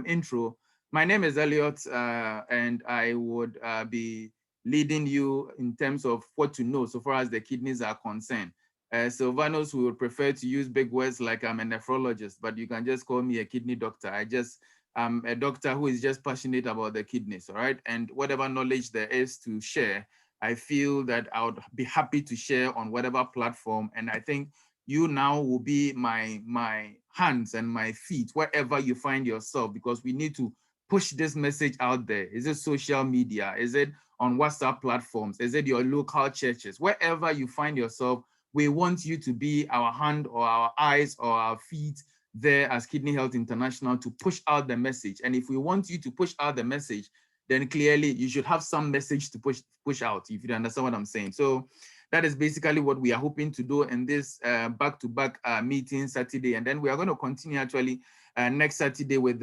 intro, my name is Elliot, and I would be leading you in terms of what to know so far as the kidneys are concerned. Sylvanos will prefer to use big words like I'm a nephrologist, but you can just call me a kidney doctor. I'm a doctor who is just passionate about the kidneys, all right? And whatever knowledge there is to share, I feel that I would be happy to share on whatever platform. And I think you now will be my hands and my feet wherever you find yourself, because we need to push this message out there. Is it social media? Is it on WhatsApp platforms? Is it your local churches? Wherever you find yourself, we want you to be our hand or our eyes or our feet there as Kidney Health International to push out the message. And if we want you to push out the message, then clearly you should have some message to push out, if you understand what I'm saying. So that is basically what we are hoping to do in this back-to-back meeting Saturday. And then we are going to continue actually next Saturday with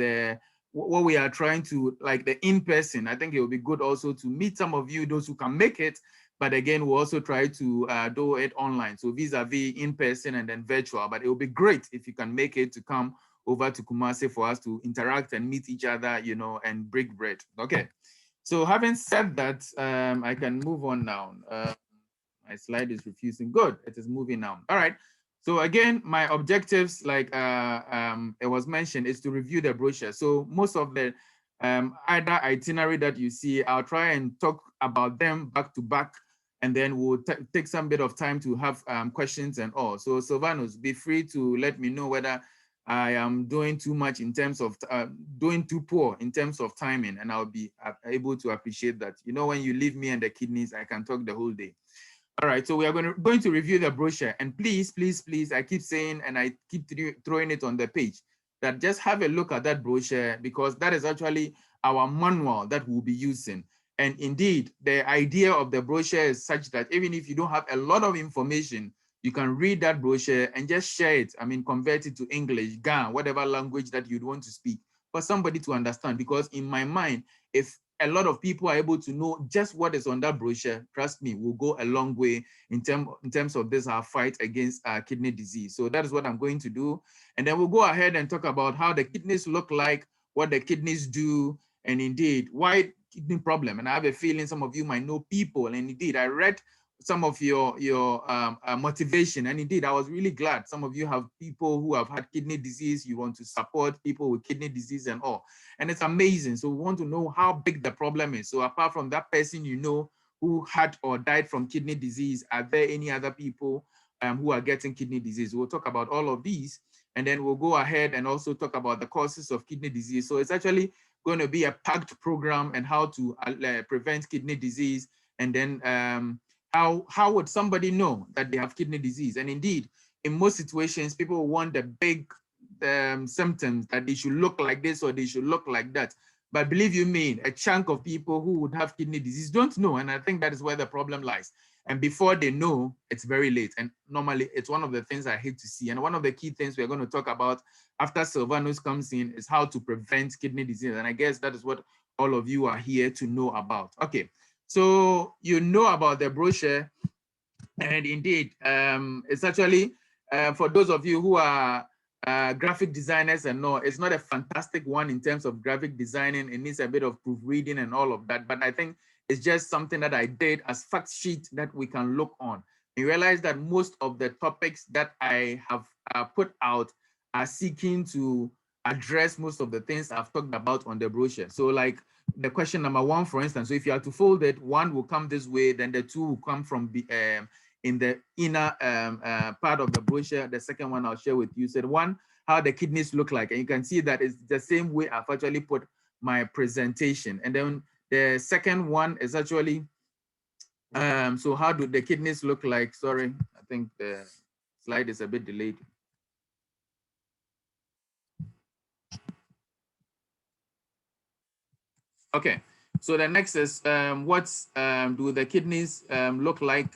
what we are trying to, like the in-person. I think it will be good also to meet some of you, those who can make it. But again, we'll also try to do it online. So vis-a-vis in-person and then virtual. But it will be great if you can make it to come over to Kumasi for us to interact and meet each other, you know, and break bread. Okay. So having said that, I can move on now. My slide is refusing. Good, it is moving now. All right. So again, my objectives, like it was mentioned, is to review the brochure. So most of the either itinerary that you see, I'll try and talk about them back to back, and then we'll take some bit of time to have questions and all. So Sylvanos, be free to let me know whether I am doing too much in terms of doing too poor in terms of timing, and I'll be able to appreciate that. You know, when you leave me and the kidneys, I can talk the whole day. All right, so we are going to review the brochure, and please, please, please, I keep saying, and I keep throwing it on the page, that just have a look at that brochure, because that is actually our manual that we'll be using. And indeed, the idea of the brochure is such that even if you don't have a lot of information, you can read that brochure and just share it. I mean, convert it to English, Ga, whatever language that you'd want to speak, for somebody to understand. Because in my mind, if a lot of people are able to know just what is on that brochure, trust me, will go a long way in terms of this, our fight against kidney disease. So that is what I'm going to do. And then we'll go ahead and talk about how the kidneys look like, what the kidneys do, and indeed, why kidney problem. And I have a feeling some of you might know people, and indeed, I read some of your motivation, and indeed, I was really glad some of you have people who have had kidney disease. You want to support people with kidney disease and all, and it's amazing. So we want to know how big the problem is. So apart from that person you know who had or died from kidney disease, are there any other people who are getting kidney disease? We'll talk about all of these, and then we'll go ahead and also talk about the causes of kidney disease. So it's actually going to be a packed program, and how to prevent kidney disease, and then how would somebody know that they have kidney disease? And indeed, in most situations, people want the big symptoms, that they should look like this or they should look like that. But believe you me, a chunk of people who would have kidney disease don't know. And I think that is where the problem lies. And before they know, it's very late. And normally, it's one of the things I hate to see. And one of the key things we're going to talk about after Sylvanos comes in is how to prevent kidney disease. And I guess that is what all of you are here to know about. Okay. So you know about the brochure, and indeed, it's actually for those of you who are graphic designers and know, it's not a fantastic one in terms of graphic designing. It needs a bit of proofreading and all of that, but I think it's just something that I did as fact sheet that we can look on. You realize that most of the topics that I have put out are seeking to address most of the things I've talked about on the brochure. So like the question number 1, for instance, so if you are to fold it, 1 will come this way, then the 2 will come from in the inner part of the brochure. The second one I'll share with you said 1, how the kidneys look like. And you can see that it's the same way I've actually put my presentation. And then the second one is actually, so how do the kidneys look like? Sorry, I think the slide is a bit delayed. Okay, so the next is what do the kidneys look like?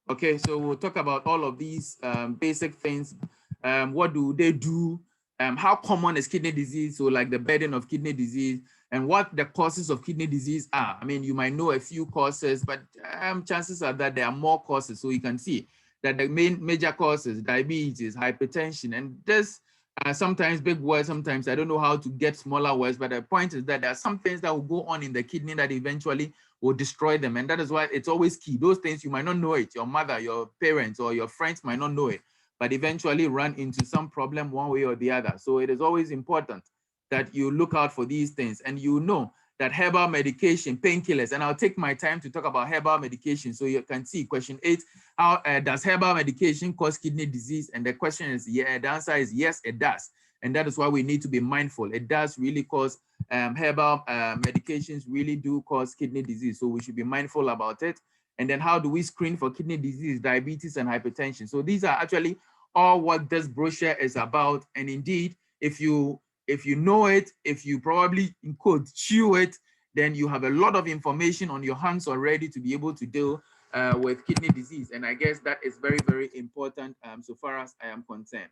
Okay, so we'll talk about all of these basic things. What do they do? How common is kidney disease? So like the burden of kidney disease, and what the causes of kidney disease are. I mean, you might know a few causes, but chances are that there are more causes. So you can see that the major causes, diabetes, hypertension, and this Sometimes big words, sometimes I don't know how to get smaller words, but the point is that there are some things that will go on in the kidney that eventually will destroy them. And that is why it's always key. Those things, you might not know it. Your mother, your parents, or your friends might not know it, but eventually run into some problem one way or the other. So it is always important that you look out for these things, and you know that herbal medication, painkillers, and I'll take my time to talk about herbal medication. So you can see question 8, how does herbal medication cause kidney disease? And the question is, yeah, the answer is yes, it does. And that is why we need to be mindful. It does really cause, herbal medications really do cause kidney disease. So we should be mindful about it. And then how do we screen for kidney disease, diabetes, and hypertension? So these are actually all what this brochure is about. And indeed, if you know it, if you probably could chew it, then you have a lot of information on your hands already to be able to deal with kidney disease. And I guess that is very, very important so far as I am concerned.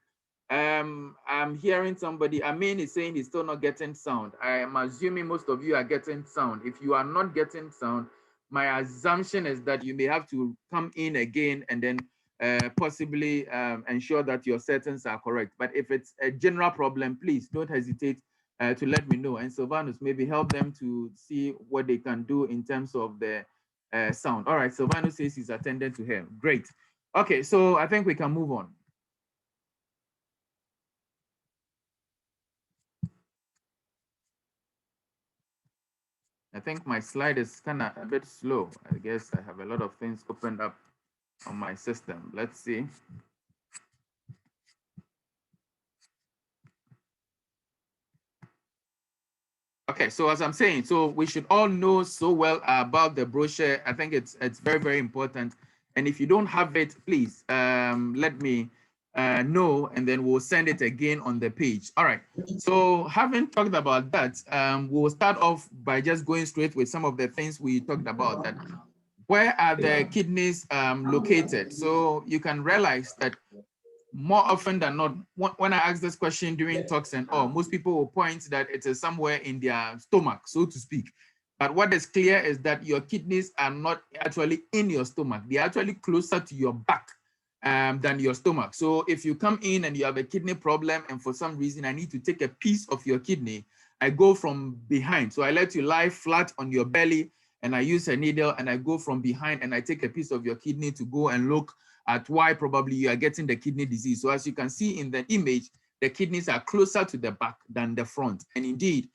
I'm hearing somebody, Amin is saying he's still not getting sound. I am assuming most of you are getting sound. If you are not getting sound, my assumption is that you may have to come in again and then possibly ensure that your settings are correct. But if it's a general problem, please don't hesitate to let me know. And Sylvanus, maybe help them to see what they can do in terms of the sound. All right, Sylvanus says he's attended to him. Great. Okay, so I think we can move on. I think my slide is kind of a bit slow. I guess I have a lot of things opened up on my system. Let's see. Okay, so as I'm saying, so we should all know so well about the brochure. I think it's very, very important. And if you don't have it, please let me know, and then we'll send it again on the page. All right, so having talked about that, we'll start off by just going straight with some of the things we talked about. That where are the kidneys located? So you can realize that more often than not, when I ask this question during talks and all, most people will point that it is somewhere in their stomach, so to speak. But what is clear is that your kidneys are not actually in your stomach. They're actually closer to your back than your stomach. So if you come in and you have a kidney problem, and for some reason I need to take a piece of your kidney, I go from behind. So I let you lie flat on your belly, and I use a needle, and I go from behind and I take a piece of your kidney to go and look at why probably you are getting the kidney disease. So as you can see in the image, the kidneys are closer to the back than the front. And indeed,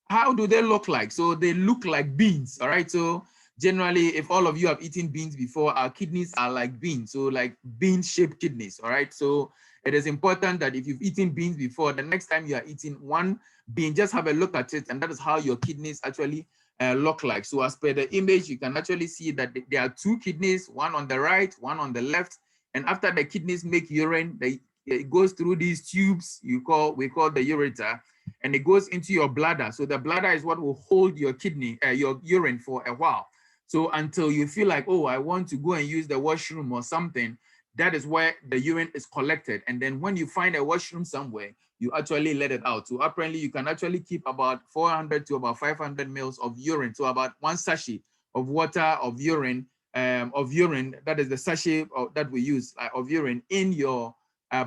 how do they look like? So they look like beans, all right? So generally, if all of you have eaten beans before, our kidneys are like beans, so like bean-shaped kidneys, all right? So it is important that if you've eaten beans before, the next time you are eating one bean, just have a look at it, and that is how your kidneys actually look like. So as per the image, you can actually see that there are two kidneys, one on the right, one on the left. And after the kidneys make urine, it goes through these tubes we call the ureter, and it goes into your bladder. So the bladder is what will hold your kidney, your urine for a while. So until you feel like, oh, I want to go and use the washroom or something, that is where the urine is collected. And then when you find a washroom somewhere, you actually let it out. So apparently you can actually keep about 400 to about 500 mils of urine. So about one sachet of water of urine, that is the sachet that we use of urine in your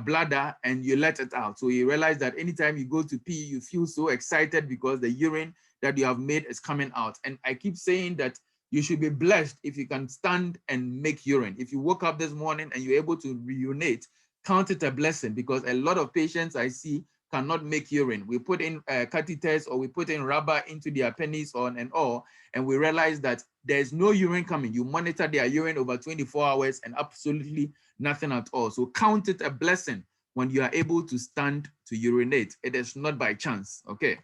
bladder, and you let it out. So you realize that anytime you go to pee, you feel so excited because the urine that you have made is coming out. And I keep saying that you should be blessed if you can stand and make urine. If you woke up this morning and you're able to urinate, count it a blessing, because a lot of patients I see cannot make urine. We put in catheters, or we put in rubber into their penis and all, and we realize that there's no urine coming. You monitor their urine over 24 hours and absolutely nothing at all. So count it a blessing when you are able to stand to urinate. It is not by chance, okay?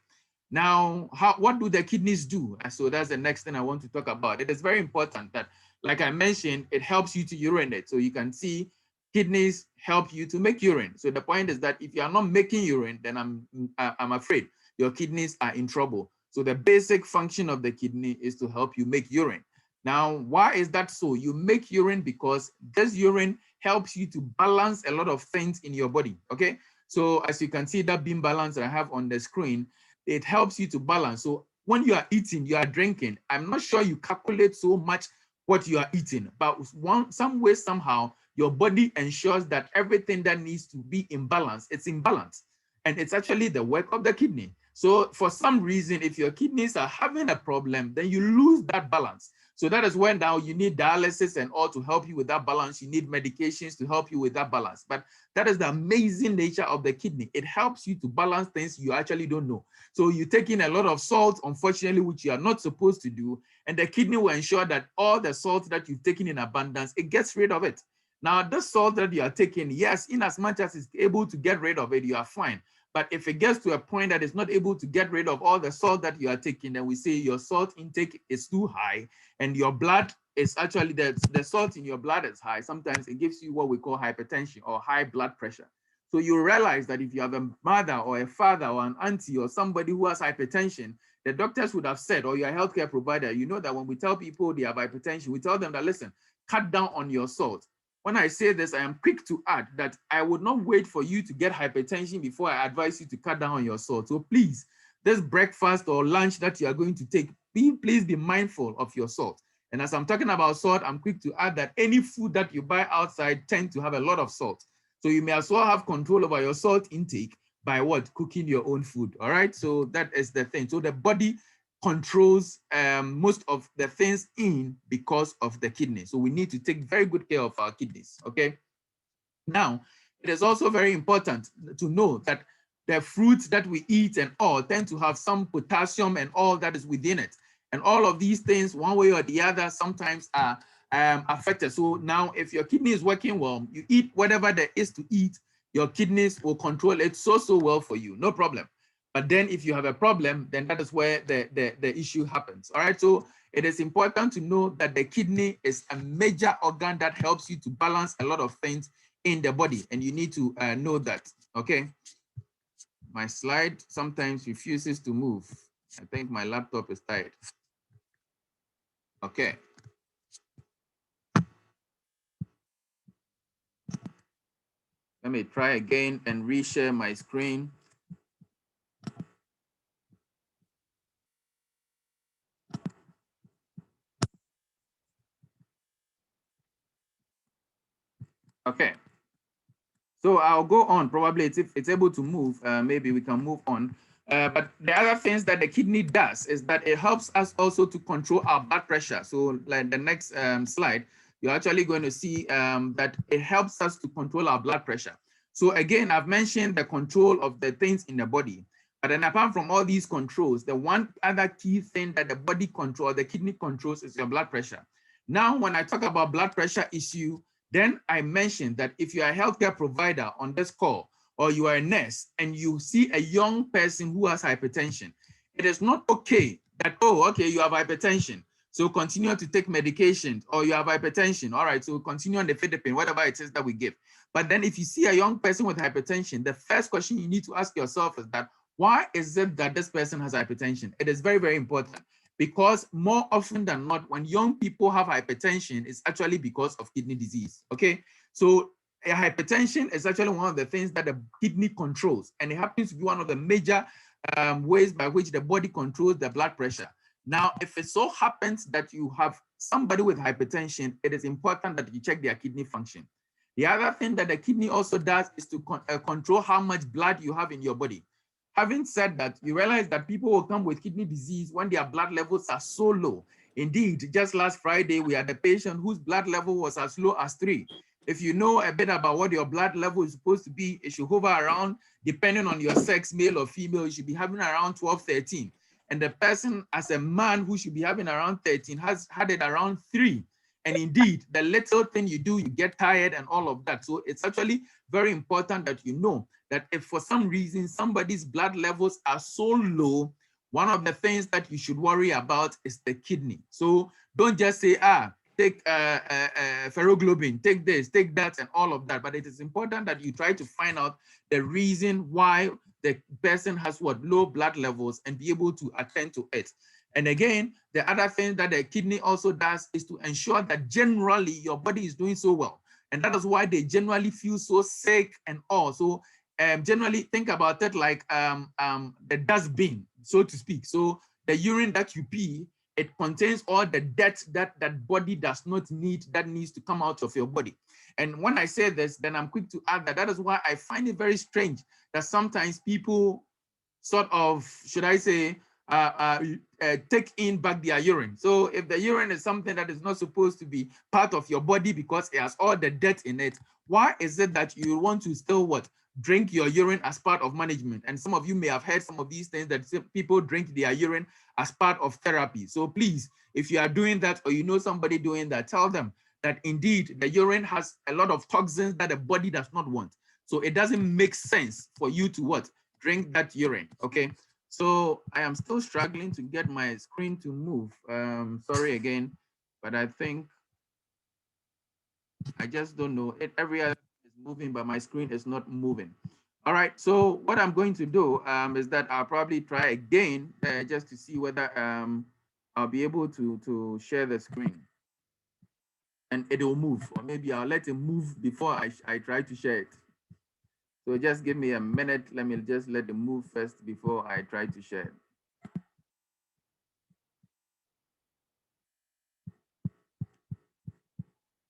Now, what do the kidneys do? So that's the next thing I want to talk about. It is very important that, like I mentioned, it helps you to urinate. So you can see kidneys help you to make urine. So the point is that if you are not making urine, then I'm afraid your kidneys are in trouble. So the basic function of the kidney is to help you make urine. Now, why is that so? You make urine because this urine helps you to balance a lot of things in your body, okay? So as you can see that beam balance that I have on the screen, it helps you to balance. So when you are eating, you are drinking, I'm not sure you calculate so much what you are eating, but some way, somehow, your body ensures that everything that needs to be in balance, it's in balance. and it's actually the work of the kidney. So for some reason, if your kidneys are having a problem, then you lose that balance. So that is when now you need dialysis and all to help you with that balance. You need medications to help you with that balance. But that is the amazing nature of the kidney. It helps you to balance things you actually don't know. So you take in a lot of salt, unfortunately, which you are not supposed to do, and the kidney will ensure that all the salt that you've taken in abundance, it gets rid of it. Now, the salt that you are taking, yes, in as much as it's able to get rid of it, you are fine. But if it gets to a point that it's not able to get rid of all the salt that you are taking, then we say your salt intake is too high and your blood is actually, the salt in your blood is high. Sometimes it gives you what we call hypertension or high blood pressure. So you realize that if you have a mother or a father or an auntie or somebody who has hypertension, the doctors would have said, or your healthcare provider, you know that when we tell people they have hypertension, we tell them that, listen, cut down on your salt. When I say this, I am quick to add that I would not wait for you to get hypertension before I advise you to cut down on your salt. So please, this breakfast or lunch that you are going to take, please be mindful of your salt. And as I'm talking about salt, I'm quick to add that any food that you buy outside tend to have a lot of salt. So you may as well have control over your salt intake by what? Cooking your own food. All right. So that is the thing. So the body controls most of the things in because of the kidney. So we need to take very good care of our kidneys. Okay. Now, it is also very important to know that the fruits that we eat and all tend to have some potassium and all that is within it. And all of these things, one way or the other, sometimes are affected. So now if your kidney is working well, you eat whatever there is to eat, your kidneys will control it so well for you, no problem. But then if you have a problem, then that is where the issue happens. All right, so it is important to know that the kidney is a major organ that helps you to balance a lot of things in the body, and you need to know that. Okay, my slide sometimes refuses to move. I think my laptop is tired. Okay. Let me try again and reshare my screen. Okay. So I'll go on. Probably if it's able to move, maybe we can move on. But the other things that the kidney does is that it helps us also to control our blood pressure. So like the next slide, you're actually going to see that it helps us to control our blood pressure. So again, I've mentioned the control of the things in the body. But then apart from all these controls, the one other key thing that the body controls, the kidney controls, is your blood pressure. Now, when I talk about blood pressure issue, then I mentioned that if you are a healthcare provider on this call, or you are a nurse and you see a young person who has hypertension, it is not okay that, oh, okay, you have hypertension, so continue to take medication, or you have hypertension, all right, so continue on the fidipine, whatever it is that we give. But then if you see a young person with hypertension, the first question you need to ask yourself is that, why is it that this person has hypertension? It is very, very important. Because more often than not, when young people have hypertension, it's actually because of kidney disease, okay? So hypertension is actually one of the things that the kidney controls, and it happens to be one of the major ways by which the body controls the blood pressure. Now, if it so happens that you have somebody with hypertension, it is important that you check their kidney function. The other thing that the kidney also does is to control how much blood you have in your body. Having said that, you realize that people will come with kidney disease when their blood levels are so low. Indeed, just last Friday, we had a patient whose blood level was as low as 3. If you know a bit about what your blood level is supposed to be, it should hover around, depending on your sex, male or female, you should be having around 12, 13. And the person as a man who should be having around 13 has had it around 3. And indeed, the little thing you do, you get tired and all of that. So it's actually very important that you know that if for some reason somebody's blood levels are so low, one of the things that you should worry about is the kidney. So don't just say, take ferroglobin, take this, take that, and all of that. But it is important that you try to find out the reason why the person has low blood levels and be able to attend to it. And again, the other thing that the kidney also does is to ensure that generally your body is doing so well. And that is why they generally feel so sick and all. So generally think about it like the dustbin, so to speak. So the urine that you pee, it contains all the dirt that that body does not need, that needs to come out of your body. And when I say this, then I'm quick to add that that is why I find it very strange that sometimes people sort of, should I say, take in back their urine. So if the urine is something that is not supposed to be part of your body because it has all the dirt in it, why is it that you want to still what? Drink your urine as part of management? And some of you may have heard some of these things that people drink their urine as part of therapy. So please, if you are doing that or you know somebody doing that, tell them that indeed the urine has a lot of toxins that the body does not want. So it doesn't make sense for you to what? Drink that urine, okay? So I am still struggling to get my screen to move. Sorry again, but I think, I just don't know. Every other is moving, but my screen is not moving. All right, so what I'm going to do is that I'll probably try again just to see whether I'll be able to share the screen. And it will move, or maybe I'll let it move before I try to share it. So just give me a minute. Let me just let it move first before I try to share it.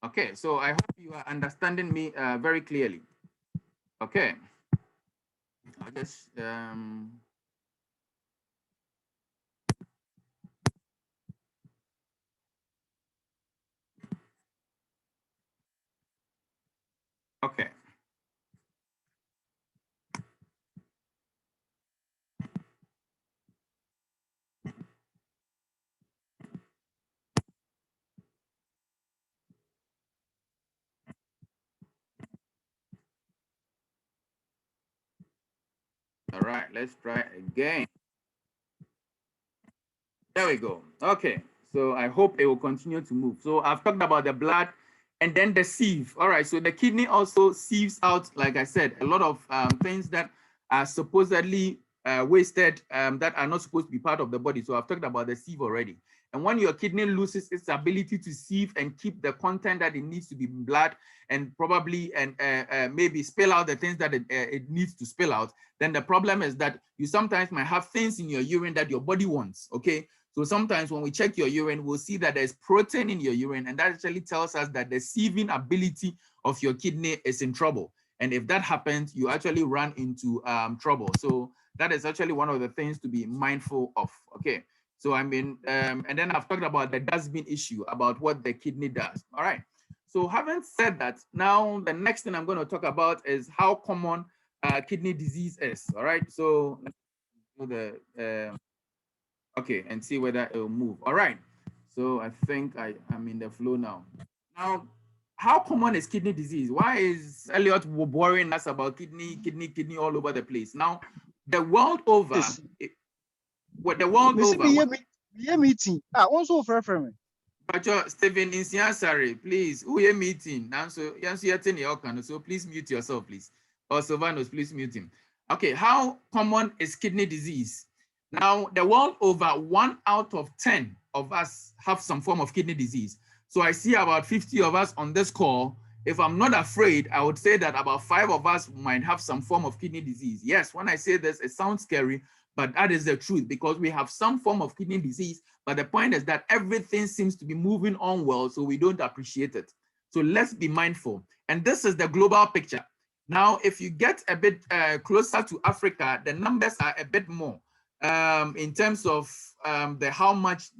Okay, so I hope you are understanding me very clearly. Okay. I'll just okay. All right, let's try again. There we go. Okay, so I hope it will continue to move. So I've talked about the blood and then the sieve. All right, so the kidney also sieves out, like I said, a lot of things that are supposedly wasted that are not supposed to be part of the body. So I've talked about the sieve already. And when your kidney loses its ability to sieve and keep the content that it needs to be in blood and probably maybe spill out the things that it needs to spill out, then the problem is that you sometimes might have things in your urine that your body wants, okay? So sometimes when we check your urine, we'll see that there's protein in your urine, and that actually tells us that the sieving ability of your kidney is in trouble. And if that happens, you actually run into trouble. So that is actually one of the things to be mindful of, okay? So I mean, and then I've talked about the dustbin issue, about what the kidney does, all right? So having said that, now the next thing I'm going to talk about is how common kidney disease is, all right? So let's do the, okay, and see whether it will move. All right, so I think I'm in the flow now. Now, how common is kidney disease? Why is Elliot boring us about kidney all over the place? Now, the world over, Yes. the world over. Meeting. Also for me. But Stephen Insiansari, please, who are meeting? Now, so so please mute yourself, please. Or Sylvanus, please mute him. Okay, how common is kidney disease? Now, the world over, 1 out of 10 of us have some form of kidney disease. So I see about 50 of us on this call. If I'm not afraid, I would say that about 5 of us might have some form of kidney disease. Yes, when I say this, it sounds scary, but that is the truth because we have some form of kidney disease. But the point is that everything seems to be moving on well, so we don't appreciate it. So let's be mindful. And this is the global picture. Now, if you get a bit closer to Africa, the numbers are a bit more in terms of the how much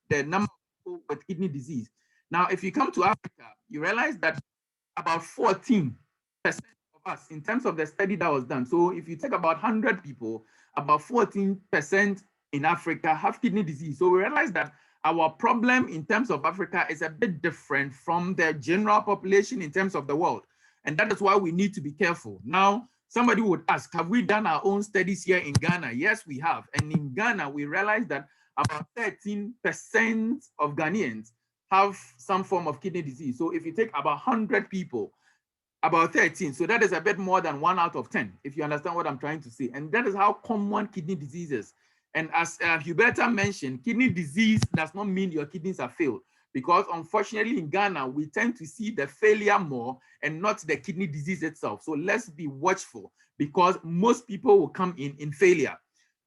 the number of people with kidney disease. Now, if you come to Africa, you realize that about 14% of us, in terms of the study that was done. So if you take about 100 people, about 14% in Africa have kidney disease. So we realize that our problem in terms of Africa is a bit different from the general population in terms of the world. And that is why we need to be careful. Now, somebody would ask, have we done our own studies here in Ghana? Yes, we have. And in Ghana, we realized that about 13% of Ghanaians have some form of kidney disease. So if you take about 100 people, about 13, so that is a bit more than 1 out of 10, if you understand what I'm trying to say. And that is how common kidney disease is. And as Huberta mentioned, kidney disease does not mean your kidneys are failed, because unfortunately in Ghana, we tend to see the failure more and not the kidney disease itself. So let's be watchful, because most people will come in failure.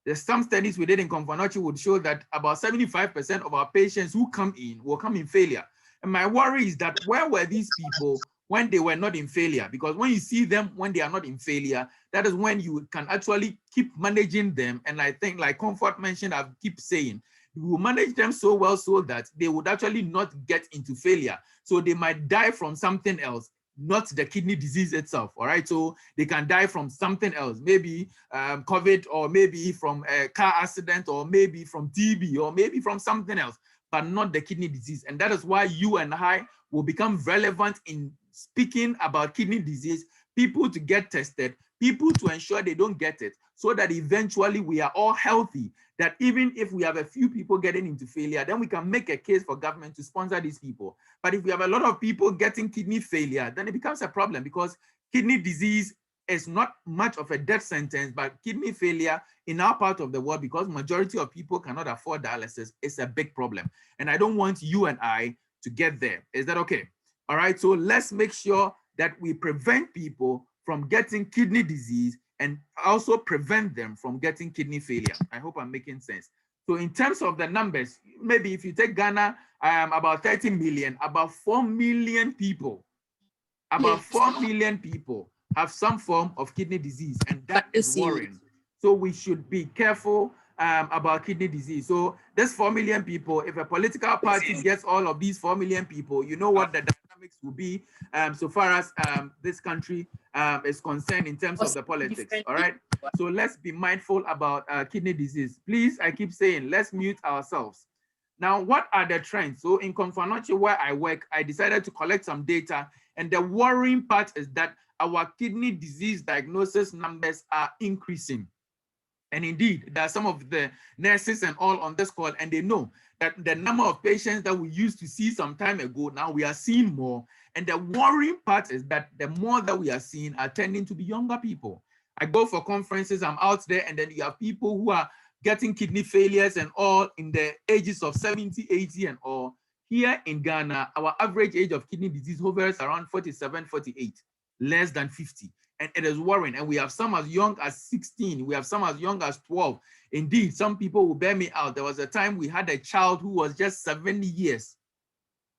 There's some studies we did in Confanochi would show that about 75% of our patients who come in will come in failure. And my worry is that where were these people when they were not in failure? Because when you see them when they are not in failure, that is when you can actually keep managing them. And I think, like Comfort mentioned, I keep saying, you will manage them so well so that they would actually not get into failure. So they might die from something else, not the kidney disease itself. All right. So they can die from something else, maybe COVID, or maybe from a car accident, or maybe from TB, or maybe from something else, but not the kidney disease. And that is why you and I will become relevant in speaking about kidney disease, people to get tested, people to ensure they don't get it, so that eventually we are all healthy. That even if we have a few people getting into failure, then we can make a case for government to sponsor these people. But if we have a lot of people getting kidney failure, then it becomes a problem, because kidney disease is not much of a death sentence, but kidney failure in our part of the world, because majority of people cannot afford dialysis, is a big problem. And I don't want you and I to get there. Is that okay? All right, so let's make sure that we prevent people from getting kidney disease and also prevent them from getting kidney failure. I hope I'm making sense. So in terms of the numbers, maybe if you take Ghana, about 30 million, about 4 million people, about 4 million people have some form of kidney disease, and that is worrying. So we should be careful about kidney disease. So this 4 million people, if a political party gets all of these 4 million people, you know what the dynamics will be so far as this country is concerned in terms of the politics. All right. So let's be mindful about kidney disease. Please, I keep saying, let's mute ourselves. Now, what are the trends? So in Konfanoche, where I work, I decided to collect some data. And the worrying part is that our kidney disease diagnosis numbers are increasing. And indeed, there are some of the nurses and all on this call, and they know that the number of patients that we used to see some time ago, now we are seeing more. And the worrying part is that the more that we are seeing are tending to be younger people. I go for conferences, I'm out there, and then you have people who are getting kidney failures and all in the ages of 70, 80 and all. Here in Ghana, our average age of kidney disease hovers around 47, 48, less than 50. And it is worrying. And we have some as young as 16. We have some as young as 12. Indeed, some people will bear me out. There was a time we had a child who was just 7 years.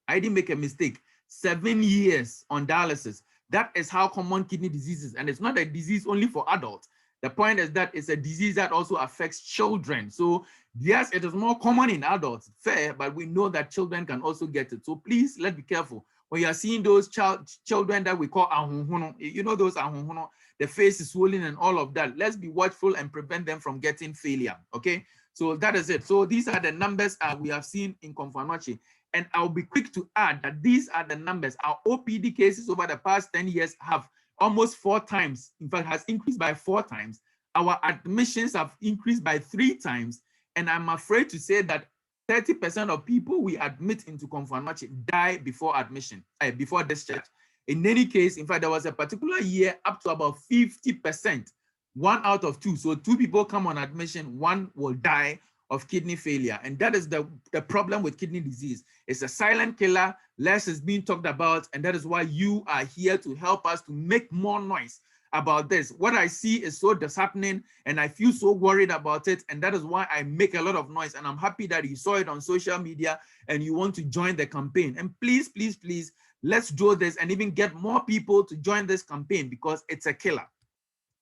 I didn't make a mistake. 7 years on dialysis. That is how common kidney disease is. And it's not a disease only for adults. The point is that it's a disease that also affects children. So yes, it is more common in adults, fair, but we know that children can also get it. So please, let's be careful. When you are seeing those children that we call ahunhuno, you know those ahunhuno, the face is swollen and all of that, let's be watchful and prevent them from getting failure, okay? So that is it. So these are the numbers we have seen in Konfanoche. And I'll be quick to add that these are the numbers. Our OPD cases over the past 10 years have almost 4 times, in fact, has increased by 4 times. Our admissions have increased by 3 times. And I'm afraid to say that 30% of people we admit into Konfanoche die before admission, before discharge. In any case, in fact, there was a particular year up to about 50%, 1 out of 2. So 2 people come on admission, 1 will die of kidney failure. And that is the problem with kidney disease. It's a silent killer. Less is being talked about. And that is why you are here to help us to make more noise about this. What I see is so disheartening, and I feel so worried about it. And that is why I make a lot of noise. And I'm happy that you saw it on social media and you want to join the campaign. And please, please, please, let's do this and even get more people to join this campaign, because it's a killer.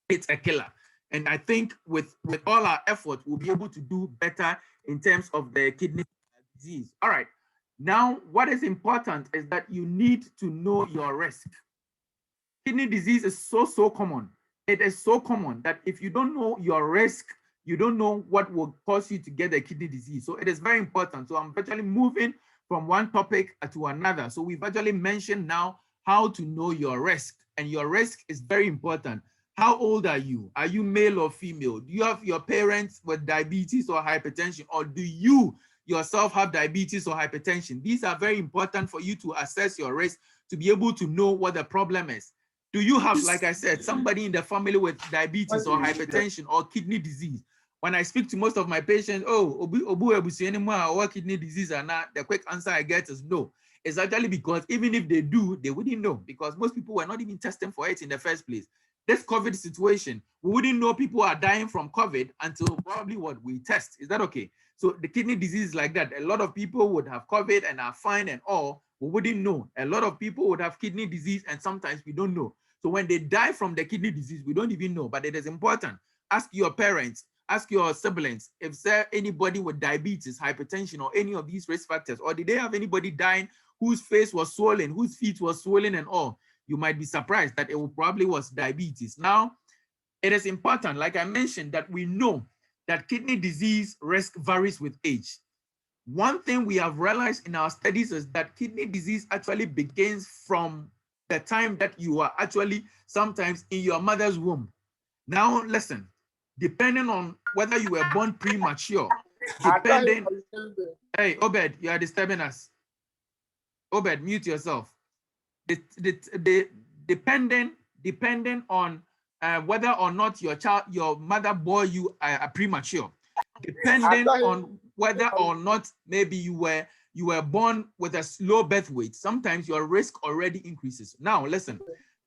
It's a killer. And I think with all our effort, we'll be able to do better in terms of the kidney disease. All right. Now, what is important is that you need to know your risk. Kidney disease is so common. It is so common that if you don't know your risk, you don't know what will cause you to get a kidney disease. So it is very important. So I'm virtually moving from one topic to another. So we've actually mentioned now how to know your risk, and your risk is very important. How old are you? Are you male or female? Do you have your parents with diabetes or hypertension, or do you yourself have diabetes or hypertension? These are very important for you to assess your risk, to be able to know what the problem is. Do you have, like I said, somebody in the family with diabetes or hypertension or kidney disease? When I speak to most of my patients, what kidney disease or not, the quick answer I get is no. It's actually because even if they do, they wouldn't know, because most people were not even testing for it in the first place. This COVID situation, we wouldn't know people are dying from COVID until probably what we test. Is that okay? So the kidney disease is like that. A lot of people would have COVID and are fine and all, we wouldn't know. A lot of people would have kidney disease and sometimes we don't know. So when they die from the kidney disease, we don't even know, but it is important. Ask your parents, ask your siblings if there anybody with diabetes, hypertension, or any of these risk factors, or did they have anybody dying whose face was swollen, whose feet was swollen and all. You might be surprised that it probably was diabetes. Now, it is important, like I mentioned, that we know that kidney disease risk varies with age. One thing we have realized in our studies is that kidney disease actually begins from the time that you are actually sometimes in your mother's womb. Now, listen, depending on whether you were born premature, depending, hey, Obed, you are disturbing us. Obed, mute yourself. Depending on whether or not your mother bore you premature, depending on whether or not maybe you were born with a low birth weight, sometimes your risk already increases. Now, listen,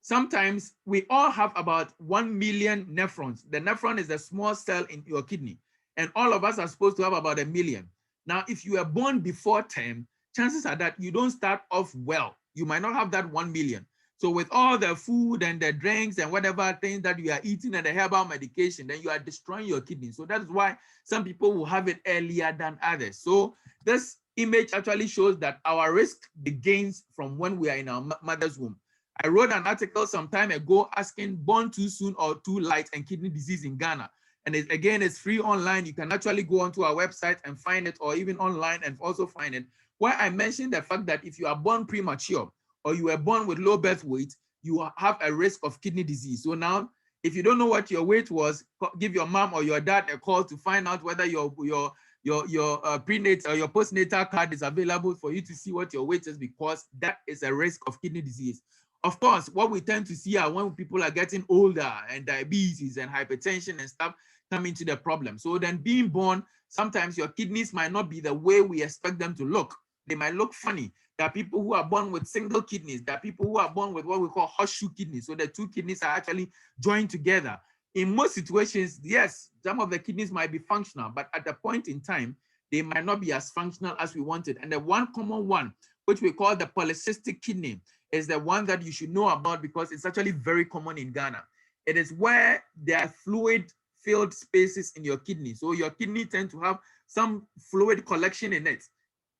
sometimes we all have about 1 million nephrons. The nephron is a small cell in your kidney, and all of us are supposed to have about 1 million. Now, if you were born before term, chances are that you don't start off well. You might not have that 1 million. So with all the food and the drinks and whatever things that you are eating and the herbal medication, then you are destroying your kidney. So that's why some people will have it earlier than others. So this image actually shows that our risk begins from when we are in our mother's womb. I wrote an article some time ago asking born too soon or too light and kidney disease in Ghana. And again, it's free online. You can actually go onto our website and find it, or even online and also find it, where I mentioned the fact that if you are born premature or you were born with low birth weight, you have a risk of kidney disease. So now, if you don't know what your weight was, give your mom or your dad a call to find out whether your prenatal or your postnatal card is available for you to see what your weight is, because that is a risk of kidney disease. Of course, what we tend to see are when people are getting older and diabetes and hypertension and stuff come into the problem. So then being born, sometimes your kidneys might not be the way we expect them to look. They might look funny. There are people who are born with single kidneys. There are people who are born with what we call horseshoe kidneys. So the two kidneys are actually joined together. In most situations, yes, some of the kidneys might be functional, but at the point in time, they might not be as functional as we wanted. And the one common one, which we call the polycystic kidney, is the one that you should know about because it's actually very common in Ghana. It is where there are fluid-filled spaces in your kidney. So your kidney tend to have some fluid collection in it.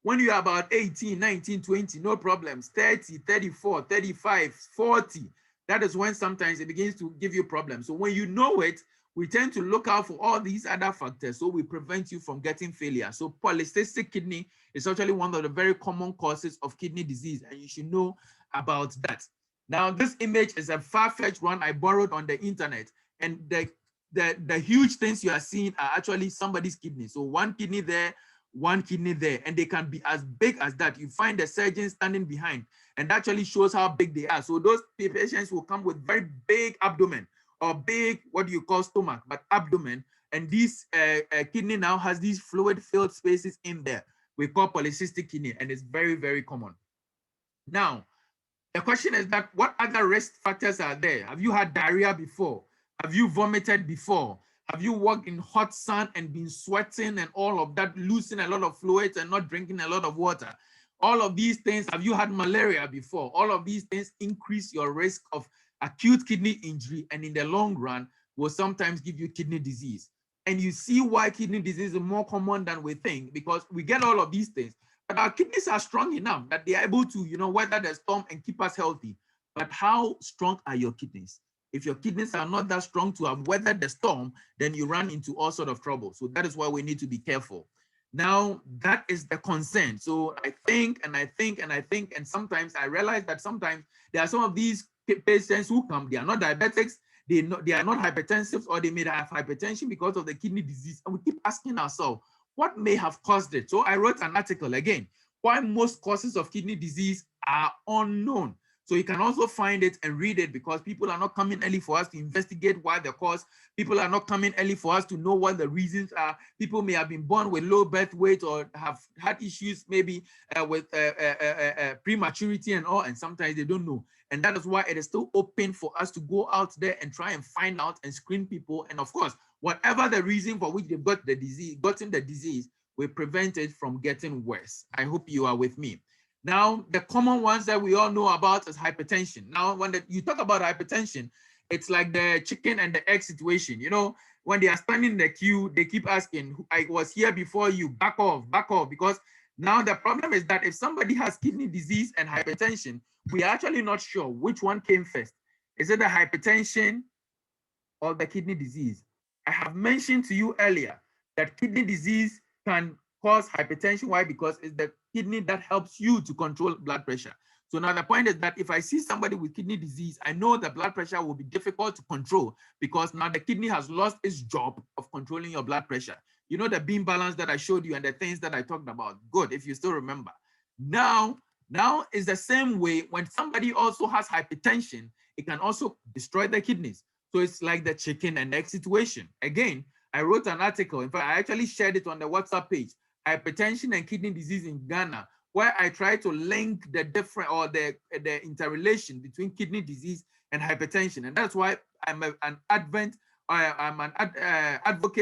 When you're about 18, 19, 20, no problems. 30, 34, 35, 40, that is when sometimes it begins to give you problems. So when you know it, we tend to look out for all these other factors so we prevent you from getting failure. So polycystic kidney is actually one of the very common causes of kidney disease, and you should know about that. Now, this image is a far-fetched one I borrowed on the internet, and the huge things you are seeing are actually somebody's kidney. So one kidney there, one kidney there, and they can be as big as that. You find the surgeon standing behind, and that actually shows how big they are. So those patients will come with very big abdomen or big, what do you call stomach, but abdomen. And this kidney now has these fluid-filled spaces in there. We call polycystic kidney, and it's very, very common. Now, the question is that what other risk factors are there? Have you had diarrhea before? Have you vomited before? Have you walked in hot sun and been sweating and all of that, losing a lot of fluids and not drinking a lot of water? All of these things, have you had malaria before? All of these things increase your risk of acute kidney injury, and in the long run will sometimes give you kidney disease. And you see why kidney disease is more common than we think, because we get all of these things, but our kidneys are strong enough that they are able to, weather the storm and keep us healthy. But how strong are your kidneys? If your kidneys are not that strong to have weathered the storm, then you run into all sort of trouble. So that is why we need to be careful. Now, that is the concern. So I think, and sometimes I realize that sometimes there are some of these patients who come, they are not diabetics, they are not hypertensive, or they may have hypertension because of the kidney disease. And we keep asking ourselves, what may have caused it? So I wrote an article again, why most causes of kidney disease are unknown. So you can also find it and read it, because people are not coming early for us to investigate why the cause. People are not coming early for us to know what the reasons are. People may have been born with low birth weight or have had issues maybe with prematurity and all, and sometimes they don't know. And that is why it is still open for us to go out there and try and find out and screen people. And of course, whatever the reason for which they've gotten the disease, we prevent it from getting worse. I hope you are with me. Now, the common ones that we all know about is hypertension. Now, when you talk about hypertension, it's like the chicken and the egg situation. You know, when they are standing in the queue, they keep asking, I was here before you, back off, because now the problem is that if somebody has kidney disease and hypertension, we are actually not sure which one came first. Is it the hypertension or the kidney disease? I have mentioned to you earlier that kidney disease can cause hypertension. Why? Because it's the kidney that helps you to control blood pressure. So now the point is that if I see somebody with kidney disease, I know the blood pressure will be difficult to control because now the kidney has lost its job of controlling your blood pressure. You know the beam balance that I showed you and the things that I talked about. Good, if you still remember. Now is the same way when somebody also has hypertension, it can also destroy the kidneys. So it's like the chicken and egg situation. Again, I wrote an article. In fact, I actually shared it on the WhatsApp page, Hypertension and Kidney Disease in Ghana, where I try to link the different or the interrelation between kidney disease and hypertension. And that's why I'm an advocate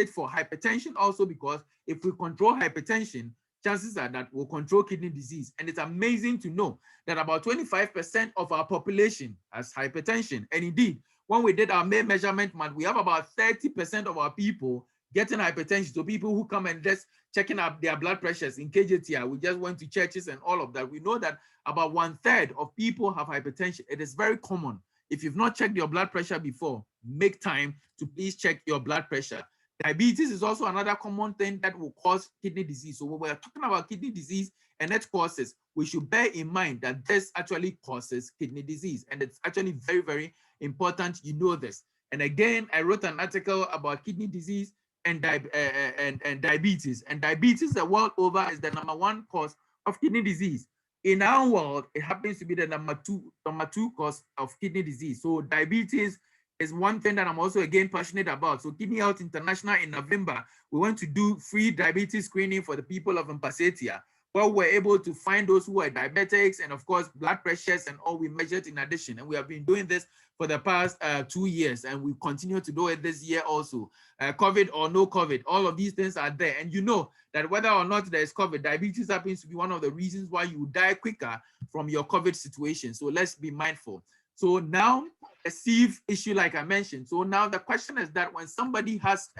for hypertension also, because if we control hypertension, chances are that we'll control kidney disease. And it's amazing to know that about 25% of our population has hypertension. And indeed, when we did our May measurement month, we have about 30% of our people getting hypertension. So people who come and just checking up their blood pressures in KJTI, we just went to churches and all of that. We know that about 1/3 of people have hypertension. It is very common. If you've not checked your blood pressure before, make time to please check your blood pressure. Diabetes is also another common thing that will cause kidney disease. So when we're talking about kidney disease and its causes, we should bear in mind that this actually causes kidney disease. And it's actually very, very important you know this. And again, I wrote an article about kidney disease and diabetes. And diabetes the world over is the #1 cause of kidney disease. In our world, it happens to be the number two cause of kidney disease. So diabetes is one thing that I'm also again passionate about. So Kidney Health International in November, we went to do free diabetes screening for the people of Mpasetia, where we're able to find those who are diabetics and of course blood pressures and all we measured in addition. And we have been doing this for the past 2 years, and we continue to do it this year also. COVID or no COVID, all of these things are there. And you know that whether or not there is COVID, diabetes happens to be one of the reasons why you die quicker from your COVID situation. So let's be mindful. So now a sieve issue, like I mentioned. So now the question is that when somebody has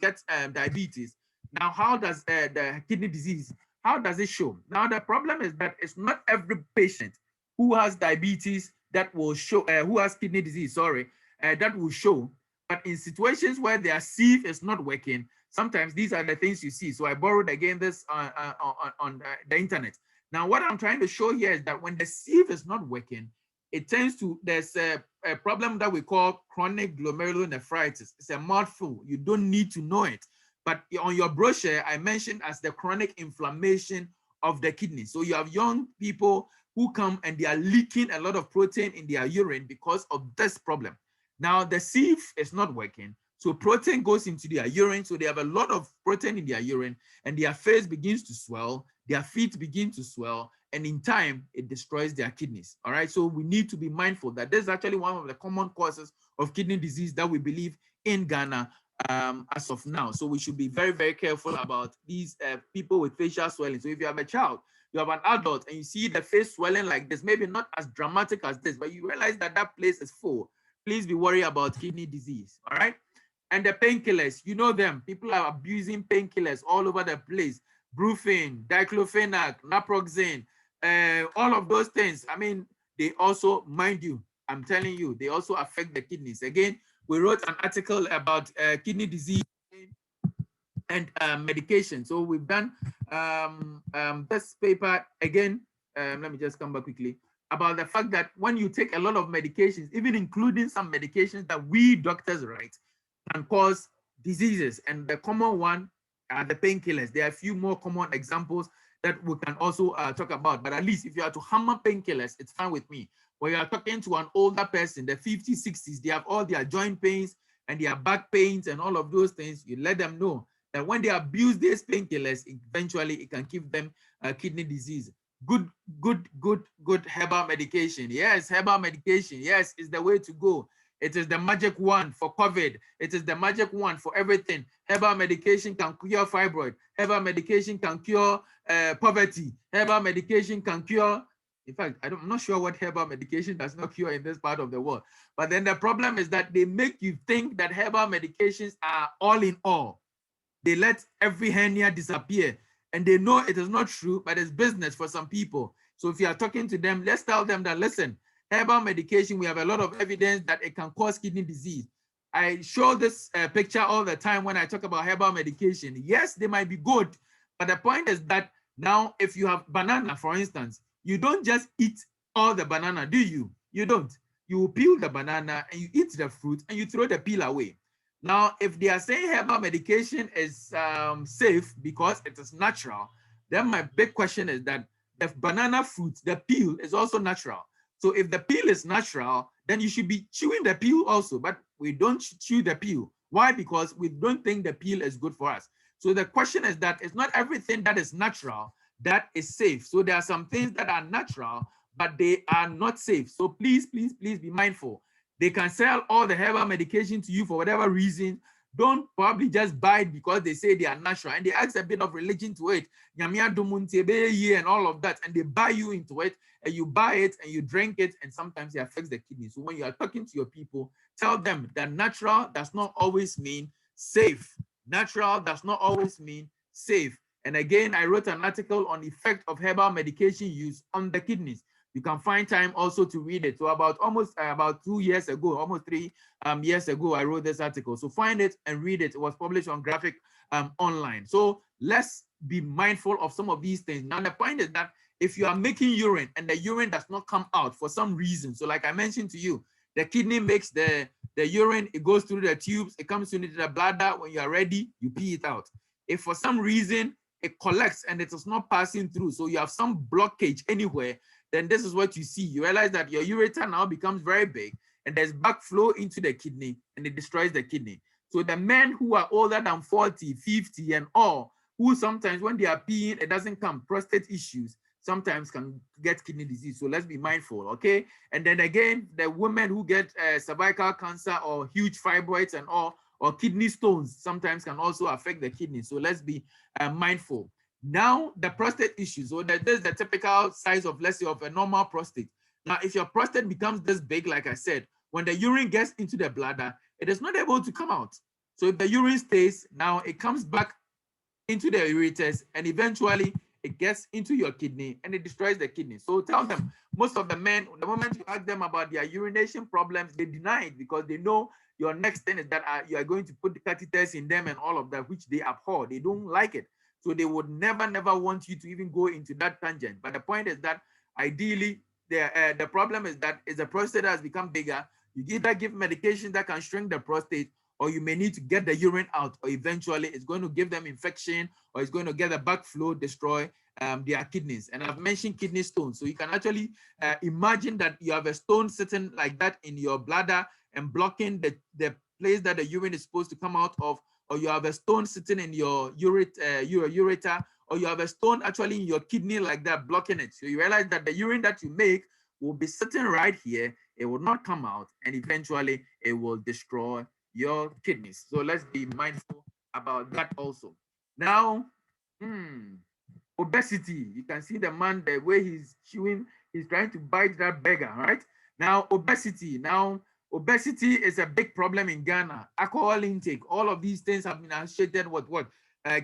gets diabetes, now how does the kidney disease, how does it show? Now the problem is that it's not every patient who has diabetes that will show, who has kidney disease, sorry, that will show. But in situations where their sieve is not working, sometimes these are the things you see. So I borrowed again this on the internet. Now what I'm trying to show here is that when the sieve is not working, it tends to, there's a problem that we call chronic glomerulonephritis. It's a mouthful. You don't need to know it. But on your brochure, I mentioned as the chronic inflammation of the kidney. So you have young people who come and they are leaking a lot of protein in their urine because of this problem. Now the sieve is not working. So protein goes into their urine. So they have a lot of protein in their urine and their face begins to swell. Their feet begin to swell. And in time, it destroys their kidneys. All right. So we need to be mindful that this is actually one of the common causes of kidney disease that we believe in Ghana as of now. So we should be very, very careful about these people with facial swelling. So if you have a child, you have an adult, and you see the face swelling like this, maybe not as dramatic as this, but you realize that that place is full, please be worried about kidney disease. All right. And the painkillers, you know them. People are abusing painkillers all over the place. Brufen, diclofenac, naproxen, all of those things. I mean, they also, mind you, I'm telling you, they also affect the kidneys. Again, we wrote an article about kidney disease and medication. So we've done this paper again. Let me just come back quickly about the fact that when you take a lot of medications, even including some medications that we doctors write, can cause diseases. And the common one are the painkillers. There are a few more common examples that we can also talk about. But at least if you are to hammer painkillers, it's fine with me. When you are talking to an older person, the 50s, 60s, they have all their joint pains and their back pains and all of those things, you let them know that when they abuse these painkillers, eventually it can give them kidney disease. Good herbal medication. Yes, herbal medication. Yes, is the way to go. It is the magic wand for COVID. It is the magic wand for everything. Herbal medication can cure fibroid. Herbal medication can cure poverty. Herbal medication can cure In fact, I'm not sure what herbal medication does not cure in this part of the world. But then the problem is that they make you think that herbal medications are all in all. They let every hernia disappear, and they know it is not true, but it's business for some people. So if you are talking to them, let's tell them that, listen, herbal medication, we have a lot of evidence that it can cause kidney disease. I show this picture all the time when I talk about herbal medication. Yes, they might be good, but the point is that now if you have banana, for instance, you don't just eat all the banana, do you? You don't. You peel the banana and you eat the fruit and you throw the peel away. Now, if they are saying herbal medication is safe because it is natural, then my big question is that the banana fruit, the peel is also natural. So if the peel is natural, then you should be chewing the peel also, but we don't chew the peel. Why? Because we don't think the peel is good for us. So the question is that it's not everything that is natural that is safe. So there are some things that are natural, but they are not safe. So please, please, please be mindful. They can sell all the herbal medication to you for whatever reason. Don't probably just buy it because they say they are natural, and they add a bit of religion to it, and all of that, and they buy you into it, and you buy it and you drink it, and sometimes it affects the kidney. So when you are talking to your people, tell them that natural does not always mean safe. Natural does not always mean safe. And again, I wrote an article on the effect of herbal medication use on the kidneys. You can find time also to read it. So about 2 years ago, almost 3 years ago, I wrote this article. So find it and read it. It was published on Graphic Online. So let's be mindful of some of these things. Now, the point is that if you are making urine and the urine does not come out for some reason, so like I mentioned to you, the kidney makes the urine, it goes through the tubes, it comes into the bladder. When you are ready, you pee it out. If for some reason it collects and it is not passing through, so you have some blockage anywhere, then this is what you see. You realize that your ureter now becomes very big and there's backflow into the kidney and it destroys the kidney. So the men who are older than 40, 50 and all, who sometimes when they are peeing, it doesn't come, prostate issues, sometimes can get kidney disease. So let's be mindful, okay? And then again, the women who get cervical cancer or huge fibroids and all, or kidney stones sometimes can also affect the kidney. So let's be mindful. Now, the prostate issues. So that is the typical size of, let's say, of a normal prostate. Now, if your prostate becomes this big, like I said, when the urine gets into the bladder, it is not able to come out. So if the urine stays, now it comes back into the ureters and eventually it gets into your kidney and it destroys the kidney. So tell them, most of the men, the moment you ask them about their urination problems, they deny it because they know your next thing is that you are going to put the catheters in them and all of that, which they abhor. They don't like it. So they would never want you to even go into that tangent. But the point is that ideally, the problem is that as the prostate has become bigger, you either give medication that can shrink the prostate, or you may need to get the urine out, or eventually it's going to give them infection, or it's going to get a backflow, destroy their kidneys. And I've mentioned kidney stones. So you can actually imagine that you have a stone sitting like that in your bladder and blocking the place that the urine is supposed to come out of, or you have a stone sitting in your ureter, or you have a stone actually in your kidney like that, blocking it. So you realize that the urine that you make will be sitting right here. It will not come out, and eventually it will destroy your kidneys. So let's be mindful about that also. Now, obesity. You can see the man, the way he's chewing, he's trying to bite that burger, right? Now, obesity. Now, obesity is a big problem in Ghana. Alcohol intake, all of these things have been associated with what?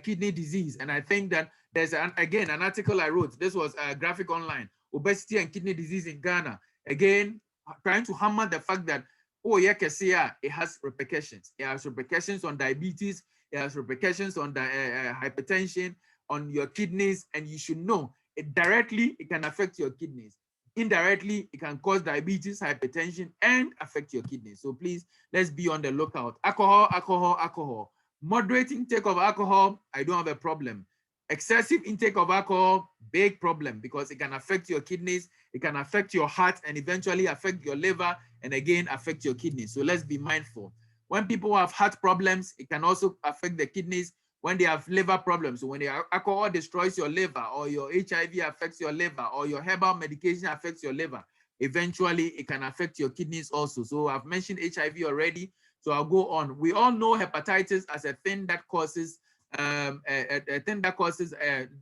Kidney disease. And I think that there's, again, an article I wrote. This was Graphic Online. Obesity and kidney disease in Ghana. Again, trying to hammer the fact that, oh, yeah, it has repercussions. It has repercussions on diabetes. It has repercussions on the hypertension, on your kidneys, and you should know it directly, it can affect your kidneys. Indirectly, it can cause diabetes, hypertension, and affect your kidneys. So please, let's be on the lookout. Alcohol. Moderate intake of alcohol, I don't have a problem. Excessive intake of alcohol, big problem, because it can affect your kidneys, it can affect your heart, and eventually affect your liver, and again, affect your kidneys. So let's be mindful. When people have heart problems, it can also affect the kidneys. When they have liver problems, so when the alcohol destroys your liver, or your HIV affects your liver, or your herbal medication affects your liver, eventually it can affect your kidneys also. So I've mentioned HIV already, so I'll go on. We all know hepatitis as a thing that causes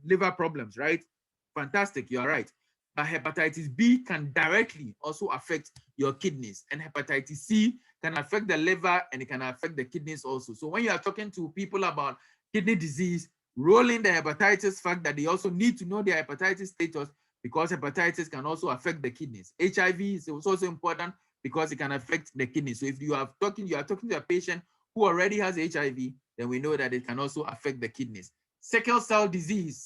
liver problems, right? Fantastic, you're right. but hepatitis B can directly also affect your kidneys, and hepatitis C can affect the liver and it can affect the kidneys also. So when you are talking to people about kidney disease, roll in the hepatitis fact that they also need to know their hepatitis status, because hepatitis can also affect the kidneys. HIV is also important because it can affect the kidneys. So if you are talking to a patient who already has HIV, then we know that it can also affect the kidneys. Sickle cell disease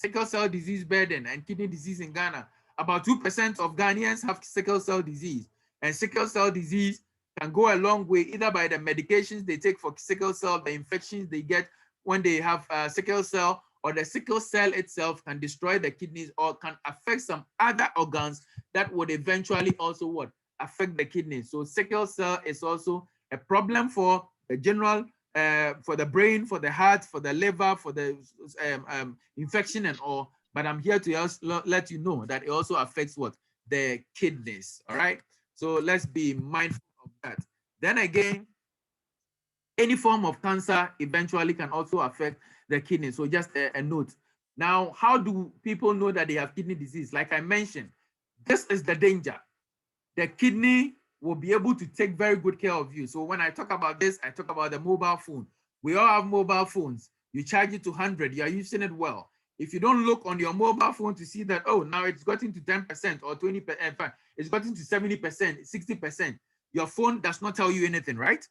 burden and kidney disease in Ghana. About 2% of Ghanaians have sickle cell disease, and sickle cell disease can go a long way either by the medications they take for sickle cell, the infections they get when they have sickle cell, or the sickle cell itself can destroy the kidneys or can affect some other organs that would eventually also what? Affect the kidneys. So sickle cell is also a problem for the general, for the brain, for the heart, for the liver, for the infection and all. But I'm here to also let you know that it also affects what? The kidneys, all right? So let's be mindful of that. Then again, any form of cancer eventually can also affect the kidney. So just a note. Now, how do people know that they have kidney disease? Like I mentioned, this is the danger. The kidney will be able to take very good care of you. So when I talk about this, I talk about the mobile phone. We all have mobile phones. You charge it to 100, you are using it well. If you don't look on your mobile phone to see that, oh, now it's gotten to 10% or 20%, it's gotten to 70%, 60%, your phone does not tell you anything, right?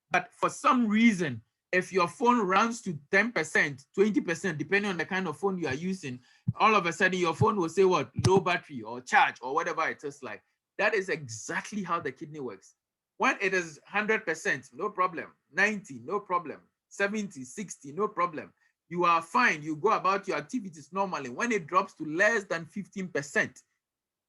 But for some reason, if your phone runs to 10%, 20%, depending on the kind of phone you are using, all of a sudden your phone will say what? Low battery or charge or whatever it is like. That is exactly how the kidney works. When it is 100%, no problem. 90, no problem. 70, 60, no problem. You are fine. You go about your activities normally. When it drops to less than 15%,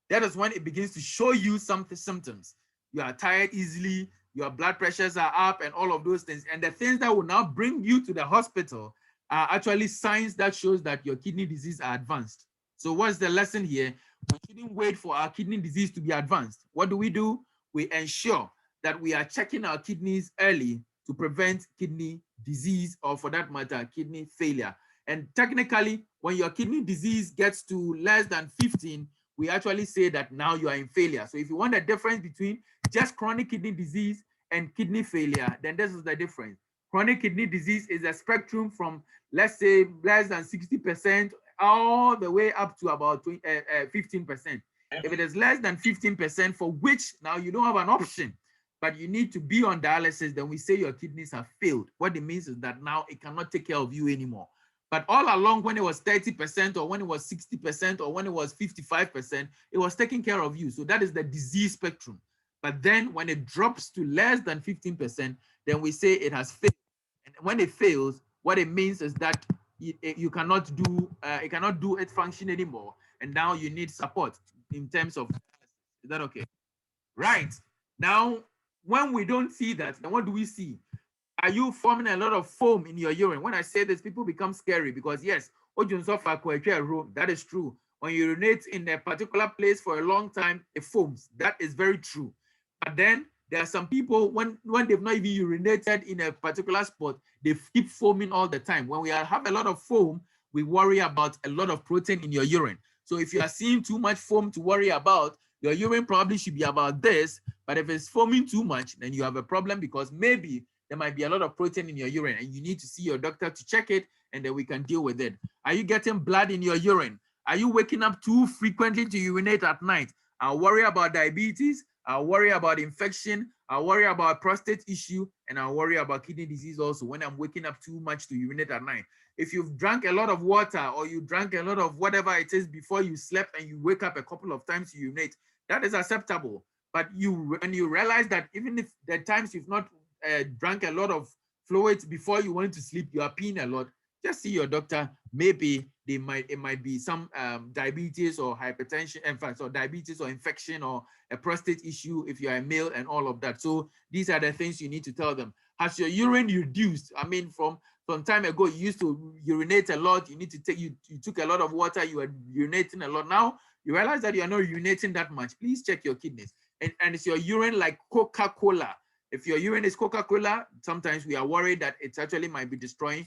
that is when it begins to show you some symptoms. You are tired easily, your blood pressures are up and all of those things. And the things that will now bring you to the hospital are actually signs that shows that your kidney disease are advanced. So what's the lesson here? We shouldn't wait for our kidney disease to be advanced. What do? We ensure that we are checking our kidneys early to prevent kidney disease, or for that matter, kidney failure. And technically, when your kidney disease gets to less than 15, we actually say that now you are in failure. So if you want a difference between just chronic kidney disease and kidney failure, then this is the difference. Chronic kidney disease is a spectrum from, let's say, less than 60% all the way up to about 15%. If it is less than 15%, for which now you don't have an option, but you need to be on dialysis, then we say your kidneys have failed. What it means is that now it cannot take care of you anymore. But all along, when it was 30%, or when it was 60%, or when it was 55%, it was taking care of you. So that is the disease spectrum. But then when it drops to less than 15%, then we say it has failed. And when it fails, what it means is that you cannot do it cannot do its function anymore. And now you need support in terms of, is that okay? Right. Now, when we don't see that, then what do we see? Are you forming a lot of foam in your urine? When I say this, people become scary because yes, that is true. When you urinate in a particular place for a long time, it foams. That is very true. But then there are some people, when they've not even urinated in a particular spot, they keep foaming all the time. When we have a lot of foam, we worry about a lot of protein in your urine. So if you are seeing too much foam to worry about, your urine probably should be about this. But if it's foaming too much, then you have a problem because maybe there might be a lot of protein in your urine and you need to see your doctor to check it, and then we can deal with it. Are you getting blood in your urine? Are you waking up too frequently to urinate at night? I'll worry about diabetes. I'll worry about infection. I'll worry about prostate issue, and I'll worry about kidney disease also when I'm waking up too much to urinate at night. If you've drank a lot of water or you drank a lot of whatever it is before you slept and you wake up a couple of times to urinate, that is acceptable. But when you realize that even if the times you've not drank a lot of fluids before you went to sleep, you are peeing a lot, just see your doctor. Maybe it might be some diabetes or hypertension, in fact, or diabetes or infection or a prostate issue if you're a male and all of that. So these are the things you need to tell them. Has your urine reduced? I mean, from time ago, you used to urinate a lot. You need to take, you took a lot of water, you were urinating a lot. Now you realize that you're not urinating that much. Please check your kidneys. And is your urine like Coca-Cola? If your urine is Coca-Cola, sometimes we are worried that it actually might be destroying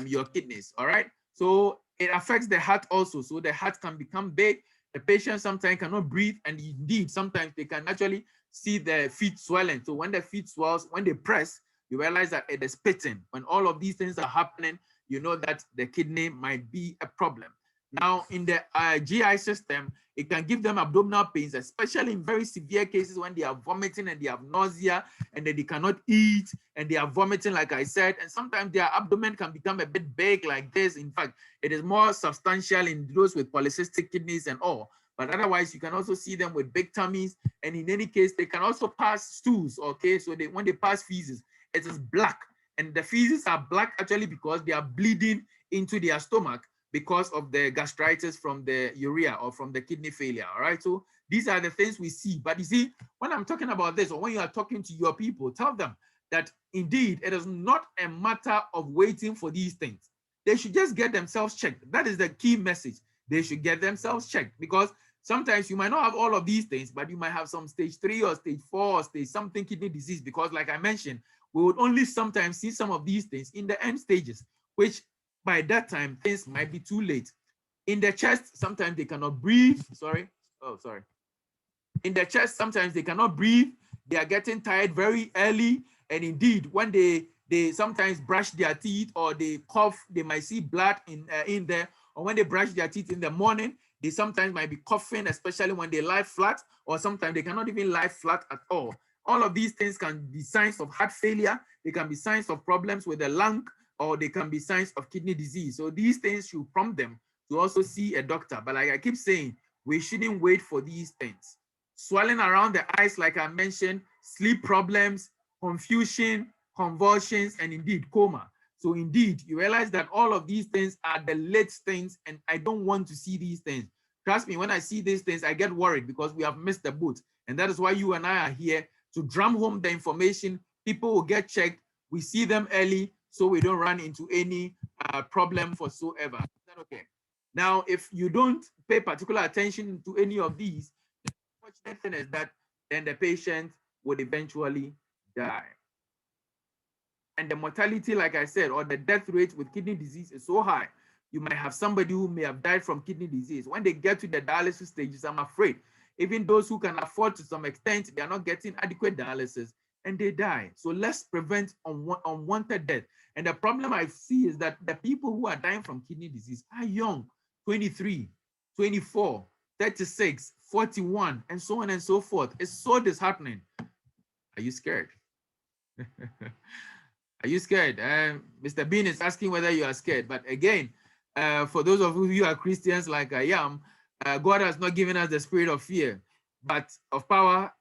your kidneys, all right? So it affects the heart also. So the heart can become big. The patient sometimes cannot breathe, and indeed, sometimes they can actually see their feet swelling. So when the feet swells, when they press, you realize that it is pitting. When all of these things are happening, you know that the kidney might be a problem. Now, in the GI system, it can give them abdominal pains, especially in very severe cases when they are vomiting and they have nausea and they cannot eat and they are vomiting, like I said. And sometimes their abdomen can become a bit big like this. In fact, it is more substantial in those with polycystic kidneys and all. But otherwise, you can also see them with big tummies. And in any case, they can also pass stools, okay? So when they pass feces, it is black. And the feces are black actually because they are bleeding into their stomach because of the gastritis from the urea or from the kidney failure, all right? So these are the things we see. But you see, when I'm talking about this, or when you are talking to your people, tell them that indeed it is not a matter of waiting for these things. They should just get themselves checked. That is the key message. They should get themselves checked, because sometimes you might not have all of these things, but you might have some stage 3 or stage 4 or stage something kidney disease, because like I mentioned, we would only sometimes see some of these things in the end stages, which by that time, things might be too late. In the chest, sometimes they cannot breathe. Sorry. In the chest, sometimes they cannot breathe. They are getting tired very early. And indeed, when they sometimes brush their teeth or they cough, they might see blood in there. Or when they brush their teeth in the morning, they sometimes might be coughing, especially when they lie flat, or sometimes they cannot even lie flat at all. All of these things can be signs of heart failure. They can be signs of problems with the lung, or they can be signs of kidney disease. So these things should prompt them to also see a doctor. But like I keep saying, we shouldn't wait for these things. Swelling around the eyes, like I mentioned, sleep problems, confusion, convulsions, and indeed coma. So indeed, you realize that all of these things are the late things, and I don't want to see these things. Trust me, when I see these things, I get worried because we have missed the boat. And that is why you and I are here to drum home the information. People will get checked. We see them early, so we don't run into any problem whatsoever. Is that okay? Now, if you don't pay particular attention to any of these, the unfortunate thing is that then the patient would eventually die. And the mortality, like I said, or the death rate with kidney disease is so high. You might have somebody who may have died from kidney disease. When they get to the dialysis stages, I'm afraid, even those who can afford to some extent, they are not getting adequate dialysis and they die. So let's prevent unwanted death. And the problem I see is that the people who are dying from kidney disease are young, 23, 24, 36, 41, and so on and so forth. It's so disheartening. Are you scared? Are you scared? Mr. Bean is asking whether you are scared. But again, for those of you who are Christians like I am, God has not given us the spirit of fear, but of power,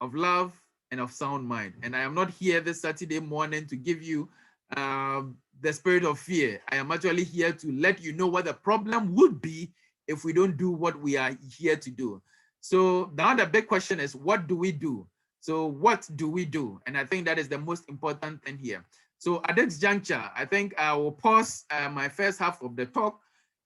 of love, and of sound mind. And I am not here this Saturday morning to give you the spirit of fear. I am actually here to let you know what the problem would be if we don't do what we are here to do. So now the big question is, what do we do? So what do we do? And I think that is the most important thing here. So at this juncture, I think I will pause my first half of the talk,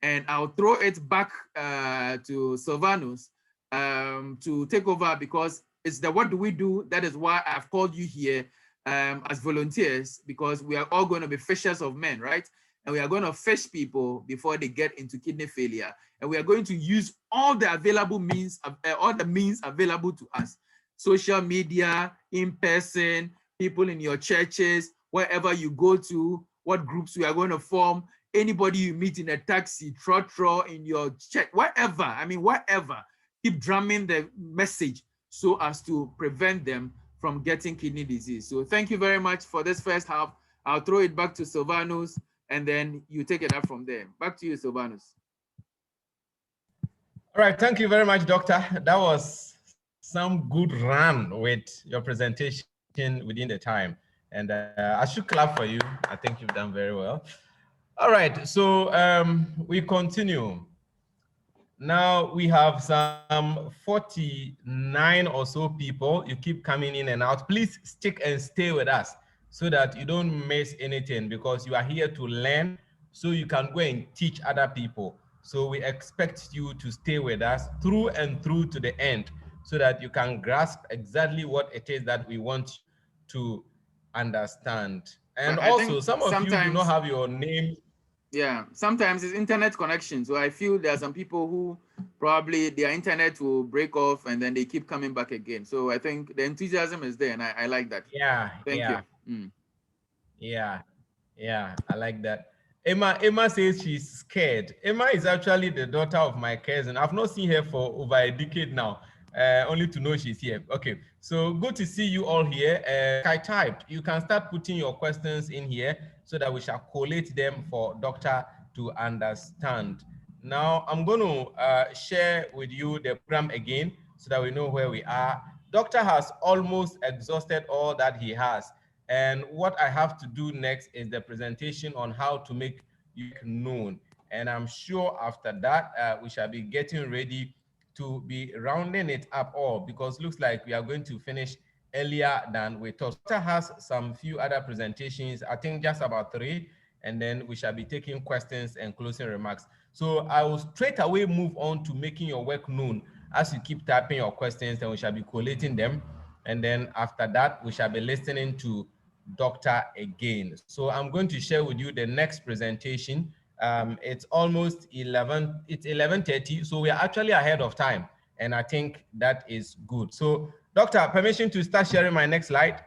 and I'll throw it back to Sylvanus to take over, because it's the what do we do. That is why I've called you here as volunteers, because we are all going to be fishers of men, right? And we are going to fish people before they get into kidney failure. And we are going to use all the available means, all the means available to us. Social media, in person, people in your churches, wherever you go to, what groups we are going to form, anybody you meet in a taxi, trotro, in your church, wherever, I mean, wherever, keep drumming the message so as to prevent them from getting kidney disease. So thank you very much for this first half. I'll throw it back to Sylvanus, and then you take it up from there. Back to you, Sylvanus. All right, thank you very much, Doctor. That was some good run with your presentation within the time. And I should clap for you. I think you've done very well. All right, so we continue. Now we have some 49 or so people. You keep coming in and out. Please stick and stay with us so that you don't miss anything, because you are here to learn so you can go and teach other people. So we expect you to stay with us through and through to the end so that you can grasp exactly what it is that we want to understand. And also, some of you do not have your name. Yeah, sometimes it's internet connection. So I feel there are some people who probably their internet will break off and then they keep coming back again. So I think the enthusiasm is there, and I like that. Yeah, Thank yeah, you. Mm. yeah, yeah. I like that. Emma says she's scared. Emma is actually the daughter of my cousin. I've not seen her for over a decade now, only to know she's here. Okay, so good to see you all here. I typed. You can start putting your questions in here so that we shall collate them for doctor to understand. Now, I'm going to share with you the program again so that we know where we are. Doctor has almost exhausted all that he has. And what I have to do next is the presentation on how to make you known. And I'm sure after that, we shall be getting ready to be rounding it up all, because looks like we are going to finish earlier than we thought. Doctor has some few other presentations, I think just about 3, and then we shall be taking questions and closing remarks. So I will straight away move on to making your work known. As you keep typing your questions, then we shall be collating them. And then after that, we shall be listening to doctor again. So I'm going to share with you the next presentation. It's almost 11, it's 11:30, so we are actually ahead of time. And I think that is good. So doctor, permission to start sharing my next slide.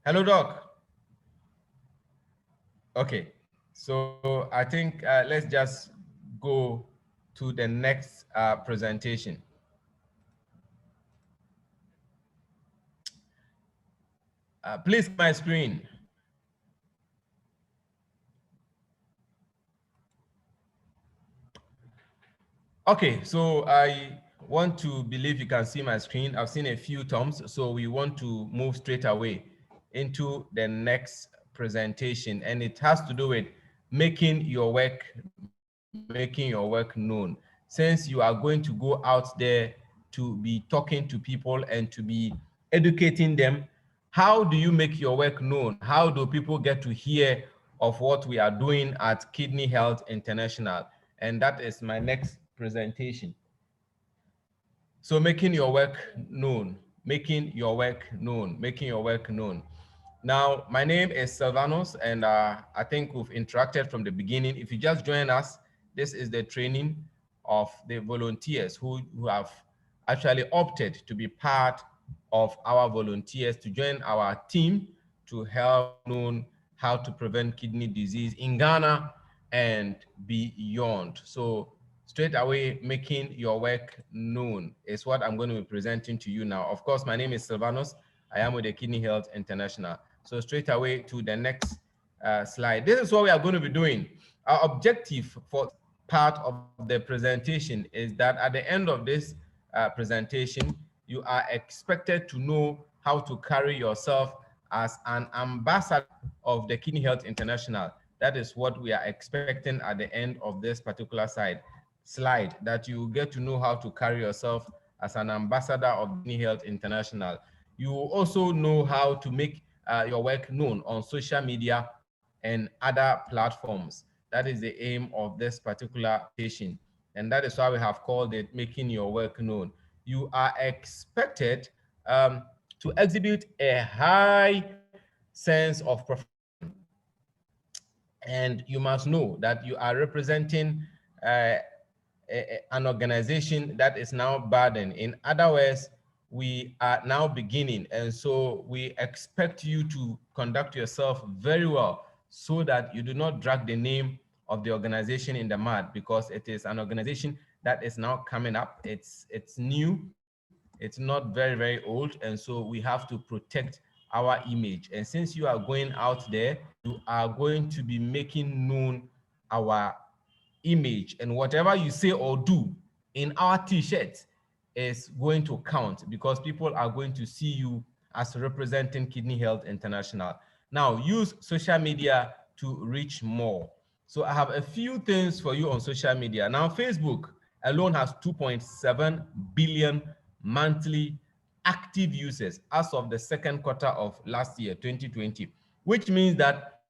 Hello, doc. Okay, so I think let's just go to the next presentation. Please, my screen. Okay, so I want to believe you can see my screen. I've seen a few thumbs, so we want to move straight away into the next presentation, and it has to do with making your work known. Since you are going to go out there to be talking to people and to be educating them, how do you make your work known? How do people get to hear of what we are doing at Kidney Health International? And that is my next presentation. So making your work known, making your work known, making your work known. Now, my name is Silvanos, and I think we've interacted from the beginning. If you just join us, this is the training of the volunteers who have actually opted to be part of our volunteers to join our team to help known how to prevent kidney disease in Ghana and beyond. So straight away, making your work known is what I'm going to be presenting to you now. Of course, my name is Silvanos. I am with the Kidney Health International. So straight away to the next slide. This is what we are going to be doing. Our objective for part of the presentation is that at the end of this presentation, you are expected to know how to carry yourself as an ambassador of the Kidney Health International. That is what we are expecting at the end of this particular slide, that you get to know how to carry yourself as an ambassador of Kidney Health International. You also know how to make your work known on social media and other platforms. That is the aim of this particular presentation. And that is why we have called it making your work known. You are expected to exhibit a high sense of professionalism, and you must know that you are representing an organization that is now burdened. In other words, we are now beginning, and so we expect you to conduct yourself very well so that you do not drag the name of the organization in the mud, because it is an organization that is now coming up. It's new, it's not very, very old, and so we have to protect our image. And since you are going out there, you are going to be making known our image, and whatever you say or do in our t-shirts is going to count, because people are going to see you as representing Kidney Health International. Now, use social media to reach more. So I have a few things for you on social media. Now, Facebook alone has 2.7 billion monthly active users as of the second quarter of last year, 2020, which means that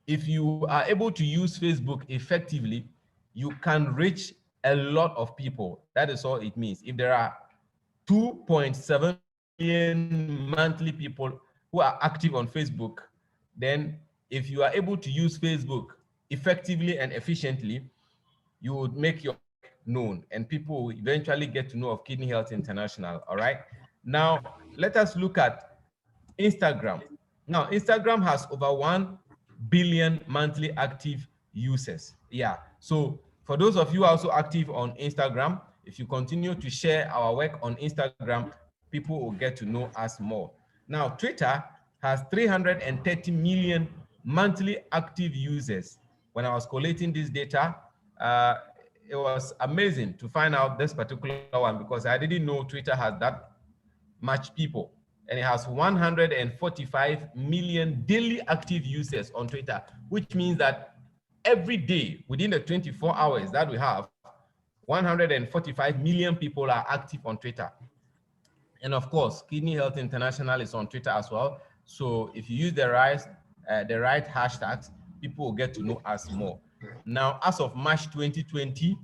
if you are able to use Facebook effectively, you can reach a lot of people. That is all it means. If there are 2.7 million monthly people who are active on Facebook, then if you are able to use Facebook effectively and efficiently, you would make your known and people will eventually get to know of Kidney Health International. All right. Now, let us look at Instagram. Now, Instagram has over 1 billion monthly active users. Yeah. So for those of you also active on Instagram, if you continue to share our work on Instagram, people will get to know us more. Now, Twitter has 330 million monthly active users. When I was collating this data, it was amazing to find out this particular one because I didn't know Twitter has that much people. And it has 145 million daily active users on Twitter, which means that every day within the 24 hours that we have, 145 million people are active on Twitter. And of course, Kidney Health International is on Twitter as well. So if you use the right hashtags, people will get to know us more. Now, as of March 2020,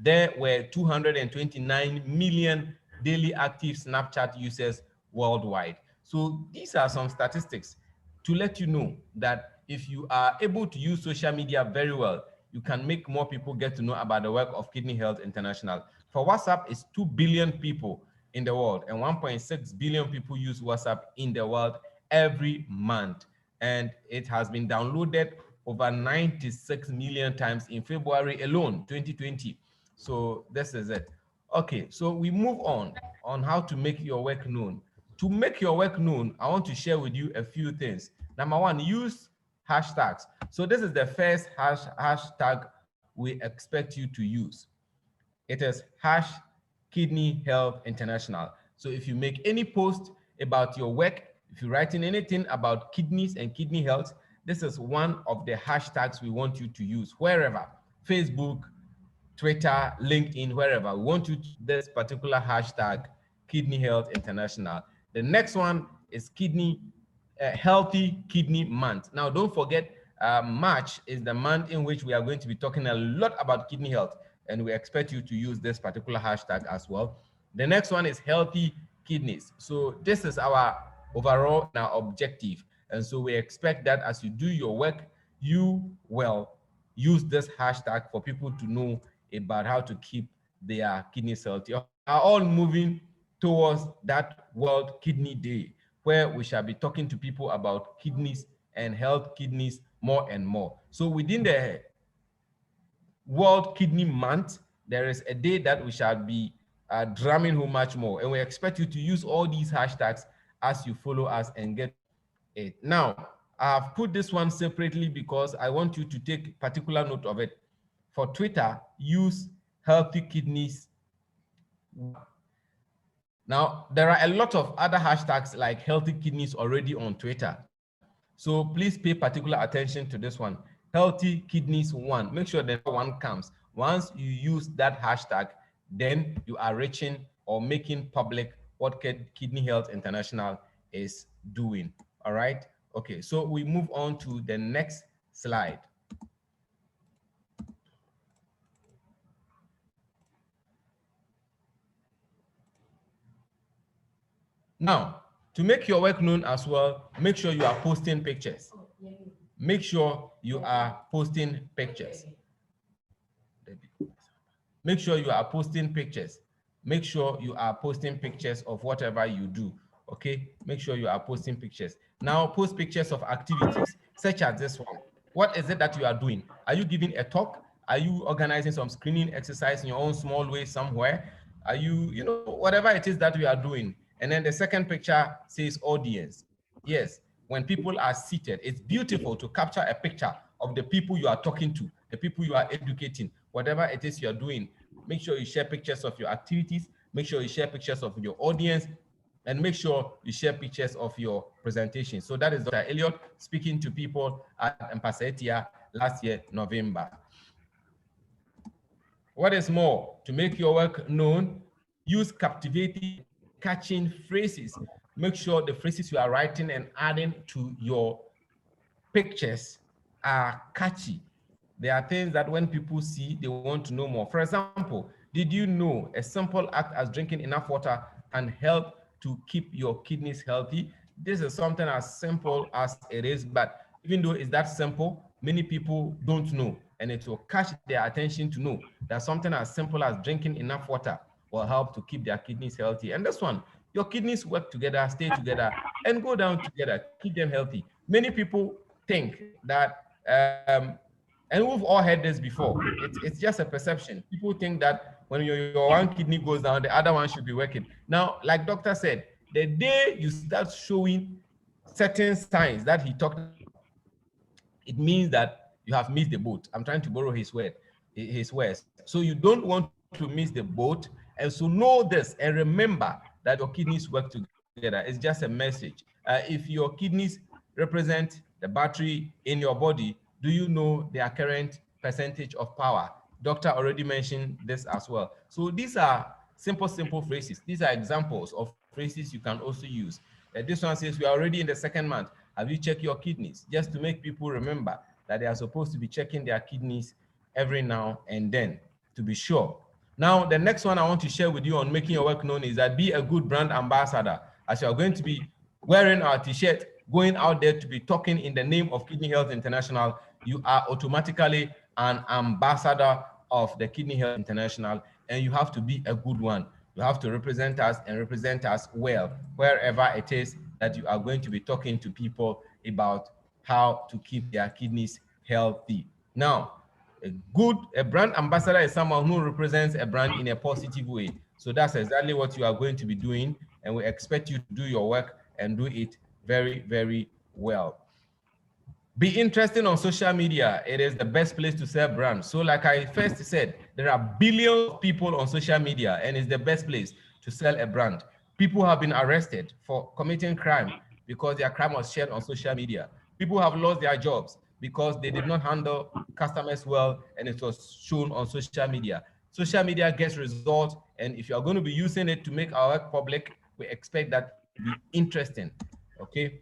there were 229 million daily active Snapchat users worldwide. So these are some statistics to let you know that if you are able to use social media very well, you can make more people get to know about the work of Kidney Health International. For WhatsApp, it's 2 billion people in the world, and 1.6 billion people use WhatsApp in the world every month. And it has been downloaded over 96 million times in February alone, 2020. So this is it. Okay, so we move on how to make your work known. To make your work known, I want to share with you a few things. Number one, use hashtags. So this is the first hashtag we expect you to use. It is #Kidney Health International. So if you make any post about your work, if you're writing anything about kidneys and kidney health, this is one of the hashtags we want you to use wherever, Facebook, Twitter, LinkedIn, wherever. We want you to use this particular hashtag, Kidney Health International. The next one is Healthy Kidney Month. Now, don't forget, March is the month in which we are going to be talking a lot about kidney health, and we expect you to use this particular hashtag as well. The next one is Healthy Kidneys. So this is our overall and our objective. And so we expect that as you do your work, you will use this hashtag for people to know about how to keep their kidneys healthy. We are all moving towards that World Kidney Day, where we shall be talking to people about kidneys and health kidneys more and more. So within the World Kidney Month, there is a day that we shall be drumming home much more. And we expect you to use all these hashtags as you follow us and get it. Now, I've put this one separately because I want you to take particular note of it. For Twitter, use Healthy Kidneys. Now, there are a lot of other hashtags like Healthy Kidneys already on Twitter. So please pay particular attention to this one. Healthy Kidneys 1. Make sure that one comes. Once you use that hashtag, then you are reaching or making public what Kidney Health International is doing. All right. Okay, so we move on to the next slide. Now, to make your work known as well, make sure you are posting pictures. Make sure you are posting pictures. Make sure you are posting pictures. Make sure you are posting pictures of whatever you do. Okay, make sure you are posting pictures. Now, post pictures of activities, such as this one. What is it that you are doing? Are you giving a talk? Are you organizing some screening exercise in your own small way somewhere? Are you, whatever it is that you are doing? And then the second picture says audience. Yes, when people are seated, it's beautiful to capture a picture of the people you are talking to, the people you are educating, whatever it is you're doing. Make sure you share pictures of your activities, make sure you share pictures of your audience, and make sure you share pictures of your presentation. So that is Dr. Elliot speaking to people at Mpasetia last year, November. What is more, to make your work known, use captivating, catching phrases. Make sure the phrases you are writing and adding to your pictures are catchy. There are things that when people see, they want to know more. For example, did you know a simple act as drinking enough water can help to keep your kidneys healthy? This is something as simple as it is, but even though it's that simple, many people don't know, and it will catch their attention to know that something as simple as drinking enough water will help to keep their kidneys healthy. And this one, your kidneys work together, stay together, and go down together, keep them healthy. Many people think that, and we've all heard this before, it's just a perception. People think that when your one kidney goes down, the other one should be working. Now, like doctor said, the day you start showing certain signs that he talked about, it means that you have missed the boat. I'm trying to borrow his words. So you don't want to miss the boat. And so know this and remember that your kidneys work together. It's just a message. If your kidneys represent the battery in your body, do you know their current percentage of power? Doctor already mentioned this as well. So these are simple phrases. These are examples of phrases you can also use. This one says, we are already in the second month. Have you checked your kidneys? Just to make people remember that they are supposed to be checking their kidneys every now and then to be sure. Now, the next one I want to share with you on making your work known is that be a good brand ambassador. As you are going to be wearing our t-shirt, going out there to be talking in the name of Kidney Health International, you are automatically an ambassador of the Kidney Health International, and you have to be a good one. You have to represent us and represent us well, wherever it is that you are going to be talking to people about how to keep their kidneys healthy. Now, a brand ambassador is someone who represents a brand in a positive way. So that's exactly what you are going to be doing, and we expect you to do your work and do it very, very well. Be interesting on social media. It is the best place to sell brands. So like I first said, there are billions of people on social media, and it's the best place to sell a brand. People have been arrested for committing crime because their crime was shared on social media. People have lost their jobs because they did not handle customers well, and it was shown on social media. Social media gets results, and if you are going to be using it to make our work public, we expect that to be interesting. Okay.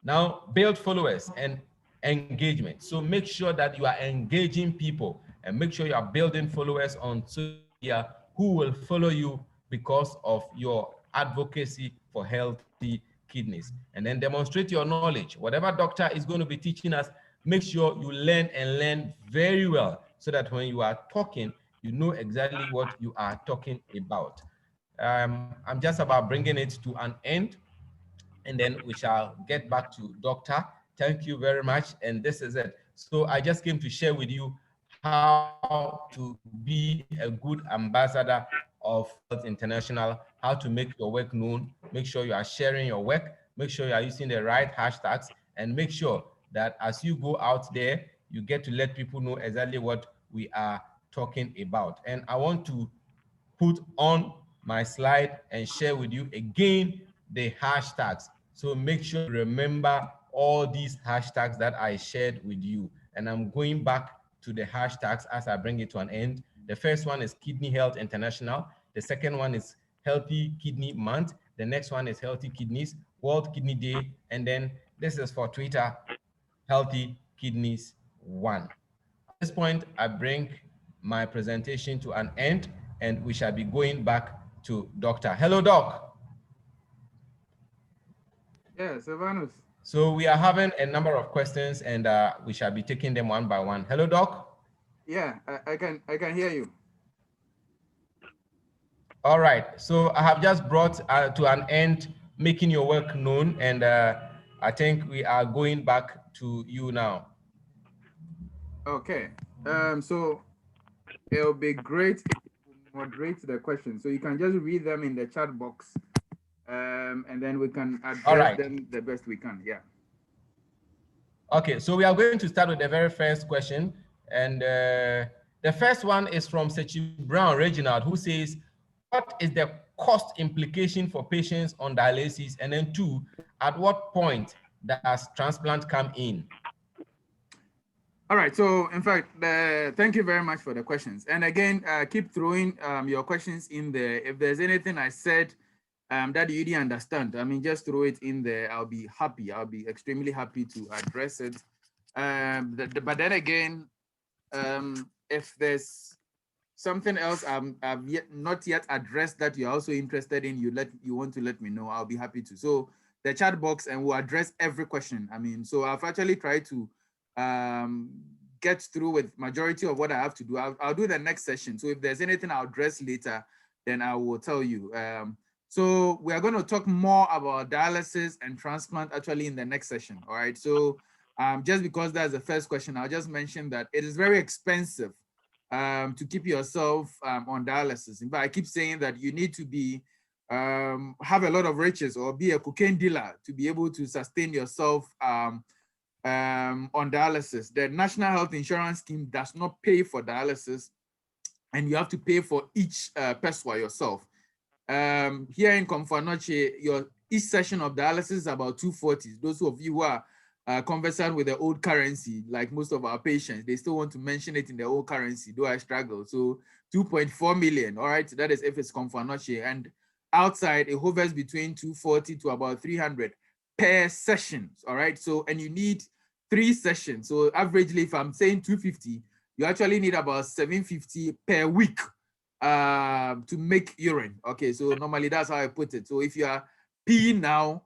Now, build followers and engagement. So make sure that you are engaging people, and make sure you are building followers on social media who will follow you because of your advocacy for healthy kidneys. And then demonstrate your knowledge. Whatever doctor is going to be teaching us, make sure you learn and learn very well so that when you are talking, you know exactly what you are talking about. I'm just about bringing it to an end, and then we shall get back to doctor. Thank you very much. And this is it. So I just came to share with you how to be a good ambassador of Health International, how to make your work known, make sure you are sharing your work, make sure you are using the right hashtags, and make sure that as you go out there, you get to let people know exactly what we are talking about. And I want to put on my slide and share with you again the hashtags. So make sure you remember all these hashtags that I shared with you. And I'm going back to the hashtags as I bring it to an end. The first one is Kidney Health International. The second one is Healthy Kidney Month. The next one is Healthy Kidneys, World Kidney Day. And then this is for Twitter, Healthy Kidneys 1. At this point, I bring my presentation to an end, and we shall be going back to Doctor. Hello, Doc. Yeah, Silvanus. So we are having a number of questions, and we shall be taking them one by one. Hello, Doc. Yeah, I can hear you. All right. So I have just brought to an end making your work known, and I think we are going back to you now. Okay. So it'll be great if you moderate the questions. So you can just read them in the chat box, and then we can address them the best we can. Yeah. Okay, so we are going to start with the very first question. And the first one is from Sechi Brown Reginald, who says, what is the cost implication for patients on dialysis? And then 2, at what point does transplant come in? All right. So in fact, thank you very much for the questions. And again, keep throwing your questions in there. If there's anything I said that you didn't understand, I mean, just throw it in there. I'll be happy. I'll be extremely happy to address it. But then again, if there's something else I've not yet addressed that you're also interested in, you want to let me know, I'll be happy to. So the chat box and we'll address every question. I mean, so I've actually tried to get through with majority of what I have to do. I'll do the next session. So if there's anything I'll address later, then I will tell you. So we are going to talk more about dialysis and transplant actually in the next session. All right. So just because that's the first question, I'll just mention that it is very expensive to keep yourself on dialysis. In fact, I keep saying that you need to be have a lot of riches or be a cocaine dealer to be able to sustain yourself on dialysis. The National Health Insurance Scheme does not pay for dialysis, and you have to pay for each PESWA yourself. Here in Komfanoche, each session of dialysis is about 240. Those of you who are conversant with the old currency, like most of our patients, they still want to mention it in the old currency, though I struggle. So 2.4 million, all right, that is if it's Komfanoche. And outside, it hovers between 240 to about 300 per session, all right? So, and you need 3 sessions. So averagely, if I'm saying 250, you actually need about 750 per week to make urine. Okay, so normally that's how I put it. So if you are peeing now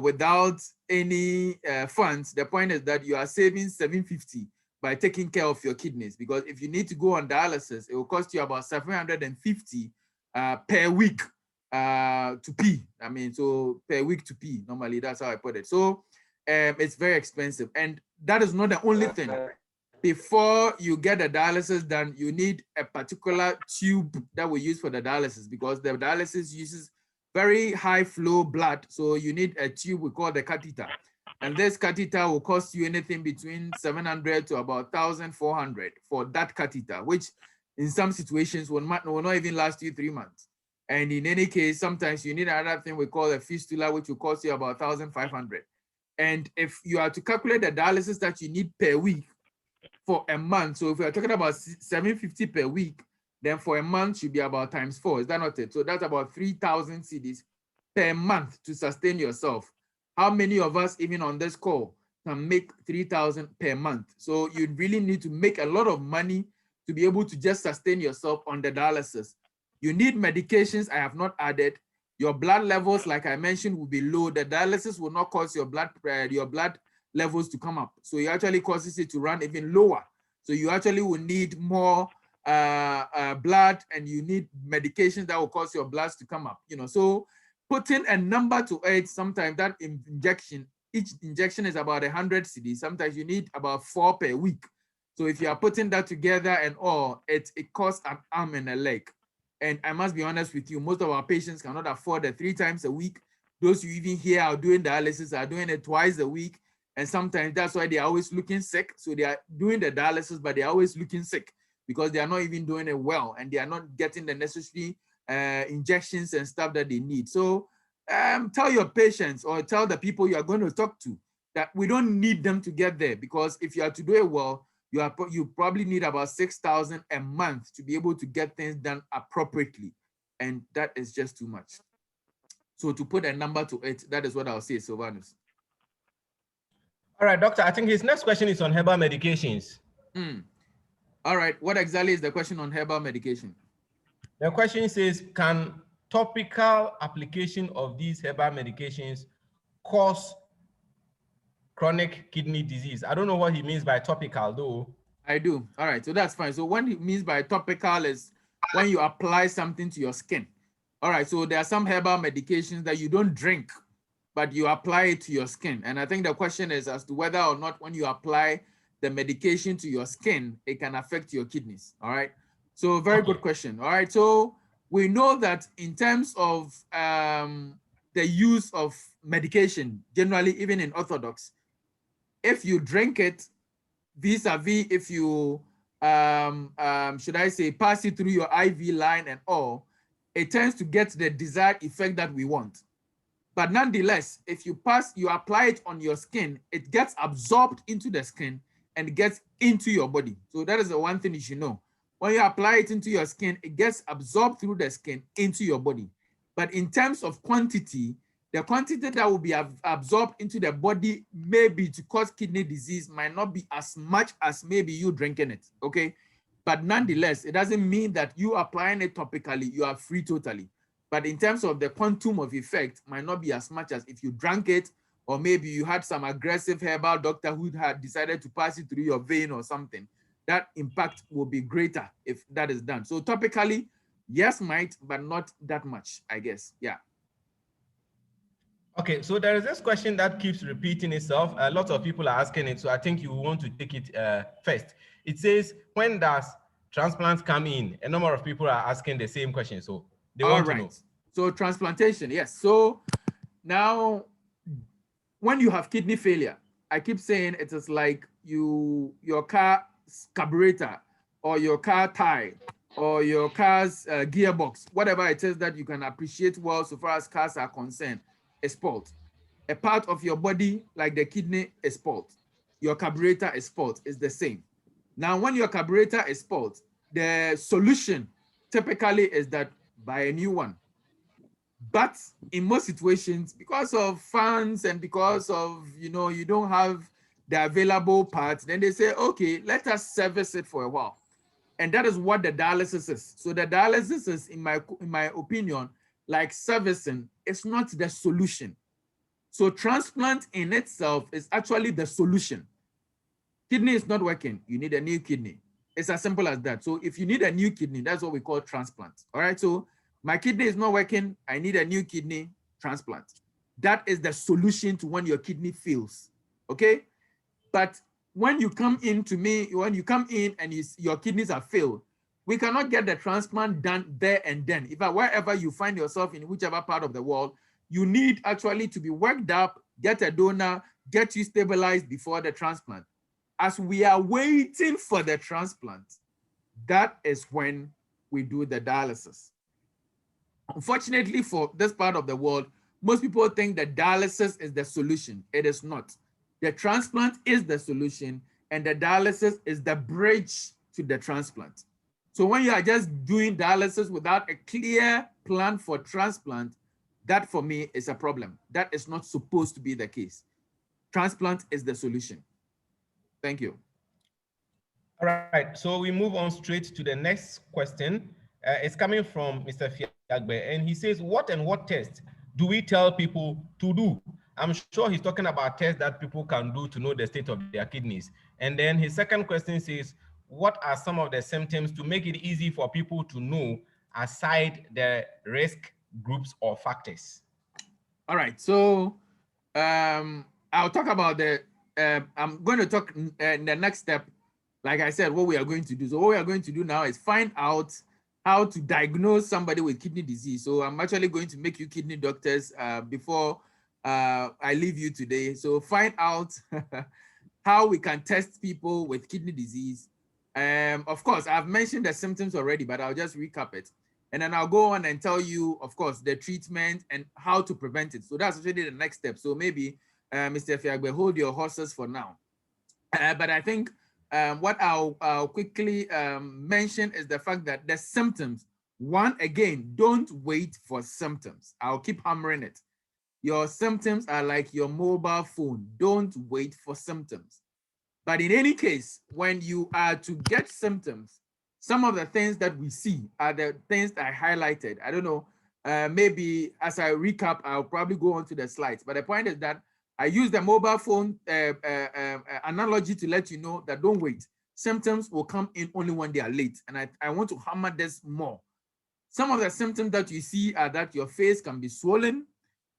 without any funds, the point is that you are saving 750 by taking care of your kidneys, because if you need to go on dialysis, it will cost you about 750 per week to pee. I mean, so per week to pee, normally that's how I put it. So it's very expensive, and that is not the only thing. Before you get the dialysis done, you need a particular tube that we use for the dialysis, because the dialysis uses very high flow blood. So you need a tube we call the catheter. And this catheter will cost you anything between 700 to about 1,400 for that catheter, which in some situations will not even last you 3 months. And in any case, sometimes you need another thing we call a fistula, which will cost you about 1,500. And if you are to calculate the dialysis that you need per week, for a month, so if we are talking about 750 per week, then for a month should be about ×4. Is that not it? So that's about 3,000 cedis per month to sustain yourself. How many of us, even on this call, can make 3,000 per month? So you really need to make a lot of money to be able to just sustain yourself on the dialysis. You need medications I have not added. Your blood levels, like I mentioned, will be low. The dialysis will not cause your blood levels to come up. So it actually causes it to run even lower. So you actually will need more blood, and you need medications that will cause your bloods to come up. You know, so putting a number to it, sometimes that injection, each injection is about 100 cedis. Sometimes you need about 4 per week. So if you are putting that together and all, it costs an arm and a leg. And I must be honest with you, most of our patients cannot afford it 3 times a week. Those you even hear are doing dialysis are doing it twice a week. And sometimes that's why they're always looking sick. So they are doing the dialysis, but they're always looking sick because they are not even doing it well, and they are not getting the necessary injections and stuff that they need. So tell your patients or tell the people you are going to talk to that we don't need them to get there, because if you are to do it well, you probably need about 6,000 a month to be able to get things done appropriately. And that is just too much. So to put a number to it, that is what I'll say, Sylvanus. All right, doctor, I think his next question is on herbal medications. All right, what exactly is the question on herbal medication? The question says, can topical application of these herbal medications cause chronic kidney disease? I don't know what he means by topical though. I do. All right, so that's fine. So what he means by topical is when you apply something to your skin. All right, so there are some herbal medications that you don't drink, but you apply it to your skin. And I think the question is as to whether or not when you apply the medication to your skin, it can affect your kidneys. All right. So very good question. All right. So we know that in terms of the use of medication, generally, even in Orthodox, if you drink it vis-a-vis if you, should I say, pass it through your IV line and all, it tends to get the desired effect that we want. But nonetheless, if you apply it on your skin, it gets absorbed into the skin and gets into your body. So that is the one thing you should know. When you apply it into your skin, it gets absorbed through the skin into your body. But in terms of quantity, the quantity that will be absorbed into the body maybe to cause kidney disease might not be as much as maybe you drinking it, okay? But nonetheless, it doesn't mean that you applying it topically, you are free totally. But in terms of the quantum of effect, might not be as much as if you drank it, or maybe you had some aggressive herbal doctor who had decided to pass it through your vein or something. That impact will be greater if that is done. So topically, yes, might, but not that much, I guess. Yeah. Okay, so there is this question that keeps repeating itself. A lot of people are asking it, so I think you want to take it first. It says, when does transplants come in? A number of people are asking the same question, so they want to know. So transplantation, yes. So now, when you have kidney failure, I keep saying it is like your car carburetor or your car tire or your car's gearbox, whatever it is that you can appreciate well so far as cars are concerned, is fault. A part of your body, like the kidney, is fault. Your carburetor is fault. It's the same. Now, when your carburetor is fault, the solution typically is that buy a new one. But in most situations, because of funds and because of, you don't have the available parts, then they say, okay, let us service it for a while. And that is what the dialysis is. So the dialysis is, in my opinion, like servicing, it's not the solution. So transplant in itself is actually the solution. Kidney is not working, you need a new kidney. It's as simple as that. So if you need a new kidney, that's what we call transplant. All right, so my kidney is not working, I need a new kidney, transplant. That is the solution to when your kidney fails, okay? But when you come in to me, when you come in and your kidneys are failed, we cannot get the transplant done there and then. If wherever you find yourself in whichever part of the world, you need actually to be worked up, get a donor, get you stabilized before the transplant. As we are waiting for the transplant, that is when we do the dialysis. Unfortunately, for this part of the world, most people think that dialysis is the solution. It is not. The transplant is the solution, and the dialysis is the bridge to the transplant. So when you are just doing dialysis without a clear plan for transplant, that for me is a problem. That is not supposed to be the case. Transplant is the solution. Thank you. All right, so we move on straight to the next question. It's coming from Mr. Fiagbe, and he says, what test do we tell people to do? I'm sure he's talking about tests that people can do to know the state of their kidneys. And then his second question says, what are some of the symptoms to make it easy for people to know aside the risk groups or factors? All right, so I'll talk about I'm going to talk in the next step, like I said, what we are going to do. So what we are going to do now is find out how to diagnose somebody with kidney disease. So I'm actually going to make you kidney doctors before I leave you today. So find out how we can test people with kidney disease. Of course, I've mentioned the symptoms already, but I'll just recap it. And then I'll go on and tell you, of course, the treatment and how to prevent it. So that's actually the next step. So maybe, Mr. Fiagbe, hold your horses for now. But I think what I'll quickly mention is the fact that the symptoms, one, again, don't wait for symptoms. I'll keep hammering it. Your symptoms are like your mobile phone. Don't wait for symptoms. But in any case, when you are to get symptoms, some of the things that we see are the things that I highlighted. I don't know, maybe as I recap, I'll probably go on to the slides. But the point is that I use the mobile phone analogy to let you know that don't wait. Symptoms will come in only when they are late. And I want to hammer this more. Some of the symptoms that you see are that your face can be swollen,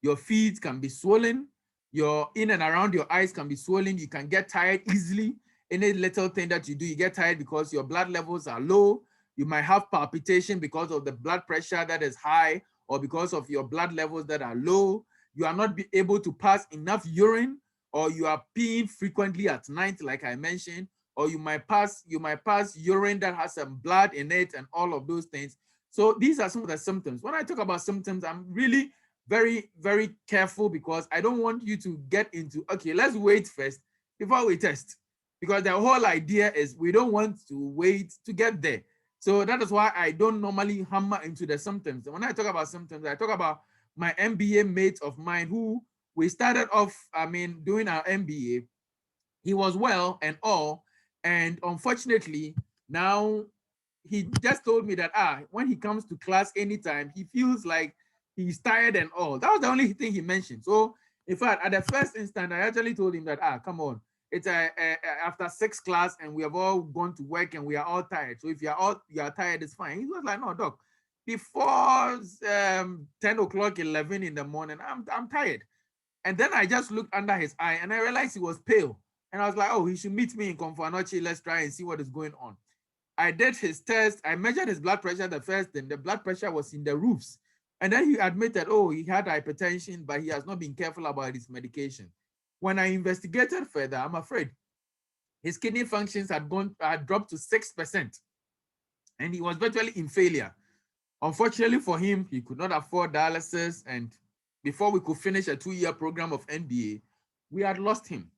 your feet can be swollen, your in and around your eyes can be swollen, you can get tired easily. Any little thing that you do, you get tired because your blood levels are low. You might have palpitation because of the blood pressure that is high or because of your blood levels that are low. You are not able to pass enough urine, or you are peeing frequently at night, like I mentioned, or you might pass urine that has some blood in it and all of those things. So these are some of the symptoms. When I talk about symptoms, I'm really very, very careful because I don't want you to get into, okay, let's wait first before we test. Because the whole idea is we don't want to wait to get there. So that is why I don't normally hammer into the symptoms. When I talk about symptoms, I talk about my MBA mate of mine who we started off, doing our MBA. He was well and all. And unfortunately, now he just told me that when he comes to class anytime, he feels like he's tired and all. That was the only thing he mentioned. So in fact, at the first instant, I actually told him that, come on, it's after 6 class and we have all gone to work and we are all tired. So if you are tired, it's fine. He was like, no, doc, before 10 o'clock, 11 in the morning, I'm tired. And then I just looked under his eye and I realized he was pale. And I was like, oh, he should meet me in Confanochi. Let's try and see what is going on. I did his test. I measured his blood pressure the first, and the blood pressure was in the roofs. And then he admitted, oh, he had hypertension, but he has not been careful about his medication. When I investigated further, I'm afraid his kidney functions had dropped to 6%, and he was virtually in failure. Unfortunately for him, he could not afford dialysis, and before we could finish a 2-year program of MBA, we had lost him.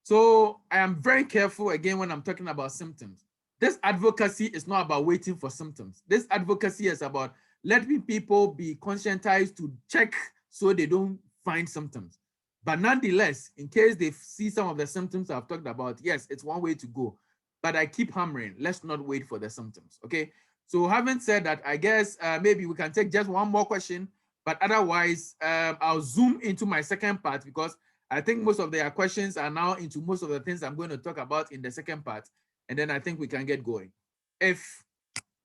So I am very careful again when I'm talking about symptoms. This advocacy is not about waiting for symptoms. This advocacy is about letting people be conscientized to check so they don't find symptoms. But nonetheless, in case they see some of the symptoms I've talked about, yes, it's one way to go. But I keep hammering, let's not wait for the symptoms, okay? So having said that, I guess maybe we can take just one more question, but otherwise, I'll zoom into my second part because I think most of their questions are now into most of the things I'm going to talk about in the second part. And then I think we can get going. If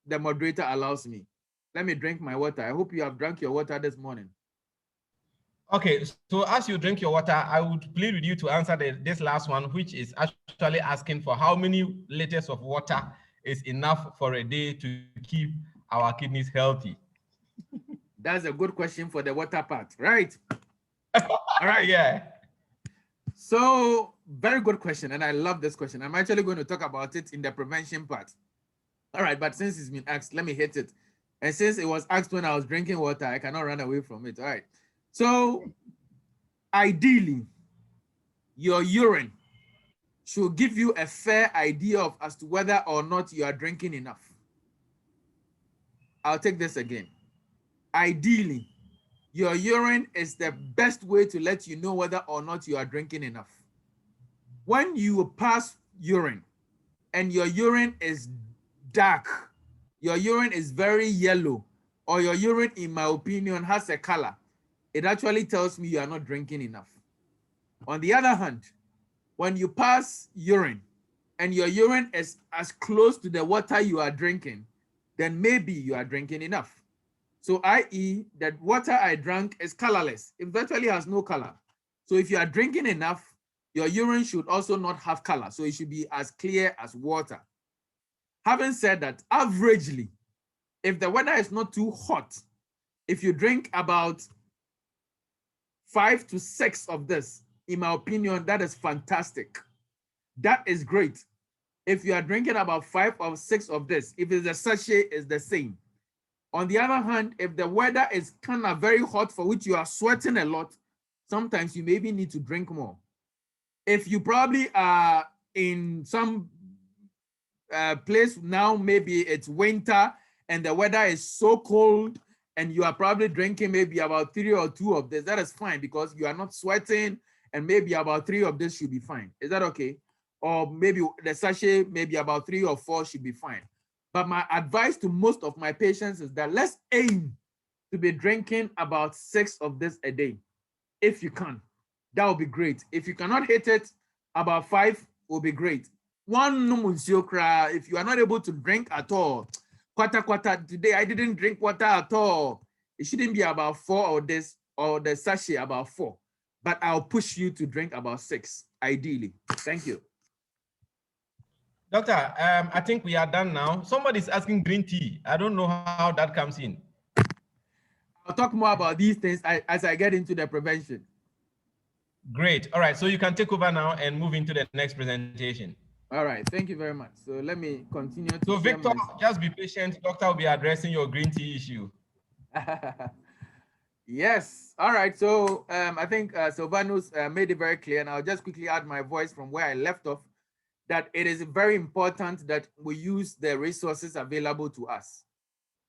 the moderator allows me. Let me drink my water. I hope you have drank your water this morning. Okay, so as you drink your water, I would plead with you to answer this last one, which is actually asking for how many liters of water is enough for a day to keep our kidneys healthy. That's a good question for the water part, right? All right. Yeah. So very good question. And I love this question. I'm actually going to talk about it in the prevention part. All right. But since it's been asked, let me hit it. And since it was asked when I was drinking water, I cannot run away from it. All right. So ideally, your urine should give you a fair idea of as to whether or not you are drinking enough. I'll take this again. Ideally, your urine is the best way to let you know whether or not you are drinking enough. When you pass urine and your urine is dark, your urine is very yellow, or your urine, in my opinion, has a color, it actually tells me you are not drinking enough. On the other hand, when you pass urine and your urine is as close to the water you are drinking, then maybe you are drinking enough. So i.e. that water I drank is colorless. It virtually has no color. So if you are drinking enough, your urine should also not have color. So it should be as clear as water. Having said that, averagely, if the weather is not too hot, if you drink about 5 to 6 of this, in my opinion, that is fantastic. That is great. If you are drinking about 5 or 6 of this, if it's a sachet, it's the same. On the other hand, if the weather is kind of very hot for which you are sweating a lot, sometimes you maybe need to drink more. If you probably are in some place now, maybe it's winter and the weather is so cold and you are probably drinking maybe about 3 or 2 of this, that is fine because you are not sweating and maybe about 3 of this should be fine. Is that okay? Or maybe the sachet, maybe about 3 or 4 should be fine. But my advice to most of my patients is that let's aim to be drinking about 6 of this a day. If you can, that would be great. If you cannot hit it, about 5 will be great. One numunsiokra, if you are not able to drink at all, quarter, today I didn't drink water at all. It shouldn't be about 4 or this, or the sachet about 4. But I'll push you to drink about 6, ideally. Thank you. Doctor, I think we are done now. Somebody's asking green tea. I don't know how that comes in. I'll talk more about these things as I get into the prevention. Great. All right. So you can take over now and move into the next presentation. All right. Thank you very much. So let me continue to So Victor, just be patient. Doctor will be addressing your green tea issue. Yes. All right. So I think Silvanus made it very clear, and I'll just quickly add my voice from where I left off, that it is very important that we use the resources available to us.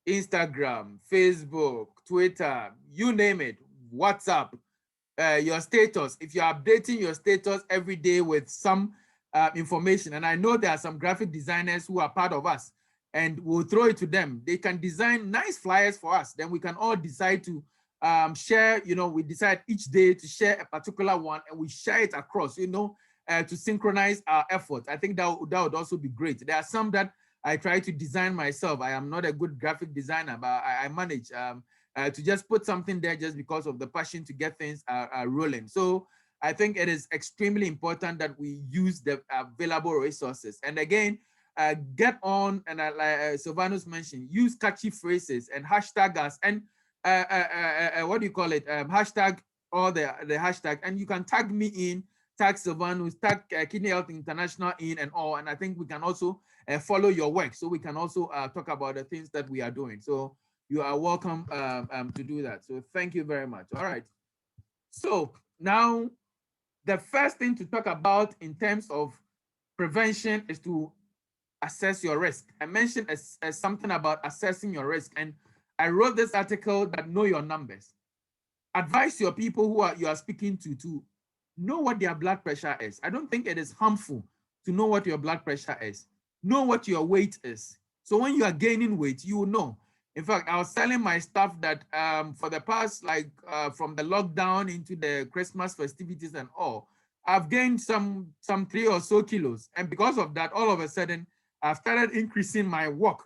Instagram, Facebook, Twitter, you name it, WhatsApp, your status. If you're updating your status every day with some information, and I know there are some graphic designers who are part of us, and we'll throw it to them. They can design nice flyers for us. Then we can all decide to share, we decide each day to share a particular one, and we share it across, to synchronize our efforts. I think that would also be great. There are some that I try to design myself. I am not a good graphic designer, but I manage to just put something there just because of the passion to get things rolling. So I think it is extremely important that we use the available resources. And again, get on, and like Silvanus mentioned, use catchy phrases and hashtag us, and what do you call it? Hashtag all the hashtag, and you can tag me in, tag Silvanus, tag Kidney Health International in, and all. And I think we can also follow your work, so we can also talk about the things that we are doing. So you are welcome to do that. So thank you very much. All right. So now, the first thing to talk about in terms of prevention is to assess your risk. I mentioned something about assessing your risk, and I wrote this article that know your numbers. Advise your people who you are speaking to know what their blood pressure is. I don't think it is harmful to know what your blood pressure is. Know what your weight is. So when you are gaining weight, you will know. In fact, I was telling my staff that for the past, from the lockdown into the Christmas festivities and all, I've gained some 3 or so kilos. And because of that, all of a sudden, I've started increasing my walk.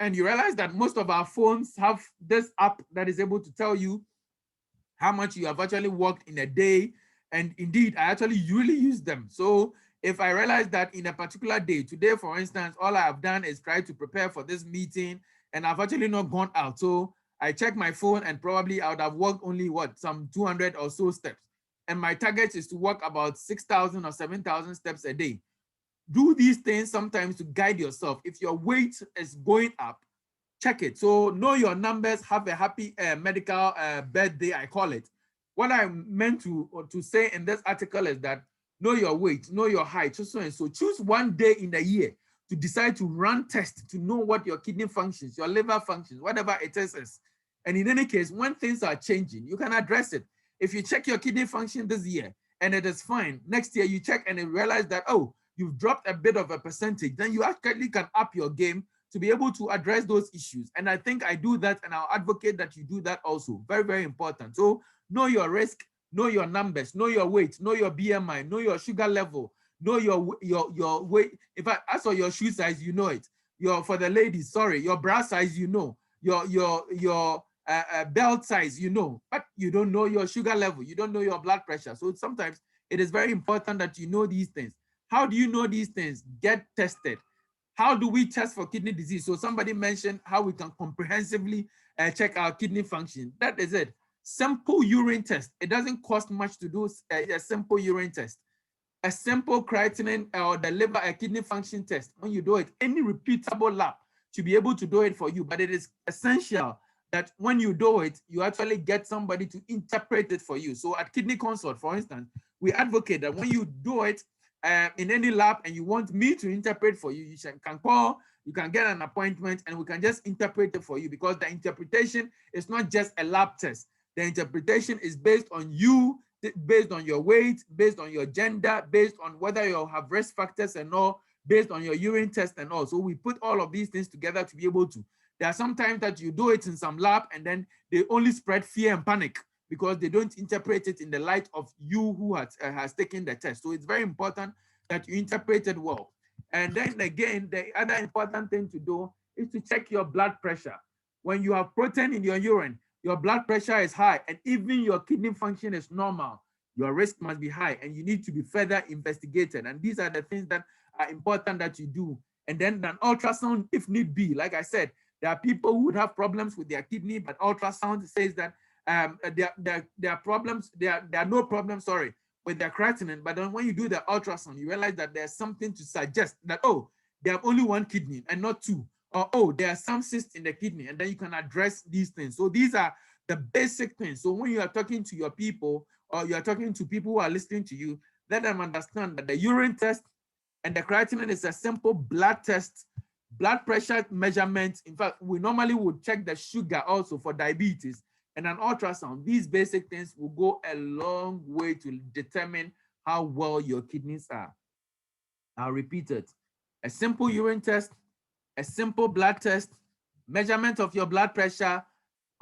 And you realize that most of our phones have this app that is able to tell you how much you have actually walked in a day. And indeed, I actually really use them. So if I realize that in a particular day, today, for instance, all I have done is try to prepare for this meeting, and I've actually not gone out. So I check my phone, and probably I would have walked only some 200 or so steps. And my target is to walk about 6,000 or 7,000 steps a day. Do these things sometimes to guide yourself. If your weight is going up, check it. So know your numbers, have a happy medical birthday, I call it. What I meant to say in this article is that know your weight, know your height, so and so. Choose one day in a year to decide to run tests to know what your kidney functions, your liver functions, whatever it is. And in any case, when things are changing, you can address it. If you check your kidney function this year and it is fine, next year you check and you realize that, oh, you've dropped a bit of a percentage, then you actually can up your game to be able to address those issues. And I think I do that, and I'll advocate that you do that also. Very, very important. So know your risk, know your numbers, know your weight, know your BMI, know your sugar level, know your weight. In fact, as for your shoe size, you know it. For the ladies, sorry, your bra size, you know. Your belt size, you know, but you don't know your sugar level. You don't know your blood pressure. So sometimes it is very important that you know these things. How do you know these things? Get tested. How do we test for kidney disease? So somebody mentioned how we can comprehensively check our kidney function. That is it. Simple urine test. It doesn't cost much to do a simple urine test. A simple creatinine or the liver kidney function test. When you do it, any reputable lab should be able to do it for you. But it is essential that when you do it, you actually get somebody to interpret it for you. So at Kidney Consult, for instance, we advocate that when you do it in any lab and you want me to interpret for you, you can call, you can get an appointment, and we can just interpret it for you, because the interpretation is not just a lab test. The interpretation is based on you, based on your weight, based on your gender, based on whether you have risk factors and all, based on your urine test and all. So we put all of these things together to be able to. There are some times that you do it in some lab and then they only spread fear and panic because they don't interpret it in the light of you who has taken the test. So it's very important that you interpret it well. And then again, the other important thing to do is to check your blood pressure. When you have protein in your urine, your blood pressure is high, and even your kidney function is normal, your risk must be high and you need to be further investigated. And these are the things that are important that you do. And then an ultrasound, if need be. Like I said, there are people who would have problems with their kidney, but ultrasound says that there are no problems, sorry, with their creatinine. But then when you do the ultrasound, you realize that there's something to suggest that, oh, they have only one kidney and not two. Or, oh, there are some cysts in the kidney, and then you can address these things. So these are the basic things. So when you are talking to your people, or you are talking to people who are listening to you, let them understand that the urine test and the creatinine is a simple blood test, blood pressure measurement. In fact, we normally would check the sugar also for diabetes, and an ultrasound. These basic things will go a long way to determine how well your kidneys are. I'll repeat it. A simple urine test, a simple blood test, measurement of your blood pressure,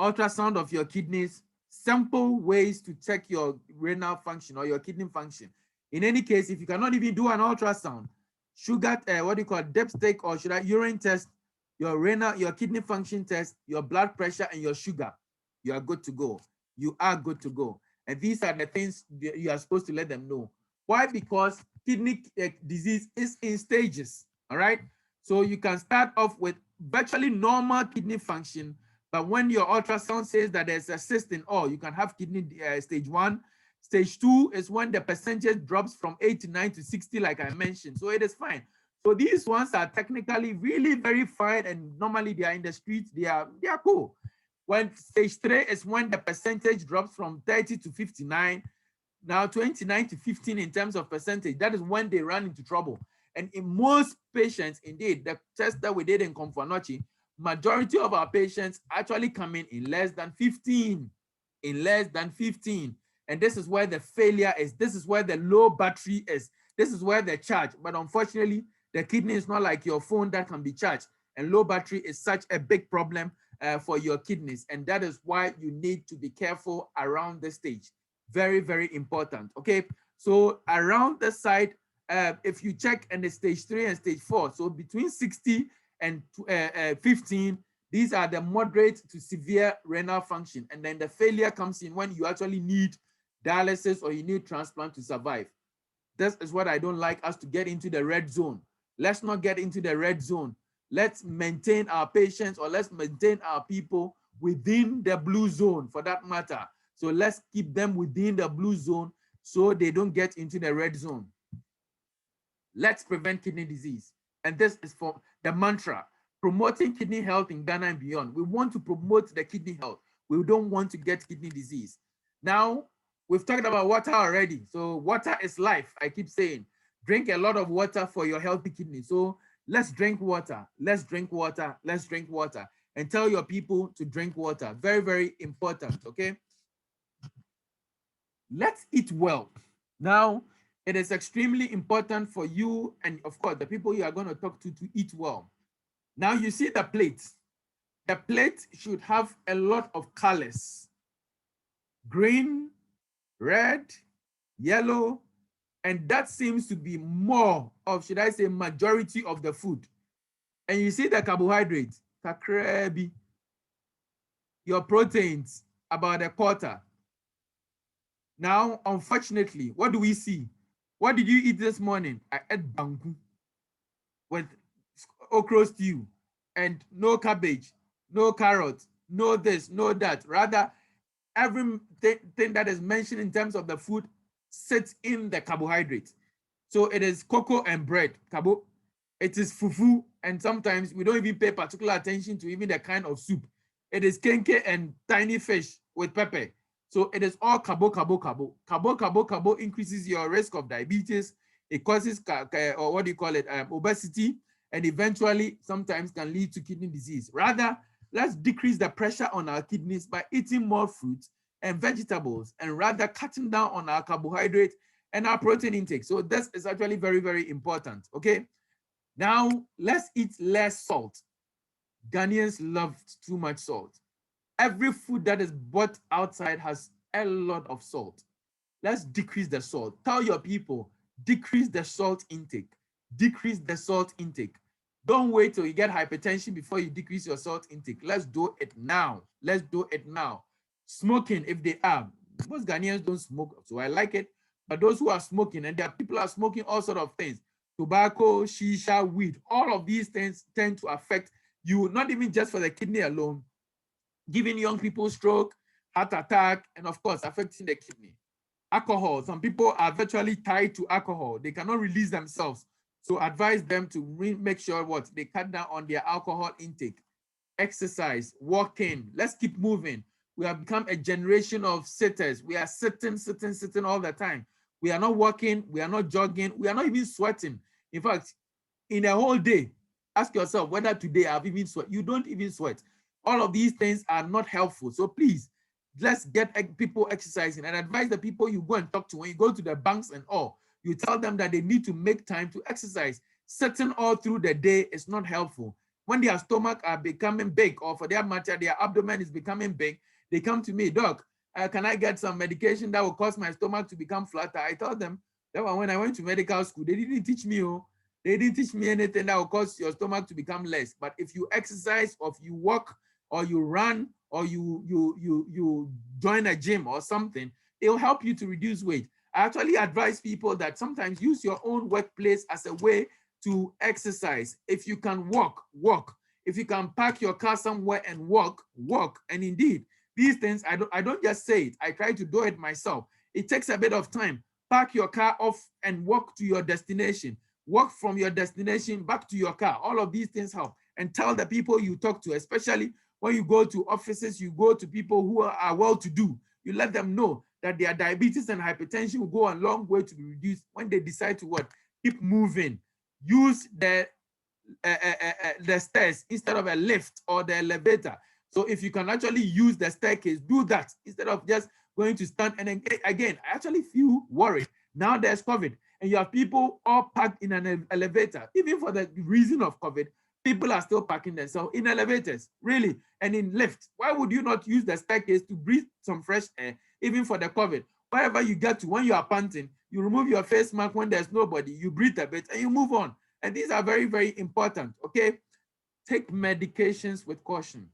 ultrasound of your kidneys, simple ways to check your renal function or your kidney function. In any case, if you cannot even do an ultrasound, sugar, what do you call it, dipstick, or should I urine test, your renal, your kidney function test, your blood pressure, and your sugar, you are good to go. You are good to go. And these are the things you are supposed to let them know. Why? Because kidney disease is in stages, all right? So you can start off with virtually normal kidney function, but when your ultrasound says that there's a cyst in all, you can have kidney stage 1. Stage 2 is when the percentage drops from 89 to 60, like I mentioned. So it is fine. So these ones are technically really very fine, and normally they are in the streets. They are cool. When stage 3 is when the percentage drops from 30 to 59. Now 29 to 15 in terms of percentage. That is when they run into trouble. And in most patients, indeed, the test that we did in Komfanochi, majority of our patients actually come in less than 15, in less than 15. And this is where the failure is. This is where the low battery is. This is where the charge. But unfortunately, the kidney is not like your phone that can be charged. And low battery is such a big problem for your kidneys. And that is why you need to be careful around this stage. Very, very important. Okay. So around the side, if you check in the stage 3 and stage 4, so between 60 and 15, these are the moderate to severe renal function. And then the failure comes in when you actually need dialysis or you need transplant to survive. This is what I don't like us to get into the red zone. Let's not get into the red zone. Let's maintain our patients, or let's maintain our people within the blue zone for that matter. So let's keep them within the blue zone so they don't get into the red zone. Let's prevent kidney disease. And this is for the mantra, promoting kidney health in Ghana and beyond. We want to promote the kidney health. We don't want to get kidney disease. Now, we've talked about water already. So water is life, I keep saying. Drink a lot of water for your healthy kidney. So let's drink water. Let's drink water. Let's drink water. And tell your people to drink water. Very, very important, okay? Let's eat well. Now, it is extremely important for you and, of course, the people you are going to talk to eat well. Now, you see the plate. The plate should have a lot of colors. Green, red, yellow, and that seems to be more of, should I say, majority of the food. And you see the carbohydrates, kakrebi, your proteins, about a quarter. Now, unfortunately, what do we see? What did you eat this morning? I ate banku with okra stew and no cabbage, no carrot, no this, no that. Rather, everything that is mentioned in terms of the food sits in the carbohydrate. So it is cocoa and bread, carbo. It is fufu, and sometimes we don't even pay particular attention to even the kind of soup. It is kenke and tiny fish with pepper. So it is all carbo, carbo, carbo. Carbo, carbo, carbo increases your risk of diabetes. It causes, or what do you call it, obesity, and eventually sometimes can lead to kidney disease. Rather, let's decrease the pressure on our kidneys by eating more fruits and vegetables, and rather cutting down on our carbohydrate and our protein intake. So this is actually very, very important, okay? Now, let's eat less salt. Ghanaians love too much salt. Every food that is bought outside has a lot of salt. Let's decrease the salt. Tell your people, decrease the salt intake. Decrease the salt intake. Don't wait till you get hypertension before you decrease your salt intake. Let's do it now. Let's do it now. Smoking, if they are. Most Ghanaians don't smoke, so I like it. But those who are smoking, and there are people are smoking all sorts of things, tobacco, shisha, weed, all of these things tend to affect you, not even just for the kidney alone, giving young people stroke, heart attack, and of course, affecting the kidney. Alcohol, some people are virtually tied to alcohol. They cannot release themselves. So advise them to make sure what they cut down on their alcohol intake. Exercise, walking, let's keep moving. We have become a generation of sitters. We are sitting all the time. We are not walking, we are not jogging, we are not even sweating. In fact, in a whole day, ask yourself whether today I've even sweat. You don't even sweat. All of these things are not helpful. So please, let's get people exercising, and advise the people you go and talk to when you go to the banks and all. You tell them that they need to make time to exercise. Sitting all through the day is not helpful. when their stomach are becoming big, or for that matter, their abdomen is becoming big, they come to me, doc, can I get some medication that will cause my stomach to become flatter? I told them that when I went to medical school, they didn't teach me, they didn't teach me anything that will cause your stomach to become less. But if you exercise, or if you walk, or you run, or you join a gym or something, it will help you to reduce weight. I actually advise people that sometimes use your own workplace as a way to exercise. If you can walk, walk. If you can park your car somewhere and walk, walk. And indeed, these things, I don't just say it. I try to do it myself. It takes a bit of time. Park your car off and walk to your destination. Walk from your destination back to your car. All of these things help. And tell the people you talk to, especially when you go to offices, you go to people who are well-to-do. You let them know that their diabetes and hypertension will go a long way to be reduced when they decide to what? Keep moving. Use the stairs instead of a lift or the elevator. So if you can actually use the staircase, do that instead of just going to stand. And again, I actually feel worried. Now there's COVID, and you have people all packed in an elevator. Even for the reason of COVID, people are still packing themselves in elevators, really, and in lifts. Why would you not use the staircase to breathe some fresh air, even for the COVID? Wherever you get to, when you are panting, you remove your face mask when there's nobody, you breathe a bit, and you move on. And these are very, very important, okay? Take medications with caution.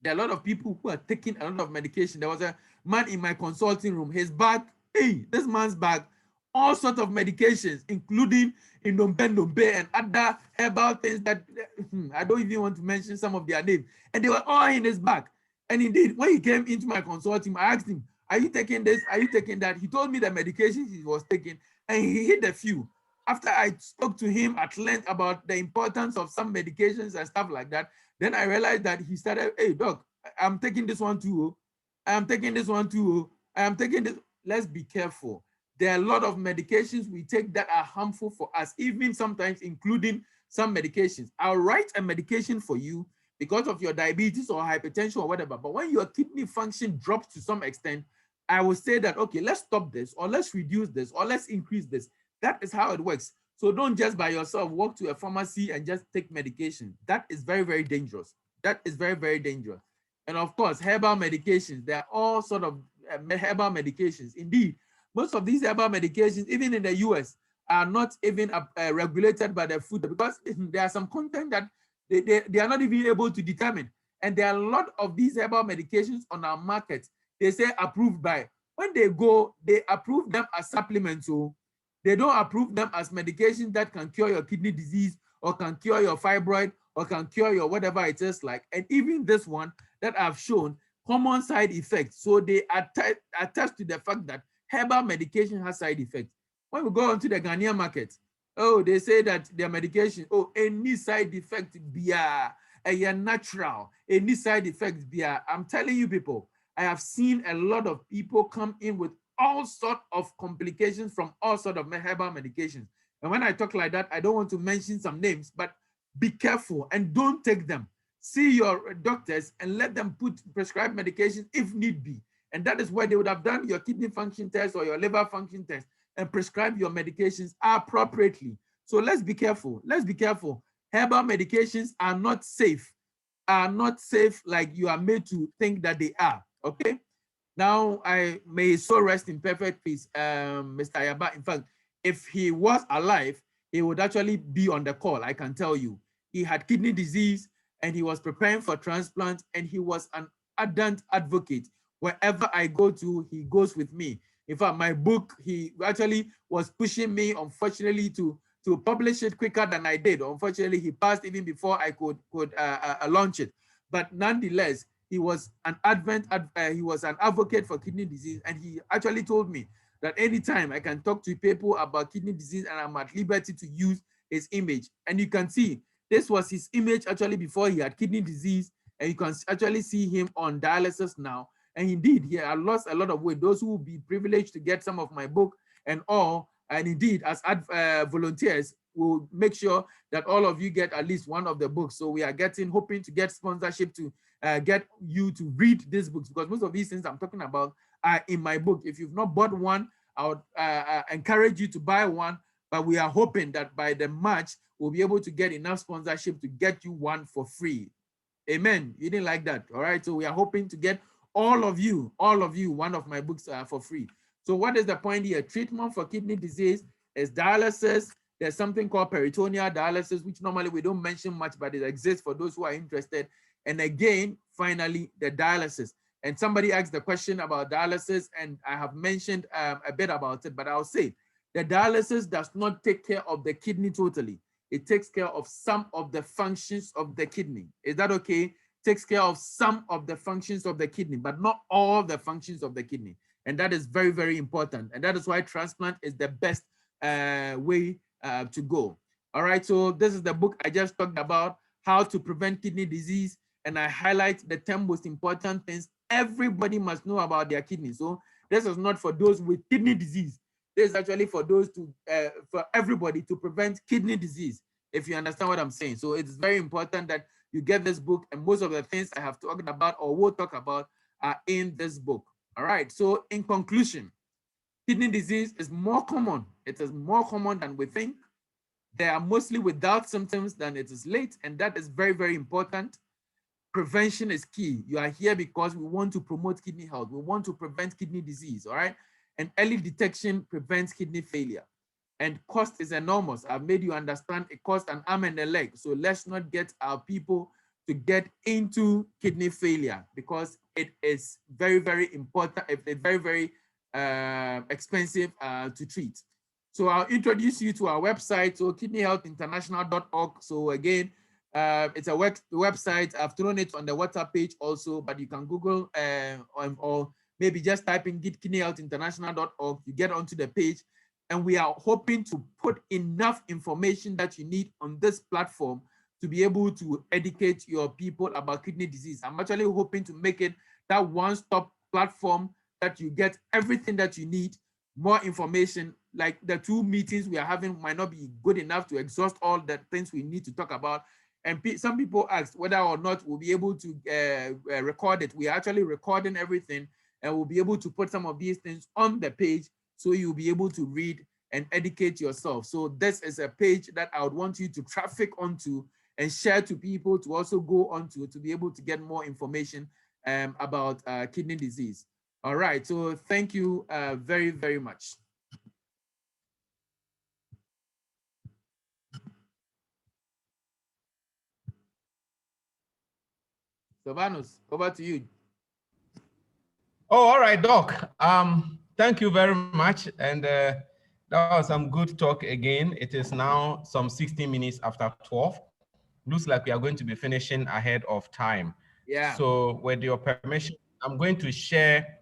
There are a lot of people who are taking a lot of medication. There was a man in my consulting room, his bag, hey, this man's bag, all sorts of medications, including Indombe and other herbal things that I don't even want to mention some of their names. And they were all in his bag. And indeed, when he came into my consulting, I asked him, are you taking this? Are you taking that? He told me the medications he was taking, and he hit a few. After I spoke to him at length about the importance of some medications and stuff like that, then I realized that he started, hey, doc, I'm taking this one too. I'm taking this one too. I'm taking this. Let's be careful. There are a lot of medications we take that are harmful for us, even sometimes including some medications. I'll write a medication for you because of your diabetes or hypertension or whatever. But when your kidney function drops to some extent, I will say that, okay, let's stop this, or let's reduce this, or let's increase this. That is how it works. So don't just by yourself walk to a pharmacy and just take medication. That is very, very dangerous. That is very, very dangerous. And of course, herbal medications, there are all sorts of herbal medications. Indeed, most of these herbal medications, even in the US, are not even regulated by the food, because there are some content that they are not even able to determine. And there are a lot of these herbal medications on our market. They say approved by. When they go, they approve them as supplements. So they don't approve them as medications that can cure your kidney disease, or can cure your fibroid, or can cure your whatever it is like. And even this one that I've shown, common side effects. So they attest to the fact that herbal medication has side effects. When we go onto the Ghanaian market, oh, they say that their medication, oh, any side effect be a natural, any side effects be I'm telling you people, I have seen a lot of people come in with all sorts of complications from all sorts of herbal medications. And when I talk like that, I don't want to mention some names, but be careful and don't take them. See your doctors and let them prescribe medications if need be. And that is where they would have done your kidney function test or your liver function test and prescribe your medications appropriately. So let's be careful. Let's be careful. Herbal medications are not safe like you are made to think that they are. Okay. Now, I may so rest in perfect peace, Mr. Ayaba. In fact, if he was alive, he would actually be on the call, I can tell you. He had kidney disease and he was preparing for transplant, and he was an ardent advocate. Wherever I go to, he goes with me. In fact, my book, he actually was pushing me, unfortunately, to publish it quicker than I did. Unfortunately, he passed even before I could launch it. But nonetheless, he was an advocate for kidney disease, and he actually told me that anytime I can talk to people about kidney disease, and I'm at liberty to use his image. And you can see this was his image actually before he had kidney disease, and you can actually see him on dialysis now. And indeed, he had lost a lot of weight. Those who will be privileged to get some of my book and all, and indeed, as volunteers, we'll make sure that all of you get at least one of the books. So we are hoping to get sponsorship to get you to read these books, because most of these things I'm talking about are in my book. If you've not bought one, I would encourage you to buy one. but we are hoping that by the March, we'll be able to get enough sponsorship to get you one for free. Amen. You didn't like that. All right. So we are hoping to get all of you, one of my books for free. So what is the point here? Treatment for kidney disease is dialysis. There's something called peritoneal dialysis, which normally we don't mention much, but it exists for those who are interested. And again, finally, the dialysis. And somebody asked the question about dialysis, and I have mentioned a bit about it, but I'll say the dialysis does not take care of the kidney totally. It takes care of some of the functions of the kidney. Is that okay? Takes care of some of the functions of the kidney, but not all the functions of the kidney. And that is very, very important. And that is why transplant is the best way to go. All right, so this is the book I just talked about, How to Prevent Kidney Disease. And I highlight the 10 most important things everybody must know about their kidney. So this is not for those with kidney disease. This is actually for those for everybody to prevent kidney disease, if you understand what I'm saying. So it's very important that you get this book, and most of the things I have talked about or will talk about are in this book. All right, so in conclusion, kidney disease is more common. It is more common than we think. They are mostly without symptoms than it is late, and that is very, very important. Prevention is key. You are here because we want to promote kidney health. We want to prevent kidney disease, all right? And early detection prevents kidney failure. And cost is enormous. I've made you understand it costs an arm and a leg. So let's not get our people to get into kidney failure, because it is very, very important. It's very, very expensive to treat. So I'll introduce you to our website, so kidneyhealthinternational.org. So again, it's a website. I've thrown it on the WhatsApp page also, but you can Google or maybe just type in kidneyhealthinternational.org. You get onto the page, and we are hoping to put enough information that you need on this platform to be able to educate your people about kidney disease. I'm actually hoping to make it that one-stop platform that you get everything that you need, more information. Like the 2 meetings we are having might not be good enough to exhaust all the things we need to talk about. And some people asked whether or not we'll be able to record it. We are actually recording everything, and we'll be able to put some of these things on the page so you'll be able to read and educate yourself. So this is a page that I would want you to traffic onto and share to people to also go onto to be able to get more information about kidney disease. All right, so thank you very, very much. Sylvanus, over to you. Oh, all right, Doc. Thank you very much. And that was some good talk again. It is now some 16 minutes after 12. Looks like we are going to be finishing ahead of time. Yeah. So with your permission, I'm going to share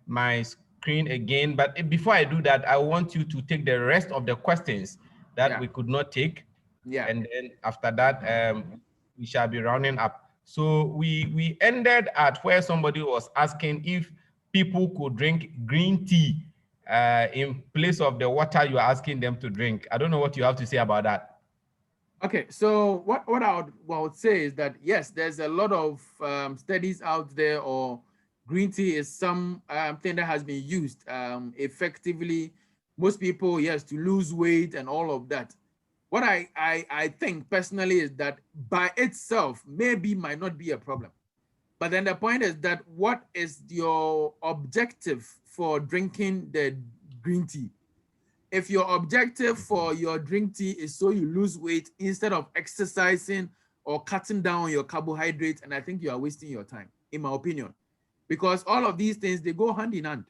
my screen again. But before I do that, I want you to take the rest of the questions that we could not take. Yeah. And then after that, we shall be rounding up. So we ended at where somebody was asking if people could drink green tea in place of the water you are asking them to drink. I don't know what you have to say about that. Okay, so what I would say is that, yes, there's a lot of studies out there, or green tea is something that has been used effectively. Most people, yes, to lose weight and all of that. What I think personally is that by itself maybe might not be a problem. But then the point is that what is your objective for drinking the green tea? If your objective for your drink tea is so you lose weight instead of exercising or cutting down your carbohydrates, and I think you are wasting your time, in my opinion, because all of these things, they go hand in hand.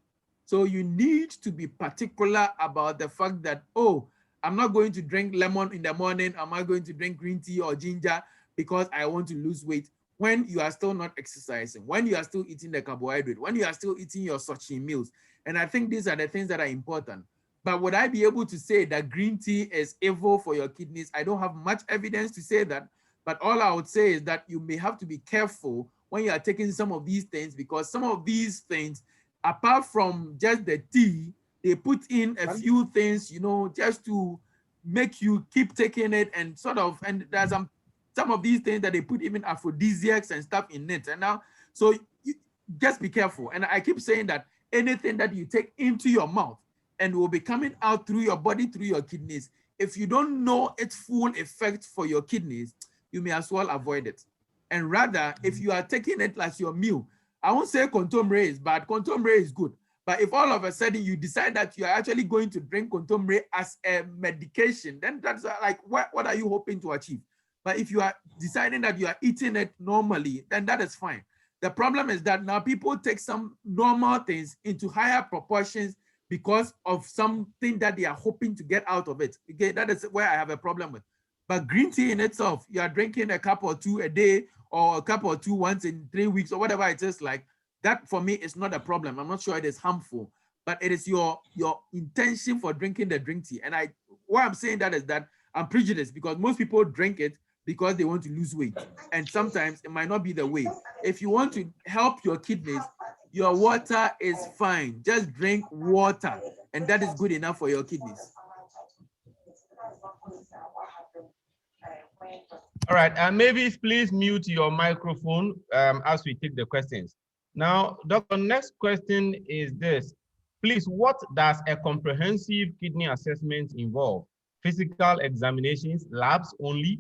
So you need to be particular about the fact that, oh, I'm not going to drink lemon in the morning. Am I going to drink green tea or ginger because I want to lose weight? When you are still not exercising, when you are still eating the carbohydrate, when you are still eating your sushi meals. And I think these are the things that are important. But would I be able to say that green tea is evil for your kidneys? I don't have much evidence to say that. But all I would say is that you may have to be careful when you are taking some of these things, because some of these things, apart from just the tea, they put in a few things, you know, just to make you keep taking it, and sort of, and there's some of these things that they put even aphrodisiacs and stuff in it. And now, so just be careful. And I keep saying that anything that you take into your mouth and will be coming out through your body, through your kidneys. If you don't know its full effect for your kidneys, you may as well avoid it. And rather, if you are taking it as your meal, I won't say contombre is bad, contombre is good. But if all of a sudden you decide that you are actually going to drink contombre as a medication, then that's like, what are you hoping to achieve? But if you are deciding that you are eating it normally, then that is fine. The problem is that now people take some normal things into higher proportions because of something that they are hoping to get out of it. Okay, that is where I have a problem with. But green tea in itself, you are drinking a cup or two a day or a cup or two once in 3 weeks or whatever it is, like that for me is not a problem. I'm not sure it is harmful, but it is your intention for drinking the drink tea. And why I'm saying that is that I'm prejudiced because most people drink it because they want to lose weight. And sometimes it might not be the way. If you want to help your kidneys, your water is fine. Just drink water, and that is good enough for your kidneys. All right, maybe please mute your microphone as we take the questions. Now, Doctor, next question is this. Please, what does a comprehensive kidney assessment involve? Physical examinations, labs only?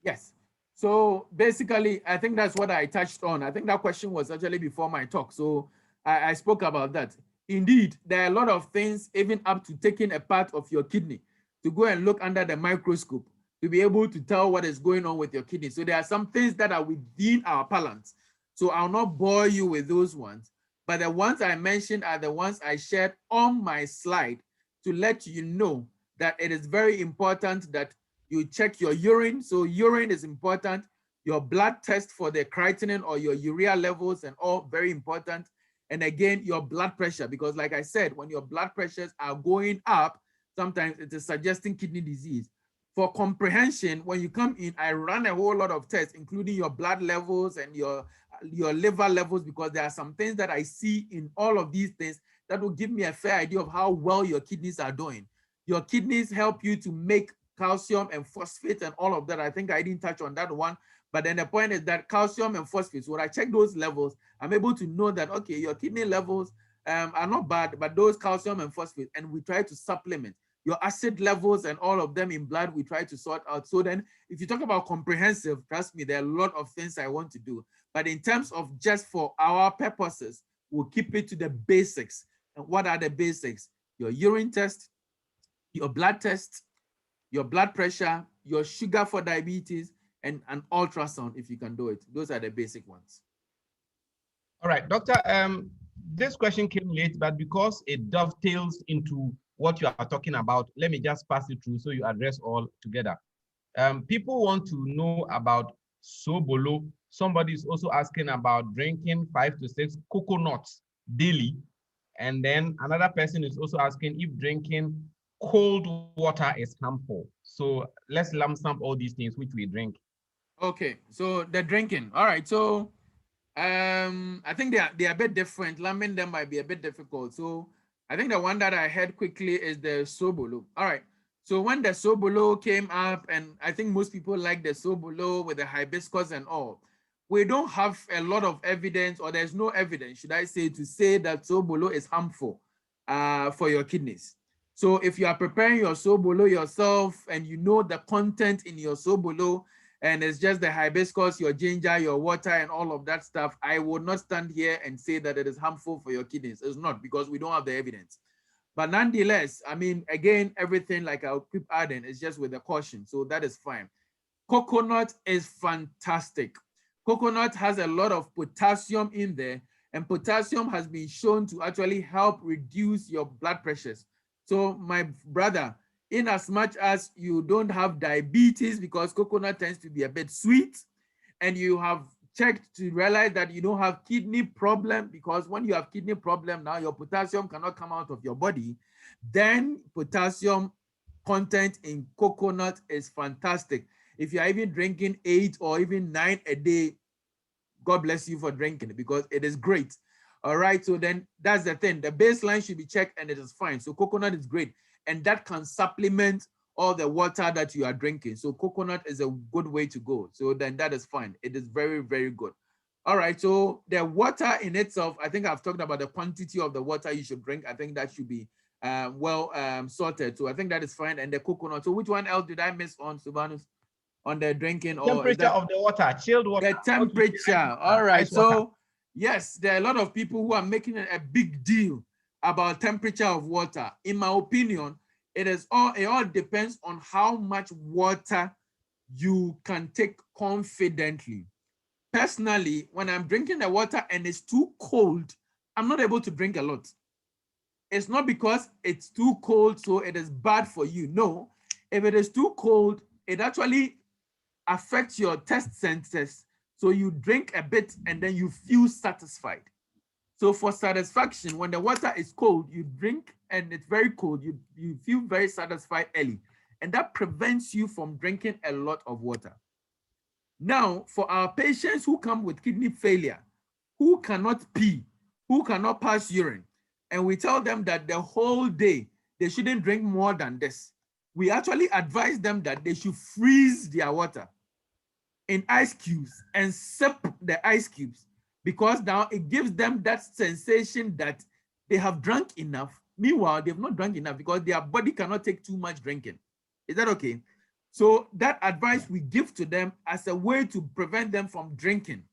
Yes. So basically, I think that's what I touched on. I think that question was actually before my talk. So I spoke about that. Indeed, there are a lot of things, even up to taking a part of your kidney to go and look under the microscope to be able to tell what is going on with your kidney. So there are some things that are within our balance. So I'll not bore you with those ones. But the ones I mentioned are the ones I shared on my slide to let you know that it is very important that you check your urine. So urine is important. Your blood test for the creatinine or your urea levels and all very important. And again, your blood pressure, because like I said, when your blood pressures are going up, sometimes it is suggesting kidney disease. For comprehension, when you come in, I run a whole lot of tests, including your blood levels and your liver levels, because there are some things that I see in all of these things that will give me a fair idea of how well your kidneys are doing. Your kidneys help you to make calcium and phosphate and all of that. I think I didn't touch on that one. But then the point is that calcium and phosphate, when I check those levels, I'm able to know that, okay, your kidney levels are not bad, but those calcium and phosphate, and we try to supplement. Your acid levels and all of them in blood, we try to sort out. So then if you talk about comprehensive, trust me, there are a lot of things I want to do. But in terms of just for our purposes, we'll keep it to the basics. And what are the basics? Your urine test, your blood test, your blood pressure, your sugar for diabetes, and an ultrasound if you can do it. Those are the basic ones. All right, doctor, this question came late, but because it dovetails into what you are talking about, let me just pass it through so you address all together. People want to know about sobolo. Somebody is also asking about drinking 5 to 6 coconuts daily. And then another person is also asking if drinking cold water is harmful. So let's lump sum all these things which we drink. Okay, so the drinking. All right, so I think they are a bit different. Lumping them might be a bit difficult. So I think the one that I heard quickly is the sobolo. All right, so when the sobolo came up, and I think most people like the sobolo with the hibiscus and all, we don't have a lot of evidence, or there's no evidence, should I say, to say that sobolo is harmful for your kidneys. So if you are preparing your sobolo yourself and you know the content in your sobolo, and it's just the hibiscus, your ginger, your water, and all of that stuff, I would not stand here and say that it is harmful for your kidneys. It's not, because we don't have the evidence. But nonetheless, I mean, again, everything, like I'll keep adding, is just with a caution. So that is fine. Coconut is fantastic. Coconut has a lot of potassium in there, and potassium has been shown to actually help reduce your blood pressures. So my brother, in as much as you don't have diabetes, because coconut tends to be a bit sweet, and you have checked to realize that you don't have kidney problem, because when you have kidney problem, now your potassium cannot come out of your body, then potassium content in coconut is fantastic. If you're even drinking 8 or even 9 a day, God bless you for drinking it, because it is great. All right, so then that's the thing. The baseline should be checked and it is fine. So coconut is great, and that can supplement all the water that you are drinking. So coconut is a good way to go. So then that is fine. It is very, very good. All right, so the water in itself, I think I've talked about the quantity of the water you should drink. I think that should be sorted. So I think that is fine. And the coconut. So which one else did I miss on Subanus? On the drinking or temperature of the water, chilled water. The temperature. All right. So yes, there are a lot of people who are making a big deal about temperature of water. In my opinion, it all depends on how much water you can take confidently. Personally, when I'm drinking the water and it's too cold, I'm not able to drink a lot. It's not because it's too cold, so it is bad for you. No, if it is too cold, it actually affects your taste senses. So you drink a bit and then you feel satisfied. So for satisfaction, when the water is cold, you drink and it's very cold, you feel very satisfied early. And that prevents you from drinking a lot of water. Now, for our patients who come with kidney failure, who cannot pee, who cannot pass urine, and we tell them that the whole day they shouldn't drink more than this, we actually advise them that they should freeze their water in ice cubes and sip the ice cubes, because now it gives them that sensation that they have drunk enough. Meanwhile, they've not drunk enough because their body cannot take too much drinking. Is that okay? So that advice we give to them as a way to prevent them from drinking.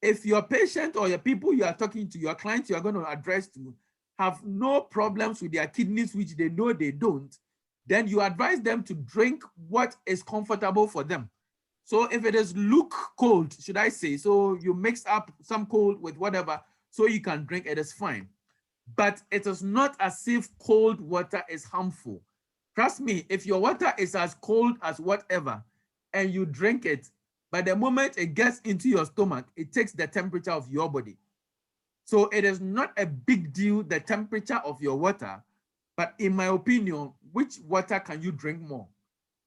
If your patient or your people you are talking to, your clients you are going to address to, have no problems with their kidneys, which they know they don't, then you advise them to drink what is comfortable for them. So if it is look cold, should I say, so you mix up some cold with whatever, so you can drink, it is fine. But it is not as if cold water is harmful. Trust me, if your water is as cold as whatever, and you drink it, by the moment it gets into your stomach, it takes the temperature of your body. So it is not a big deal, the temperature of your water, but in my opinion, which water can you drink more?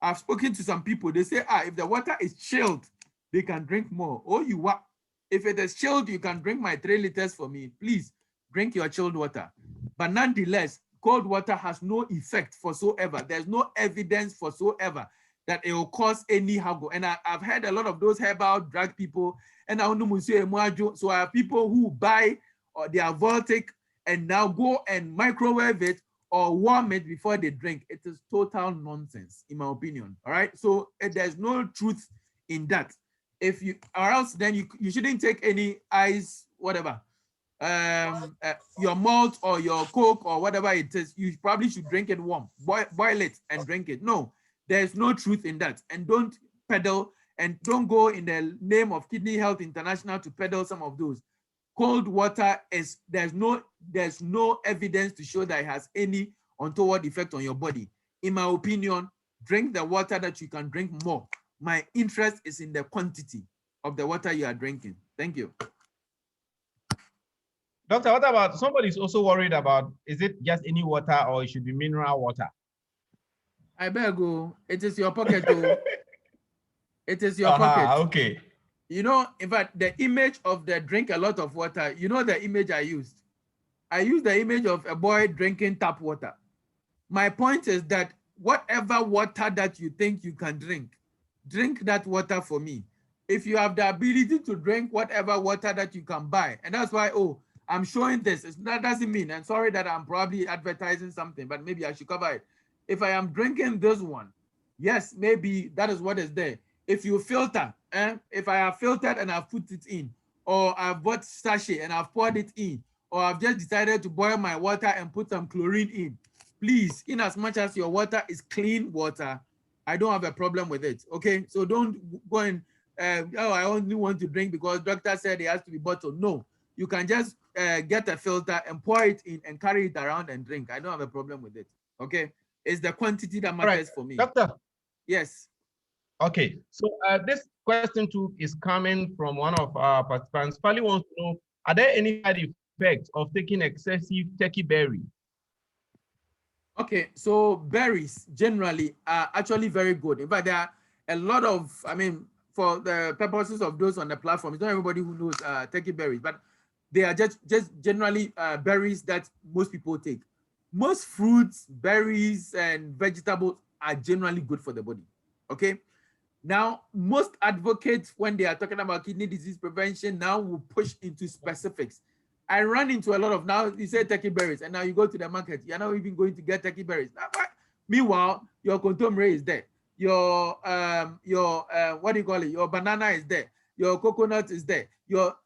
I've spoken to some people, they say, if the water is chilled, they can drink more. Oh, you what? If it is chilled, you can drink my 3 liters for me. Please drink your chilled water. But nonetheless, cold water has no effect whatsoever. There's no evidence whatsoever that it will cause any harm. And I've heard a lot of those herbal drug people, and so I have people who buy their Voltic and now go and microwave it or warm it before they drink. It is total nonsense, in my opinion. All right. So there's no truth in that. If you, or else then you shouldn't take any ice, whatever, your malt or your Coke or whatever it is. You probably should drink it warm, boil it and drink it. No, there's no truth in that. And don't peddle and don't go in the name of Kidney Health International to peddle some of those. Cold water is, there's no evidence to show that it has any untoward effect on your body. In my opinion, drink the water that you can drink more. My interest is in the quantity of the water you are drinking. Thank you. Doctor, what about somebody's also worried about, is it just any water or it should be mineral water? I better go. It is your pocket. It is your pocket. Okay. You know, in fact, the image of the drink a lot of water, you know the image I used? I used the image of a boy drinking tap water. My point is that whatever water that you think you can drink that water for me. If you have the ability to drink whatever water that you can buy, and that's why, I'm showing this. That doesn't mean, and sorry that I'm probably advertising something, but maybe I should cover it. If I am drinking this one, yes, maybe that is what is there. If you filter, if I have filtered and I've put it in, or I've bought sachet and I've poured it in, or I've just decided to boil my water and put some chlorine in, please, in as much as your water is clean water, I don't have a problem with it, okay? So don't go and, I only want to drink because doctor said it has to be bottled. No, you can just get a filter and pour it in and carry it around and drink. I don't have a problem with it, okay? It's the quantity that matters for me. Doctor. Yes. Okay, so this question too is coming from one of our participants. Pali wants to know, are there any side effects of taking excessive turkey berry? Okay, so berries generally are actually very good. In fact, there are a lot of, for the purposes of those on the platform, it's not everybody who knows turkey berries, but they are just generally berries that most people take. Most fruits, berries, and vegetables are generally good for the body, okay? Now, most advocates, when they are talking about kidney disease prevention, now will push into specifics. I run into a lot of, now you say turkey berries, and now you go to the market, you're not even going to get turkey berries. Meanwhile, your contomere is there. Your what do you call it? Your banana is there. Your coconut is there.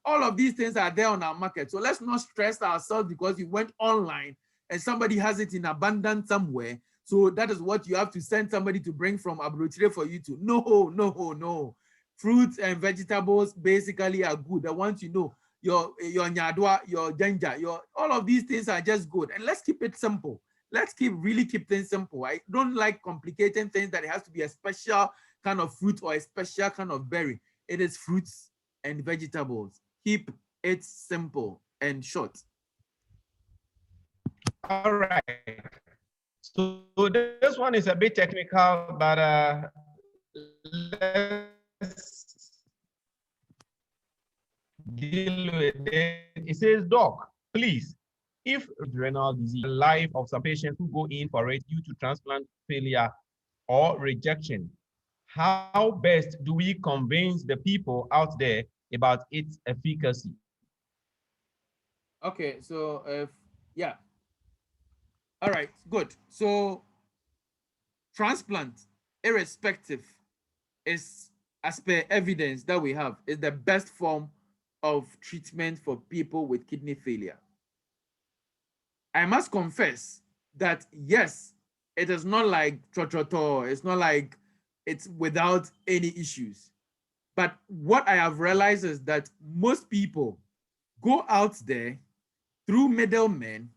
All of these things are there on our market. So let's not stress ourselves because you went online and somebody has it in abundance somewhere. So that is what you have to send somebody to bring from Aburochire for you to. No. Fruits and vegetables basically are good. The ones you know, your nyadwa, your ginger, all of these things are just good. And let's keep it simple. Let's really keep things simple. I don't like complicating things that it has to be a special kind of fruit or a special kind of berry. It is fruits and vegetables. Keep it simple and short. All right. So this one is a bit technical, but let's deal with it. It says, Doc, please, if renal disease, the life of some patients who go in for it due to transplant failure or rejection, how best do we convince the people out there about its efficacy? Okay, so yeah. All right, good. So transplant, irrespective, is, as per evidence that we have, is the best form of treatment for people with kidney failure. I must confess that yes, it is not like trotroto, it's not like it's without any issues. But what I have realized is that most people go out there through middlemen,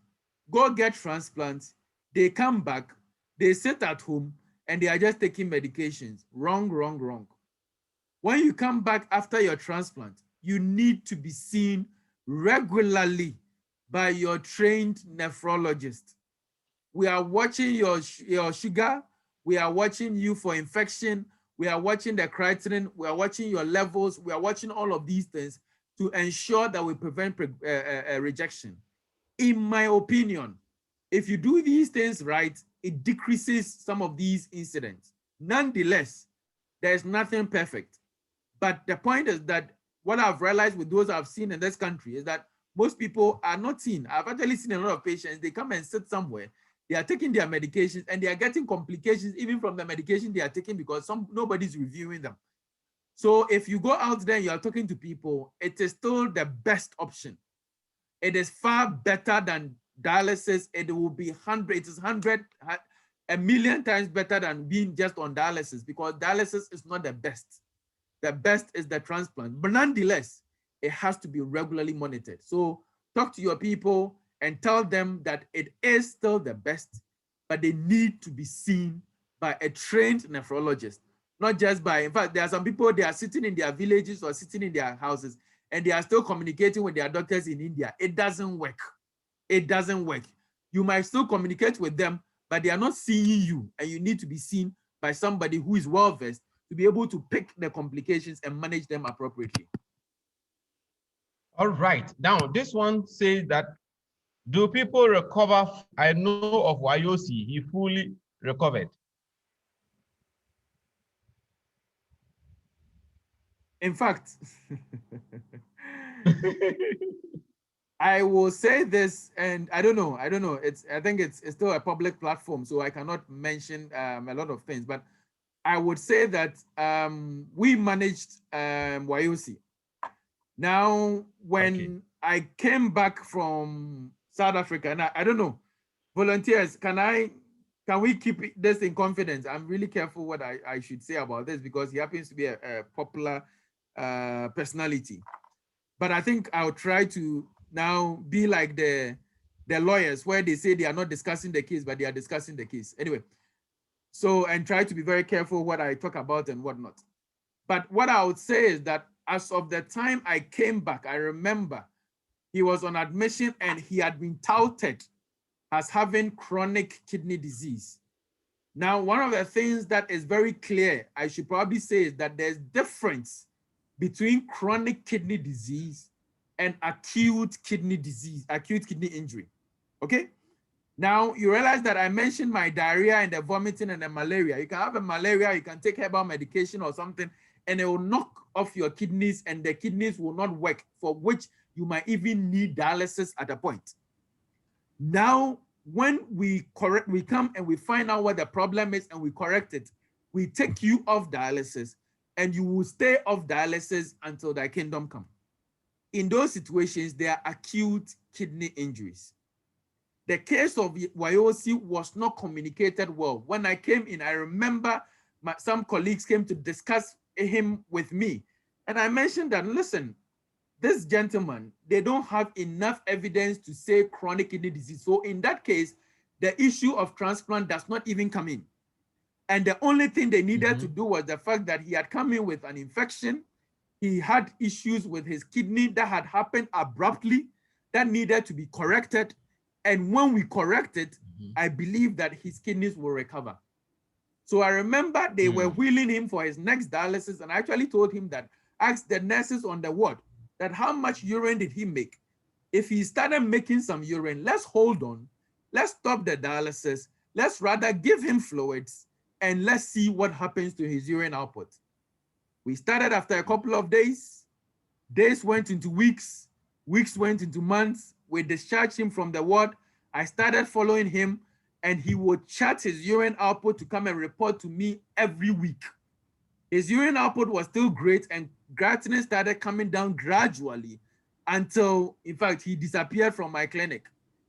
go get transplants, they come back, they sit at home, and they are just taking medications. Wrong. When you come back after your transplant, you need to be seen regularly by your trained nephrologist. We are watching your sugar, we are watching you for infection, we are watching the creatinine, we are watching your levels, we are watching all of these things to ensure that we prevent rejection. In my opinion, if you do these things right, it decreases some of these incidents. Nonetheless, there's nothing perfect. But the point is that what I've realized with those I've seen in this country is that most people are not seen. I've actually seen a lot of patients, they come and sit somewhere, they are taking their medications and they are getting complications even from the medication they are taking because nobody's reviewing them. So if you go out there and you are talking to people, it is still the best option. It is far better than dialysis. It will be 1,000,000 times better than being just on dialysis because dialysis is not the best. The best is the transplant, but nonetheless, it has to be regularly monitored. So talk to your people and tell them that it is still the best, but they need to be seen by a trained nephrologist, not just by, in fact, there are some people, they are sitting in their villages or sitting in their houses and they are still communicating with their doctors in India. It doesn't work. It doesn't work. You might still communicate with them, but they are not seeing you, and you need to be seen by somebody who is well-versed to be able to pick the complications and manage them appropriately. All right. Now, this one says that, do people recover? I know of Wayosi, he fully recovered. In fact, I will say this, and I don't know. I think it's still a public platform, so I cannot mention a lot of things, but I would say that we managed Wayosi. Now, when I came back from South Africa, and I don't know, volunteers, can we keep this in confidence? I'm really careful what I should say about this because he happens to be a popular personality. But I think I'll try to now be like the lawyers where they say they are not discussing the case, but they are discussing the case. Anyway, so, and try to be very careful what I talk about and whatnot. But what I would say is that as of the time I came back, I remember he was on admission and he had been touted as having chronic kidney disease. Now, one of the things that is very clear, I should probably say, is that there's difference between chronic kidney disease and acute kidney disease, acute kidney injury, okay? Now, you realize that I mentioned my diarrhea and the vomiting and the malaria. You can have a malaria, you can take herbal medication or something, and it will knock off your kidneys and the kidneys will not work, for which you might even need dialysis at a point. Now, when we come and we find out what the problem is and we correct it, we take you off dialysis and you will stay off dialysis until thy kingdom come. In those situations, they are acute kidney injuries. The case of Wayosi was not communicated well. When I came in, I remember some colleagues came to discuss him with me. And I mentioned that, listen, this gentleman, they don't have enough evidence to say chronic kidney disease. So in that case, the issue of transplant does not even come in. And the only thing they needed to do was the fact that he had come in with an infection. He had issues with his kidney that had happened abruptly that needed to be corrected. And when we correct it, I believe that his kidneys will recover. So I remember they were wheeling him for his next dialysis, and I actually told him that, ask the nurses on the ward, that how much urine did he make? If he started making some urine, let's hold on, let's stop the dialysis, let's rather give him fluids, and let's see what happens to his urine output. We started after a couple of days. Days went into weeks, weeks went into months. We discharged him from the ward. I started following him, and he would chart his urine output to come and report to me every week. His urine output was still great, and creatinine started coming down gradually until, in fact, he disappeared from my clinic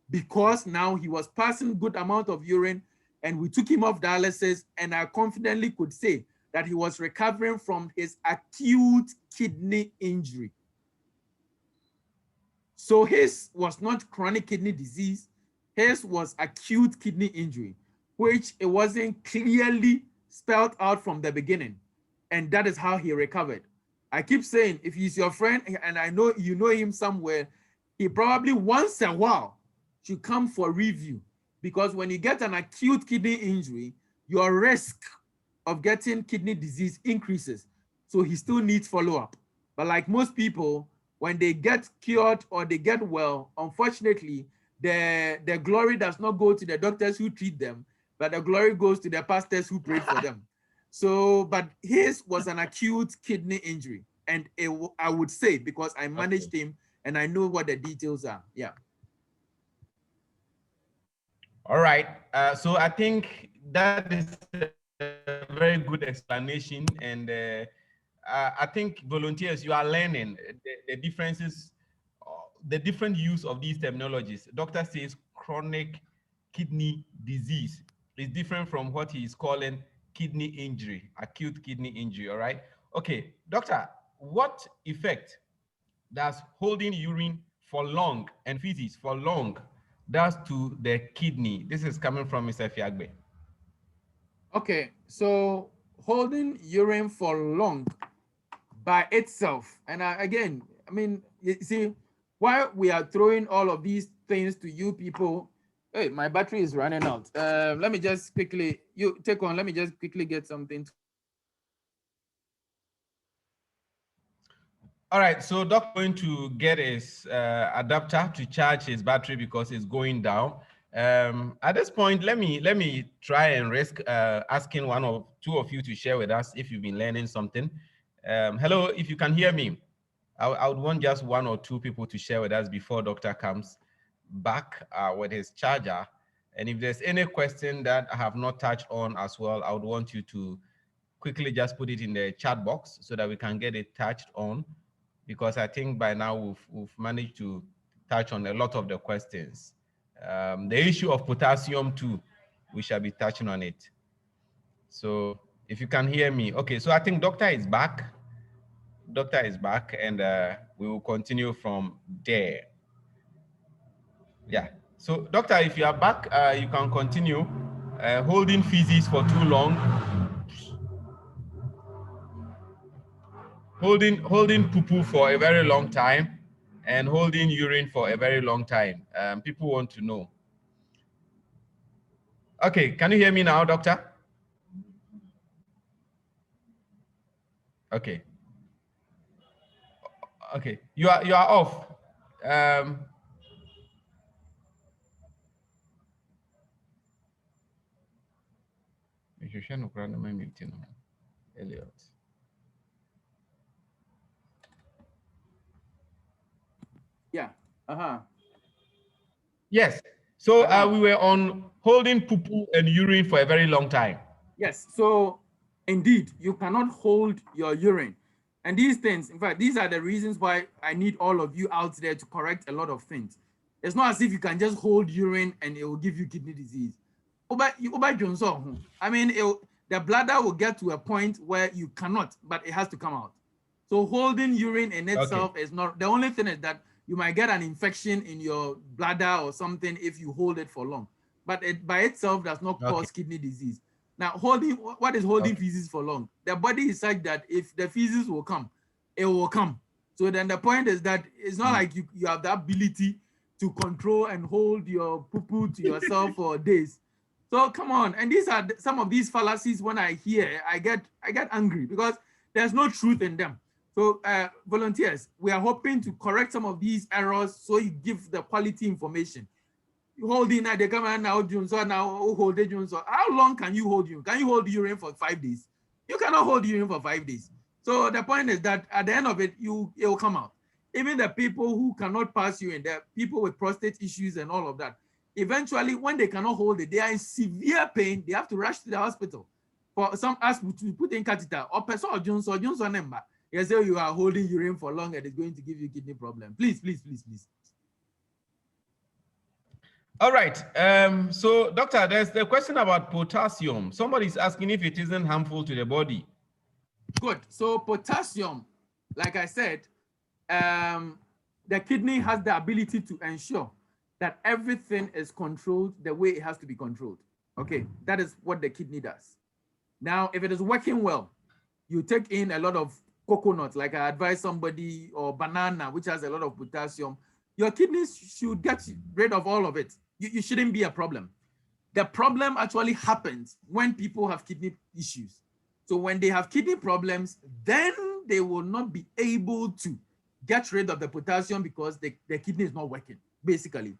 because now he was passing good amount of urine, and we took him off dialysis, and I confidently could say that he was recovering from his acute kidney injury. So his was not chronic kidney disease, his was acute kidney injury, which it wasn't clearly spelled out from the beginning. And that is how he recovered. I keep saying, if he's your friend and I know you know him somewhere, he probably once in a while should come for review, because when you get an acute kidney injury, your risk of getting kidney disease increases. So he still needs follow-up. But like most people, when they get cured or they get well, unfortunately, the glory does not go to the doctors who treat them, but the glory goes to the pastors who prayed for them. So, but his was an acute kidney injury. And I would say, because I managed him and I know what the details are. Yeah. All right. So I think that is a very good explanation. And I think volunteers, you are learning the differences, the different use of these terminologies. Doctor says chronic kidney disease is different from what he is calling kidney injury, acute kidney injury. All right. Okay, doctor, what effect does holding urine for long and feces for long does to the kidney? This is coming from Mr. Fiagbe. Okay, so holding urine for long by itself, and again, I mean, you see, while we are throwing all of these things to you people, hey, my battery is running out. Let me just quickly, you take on, let me just quickly get something. All right, so Doc's going to get his adapter to charge his battery because it's going down. At this point, let me try and risk asking one or two of you to share with us if you've been learning something. Hello, if you can hear me, I would want just one or two people to share with us before Doctor comes back with his charger. And if there's any question that I have not touched on as well, I would want you to quickly just put it in the chat box so that we can get it touched on, because I think by now we've managed to touch on a lot of the questions. The issue of potassium too, we shall be touching on it. So if you can hear me, okay, so I think Doctor is back. Doctor is back, and we will continue from there. Yeah, so Doctor, if you are back, you can continue. Holding feces for too long, holding poo-poo for a very long time, and holding urine for a very long time. People want to know. Okay, can you hear me now, Doctor? Okay. Okay, you are off. Elliot. Yeah. Uh-huh. Yes. So we were on holding poo-poo and urine for a very long time. Yes. So indeed, you cannot hold your urine. And these things, in fact, these are the reasons why I need all of you out there to correct a lot of things. It's not as if you can just hold urine and it will give you kidney disease. I mean, the bladder will get to a point where you cannot, but it has to come out. So holding urine in itself is not, the only thing is that you might get an infection in your bladder or something if you hold it for long. But it by itself does not cause kidney disease. Now, what is holding feces for long? The body is such that if the feces will come, it will come. So then the point is that it's not like you have the ability to control and hold your poo-poo to yourself for days. So come on. And these are some of these fallacies. When I hear, I get angry because there's no truth in them. So volunteers, we are hoping to correct some of these errors so you give the quality information. Holding now, they come out now, hold it. How long can you hold urine? Can you hold urine for 5 days? You cannot hold urine for 5 days. So the point is that at the end of it, it will come out. Even the people who cannot pass urine, the people with prostate issues and all of that, eventually, when they cannot hold it, they are in severe pain. They have to rush to the hospital for some ask to put in catheter or person or Johnson number. You say you are holding urine for long and it's going to give you kidney problem. Please, please, please, please. All right. So, doctor, there's the question about potassium. Somebody's asking if it isn't harmful to the body. Good. So potassium, like I said, the kidney has the ability to ensure that everything is controlled the way it has to be controlled. Okay, that is what the kidney does. Now, if it is working well, you take in a lot of coconut, like I advise somebody, or banana, which has a lot of potassium. Your kidneys should get rid of all of it. You shouldn't be a problem. The problem actually happens when people have kidney issues. So when they have kidney problems, then they will not be able to get rid of the potassium because the kidney is not working, basically.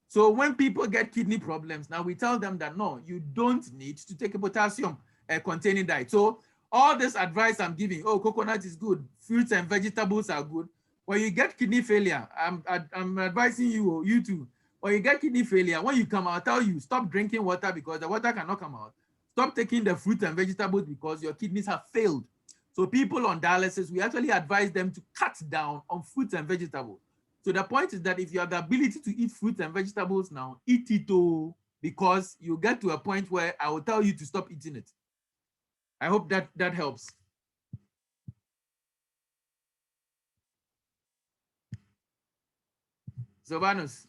So when people get kidney problems, now we tell them that, no, you don't need to take a potassium containing diet. So all this advice I'm giving, oh, coconut is good, fruits and vegetables are good. When you get kidney failure, I'm advising you too. When you get kidney failure, when you come out, I'll tell you, stop drinking water because the water cannot come out. Stop taking the fruit and vegetables because your kidneys have failed. So people on dialysis, we actually advise them to cut down on fruits and vegetables. So the point is that if you have the ability to eat fruits and vegetables now, eat it all, because you get to a point where I will tell you to stop eating it. I hope that helps. Sylvanus.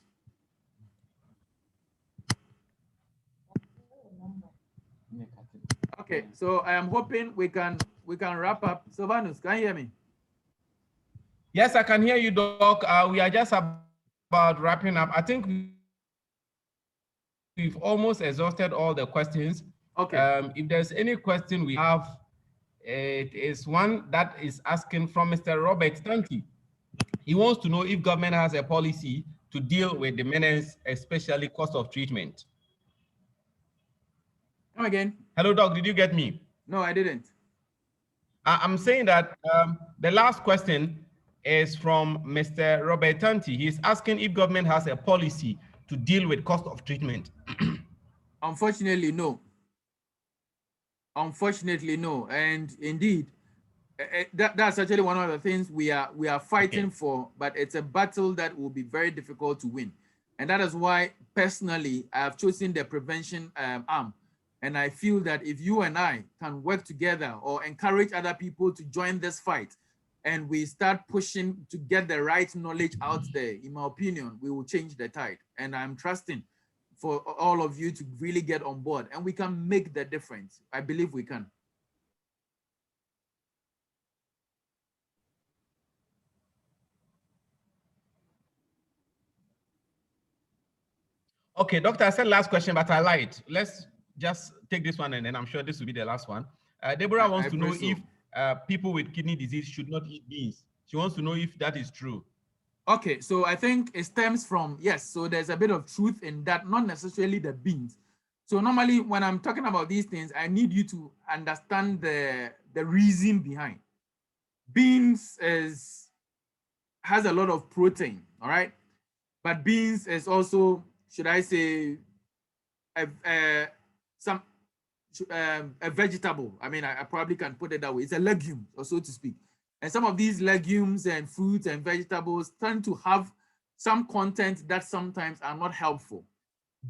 Okay, so I am hoping we can wrap up. Sylvanus, can you hear me? Yes, I can hear you, Doc. We are just about wrapping up. I think we've almost exhausted all the questions. Okay. If there's any question we have, it is one that is asking from Mr. Robert Stanley. He wants to know if government has a policy to deal with the menace, especially cost of treatment. Come again. Hello, Doc, did you get me? No, I didn't. I'm saying that the last question is from Mr. Robert Tanti. He's asking if government has a policy to deal with cost of treatment. Unfortunately, no. Unfortunately, no. And indeed, that's actually one of the things we are fighting for, but it's a battle that will be very difficult to win. And that is why, personally, I have chosen the prevention arm. And I feel that if you and I can work together or encourage other people to join this fight, and we start pushing to get the right knowledge out there, in my opinion, we will change the tide. And I'm trusting for all of you to really get on board, and we can make the difference. I believe we can. Okay, doctor, I said last question, but I lied. Let's just take this one, and then I'm sure this will be the last one. Deborah wants to know if people with kidney disease should not eat beans. She wants to know if that is true. Okay, so I think it stems from, yes, so there's a bit of truth in that, not necessarily the beans. So normally when I'm talking about these things, I need you to understand the reason behind. Beans has a lot of protein, all right? But beans is also, should I say, some a vegetable. I mean, I probably can put it that way. It's a legume, or so to speak. And some of these legumes and fruits and vegetables tend to have some content that sometimes are not helpful.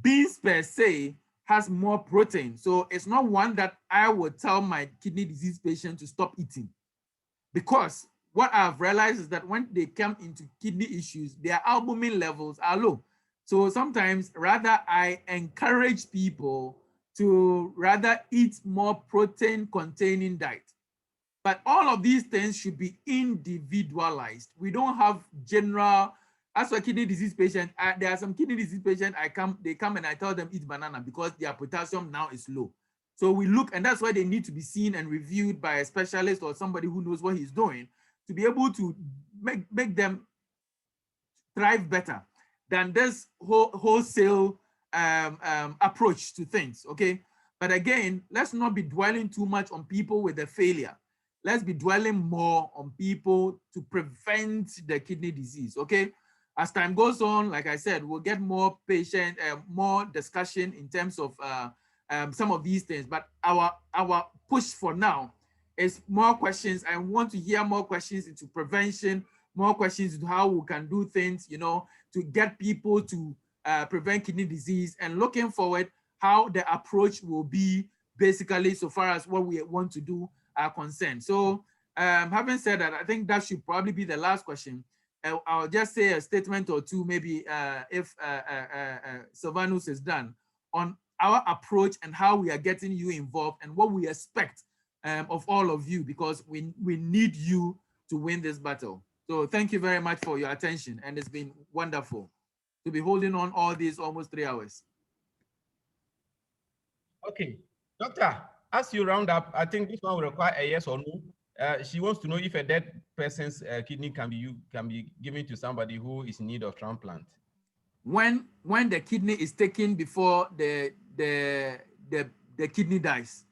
Beans per se has more protein. So it's not one that I would tell my kidney disease patient to stop eating. Because what I've realized is that when they come into kidney issues, their albumin levels are low. So sometimes rather I encourage people to rather eat more protein containing diet. But all of these things should be individualized. We don't have general, as for kidney disease patient, there are some kidney disease patients, they come and I tell them eat banana because their potassium now is low. So we look, and that's why they need to be seen and reviewed by a specialist or somebody who knows what he's doing to be able to make them thrive better than this wholesale approach to things, okay? But again, let's not be dwelling too much on people with a failure. Let's be dwelling more on people to prevent the kidney disease, okay? As time goes on, like I said, we'll get more patient, more discussion in terms of some of these things. But our push for now is more questions. I want to hear more questions into prevention, more questions into how we can do things, you know, to get people to prevent kidney disease, and looking forward how the approach will be basically so far as what we want to do are concerned. So having said that, I think that should probably be the last question. I'll just say a statement or two, maybe if Sylvanus is done, on our approach and how we are getting you involved and what we expect of all of you, because we need you to win this battle. So thank you very much for your attention, and it's been wonderful to be holding on all these almost 3 hours. Okay, doctor, as you round up, I think this one will require a yes or no. She wants to know if a dead person's kidney can be given to somebody who is in need of transplant. When the kidney is taken before the kidney dies.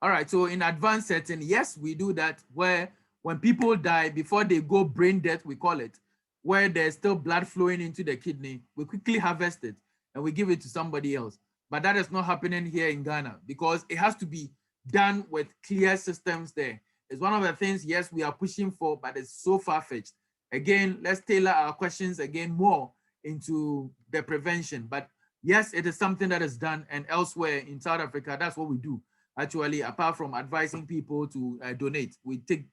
All right, so in advanced setting, yes, we do that, where when people die before they go brain death, we call it, where there's still blood flowing into the kidney, we quickly harvest it and we give it to somebody else. But that is not happening here in Ghana because it has to be done with clear systems there. It's one of the things, yes, we are pushing for, but it's so far-fetched. Again, let's tailor our questions again more into the prevention. But yes, it is something that is done, and elsewhere in South Africa, that's what we do. Actually, apart from advising people to donate, we take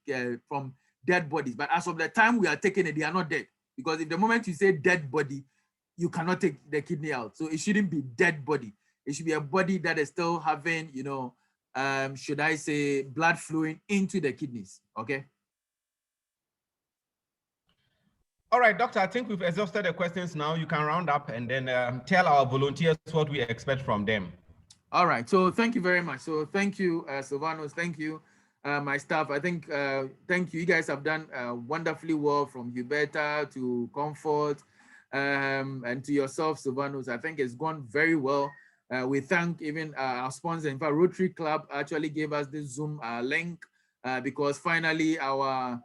from dead bodies. But as of the time we are taking it, they are not dead. Because if the moment you say dead body, you cannot take the kidney out. So it shouldn't be dead body. It should be a body that is still having, you know, should I say, blood flowing into the kidneys, okay? All right, doctor, I think we've exhausted the questions now. You can round up and then tell our volunteers what we expect from them. All right, so thank you very much. So thank you, Sylvanus, thank you, my staff. I think, thank you. You guys have done wonderfully well, from Huberta to Comfort, and to yourself, Sylvanus. I think it's gone very well. We thank even our sponsor. In fact, Rotary Club actually gave us this Zoom link because finally our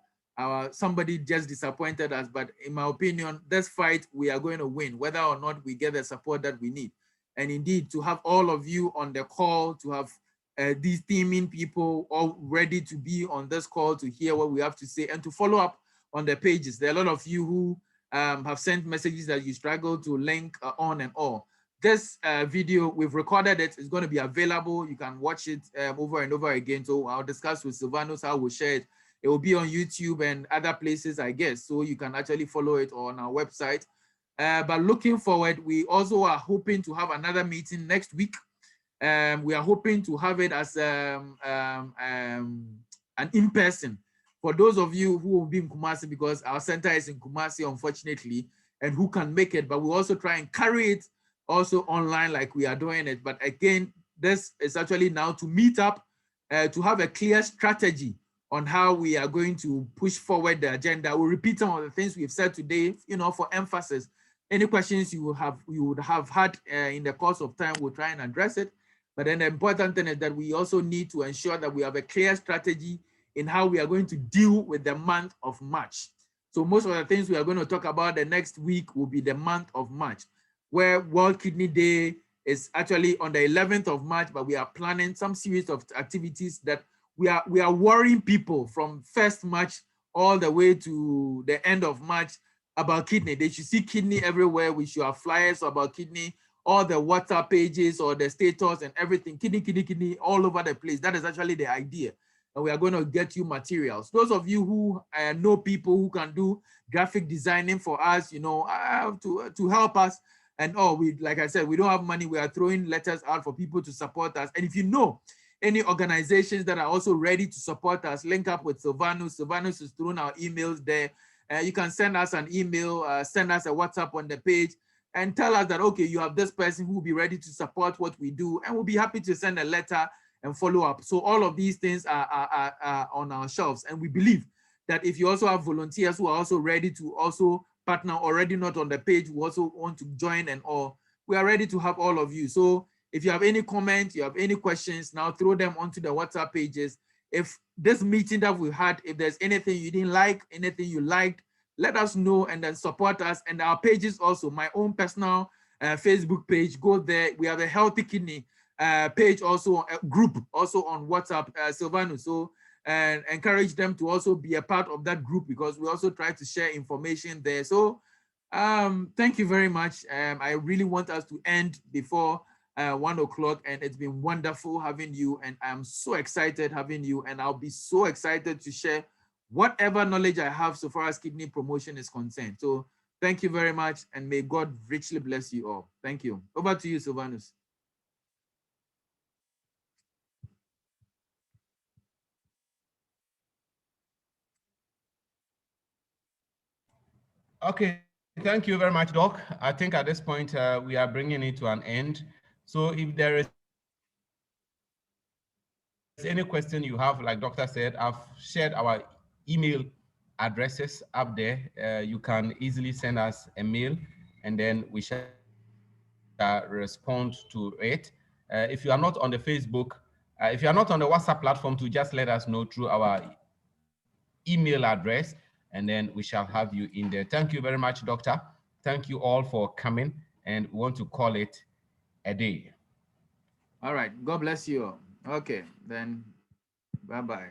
somebody just disappointed us. But in my opinion, this fight we are going to win, whether or not we get the support that we need. And indeed, to have all of you on the call, to have these teaming people all ready to be on this call to hear what we have to say and to follow up on the pages. There are a lot of you who have sent messages that you struggle to link on and all. This video, we've recorded it. It's going to be available. You can watch it over and over again. So I'll discuss with Sylvanus how we'll share it. It will be on YouTube and other places, I guess. So you can actually follow it on our website. But looking forward, we also are hoping to have another meeting next week. We are hoping to have it as an in-person. For those of you who will be in Kumasi, because our center is in Kumasi, unfortunately, and who can make it, but we also try and carry it also online like we are doing it. But again, this is actually now to meet up, to have a clear strategy on how we are going to push forward the agenda. We'll repeat some of the things we've said today, you know, for emphasis. Any questions you would have had in the course of time, we'll try and address it. But then the important thing is that we also need to ensure that we have a clear strategy in how we are going to deal with the month of March. So most of the things we are going to talk about the next week will be the month of March, where World Kidney Day is actually on the 11th of March, but we are planning some series of activities that we are worrying people from 1st March all the way to the end of March about kidney. They should see kidney everywhere. We should have flyers about kidney, all the WhatsApp pages or the status and everything, kidney, kidney, kidney, all over the place. That is actually the idea. And we are going to get you materials. Those of you who know people who can do graphic designing for us, you know, to help us. And like I said, we don't have money. We are throwing letters out for people to support us. And if you know any organizations that are also ready to support us, link up with Sylvanus. Sylvanus is throwing our emails there. You can send us an email, send us a WhatsApp on the page, and tell us that, okay, you have this person who will be ready to support what we do, and we'll be happy to send a letter and follow up. So all of these things are on our shelves. And we believe that if you also have volunteers who are also ready to also partner, already not on the page, who also want to join and all, we are ready to have all of you. So if you have any comments, you have any questions, now throw them onto the WhatsApp pages. If this meeting that we had, if there's anything you didn't like, anything you liked, let us know and then support us. And our pages also, my own personal Facebook page, go there. We have a Healthy Kidney page also, a group also on WhatsApp, Sylvanus. So and encourage them to also be a part of that group, because we also try to share information there. So thank you very much. I really want us to end before 1 o'clock, and it's been wonderful having you, and I'm so excited having you, and I'll be so excited to share whatever knowledge I have so far as kidney promotion is concerned. So thank you very much, and may God richly bless you all. Thank you. Over to you, Sylvanus. Okay, thank you very much, Doc. I think at this point, we are bringing it to an end. So if there is any question you have, like Doctor said, I've shared our email addresses up there. You can easily send us a mail, and then we shall respond to it. If you are not on the Facebook, if you are not on the WhatsApp platform, to just let us know through our email address, and then we shall have you in there. Thank you very much, Doctor. Thank you all for coming, and we want to call it a day. All right. God bless you all. Okay, then bye-bye.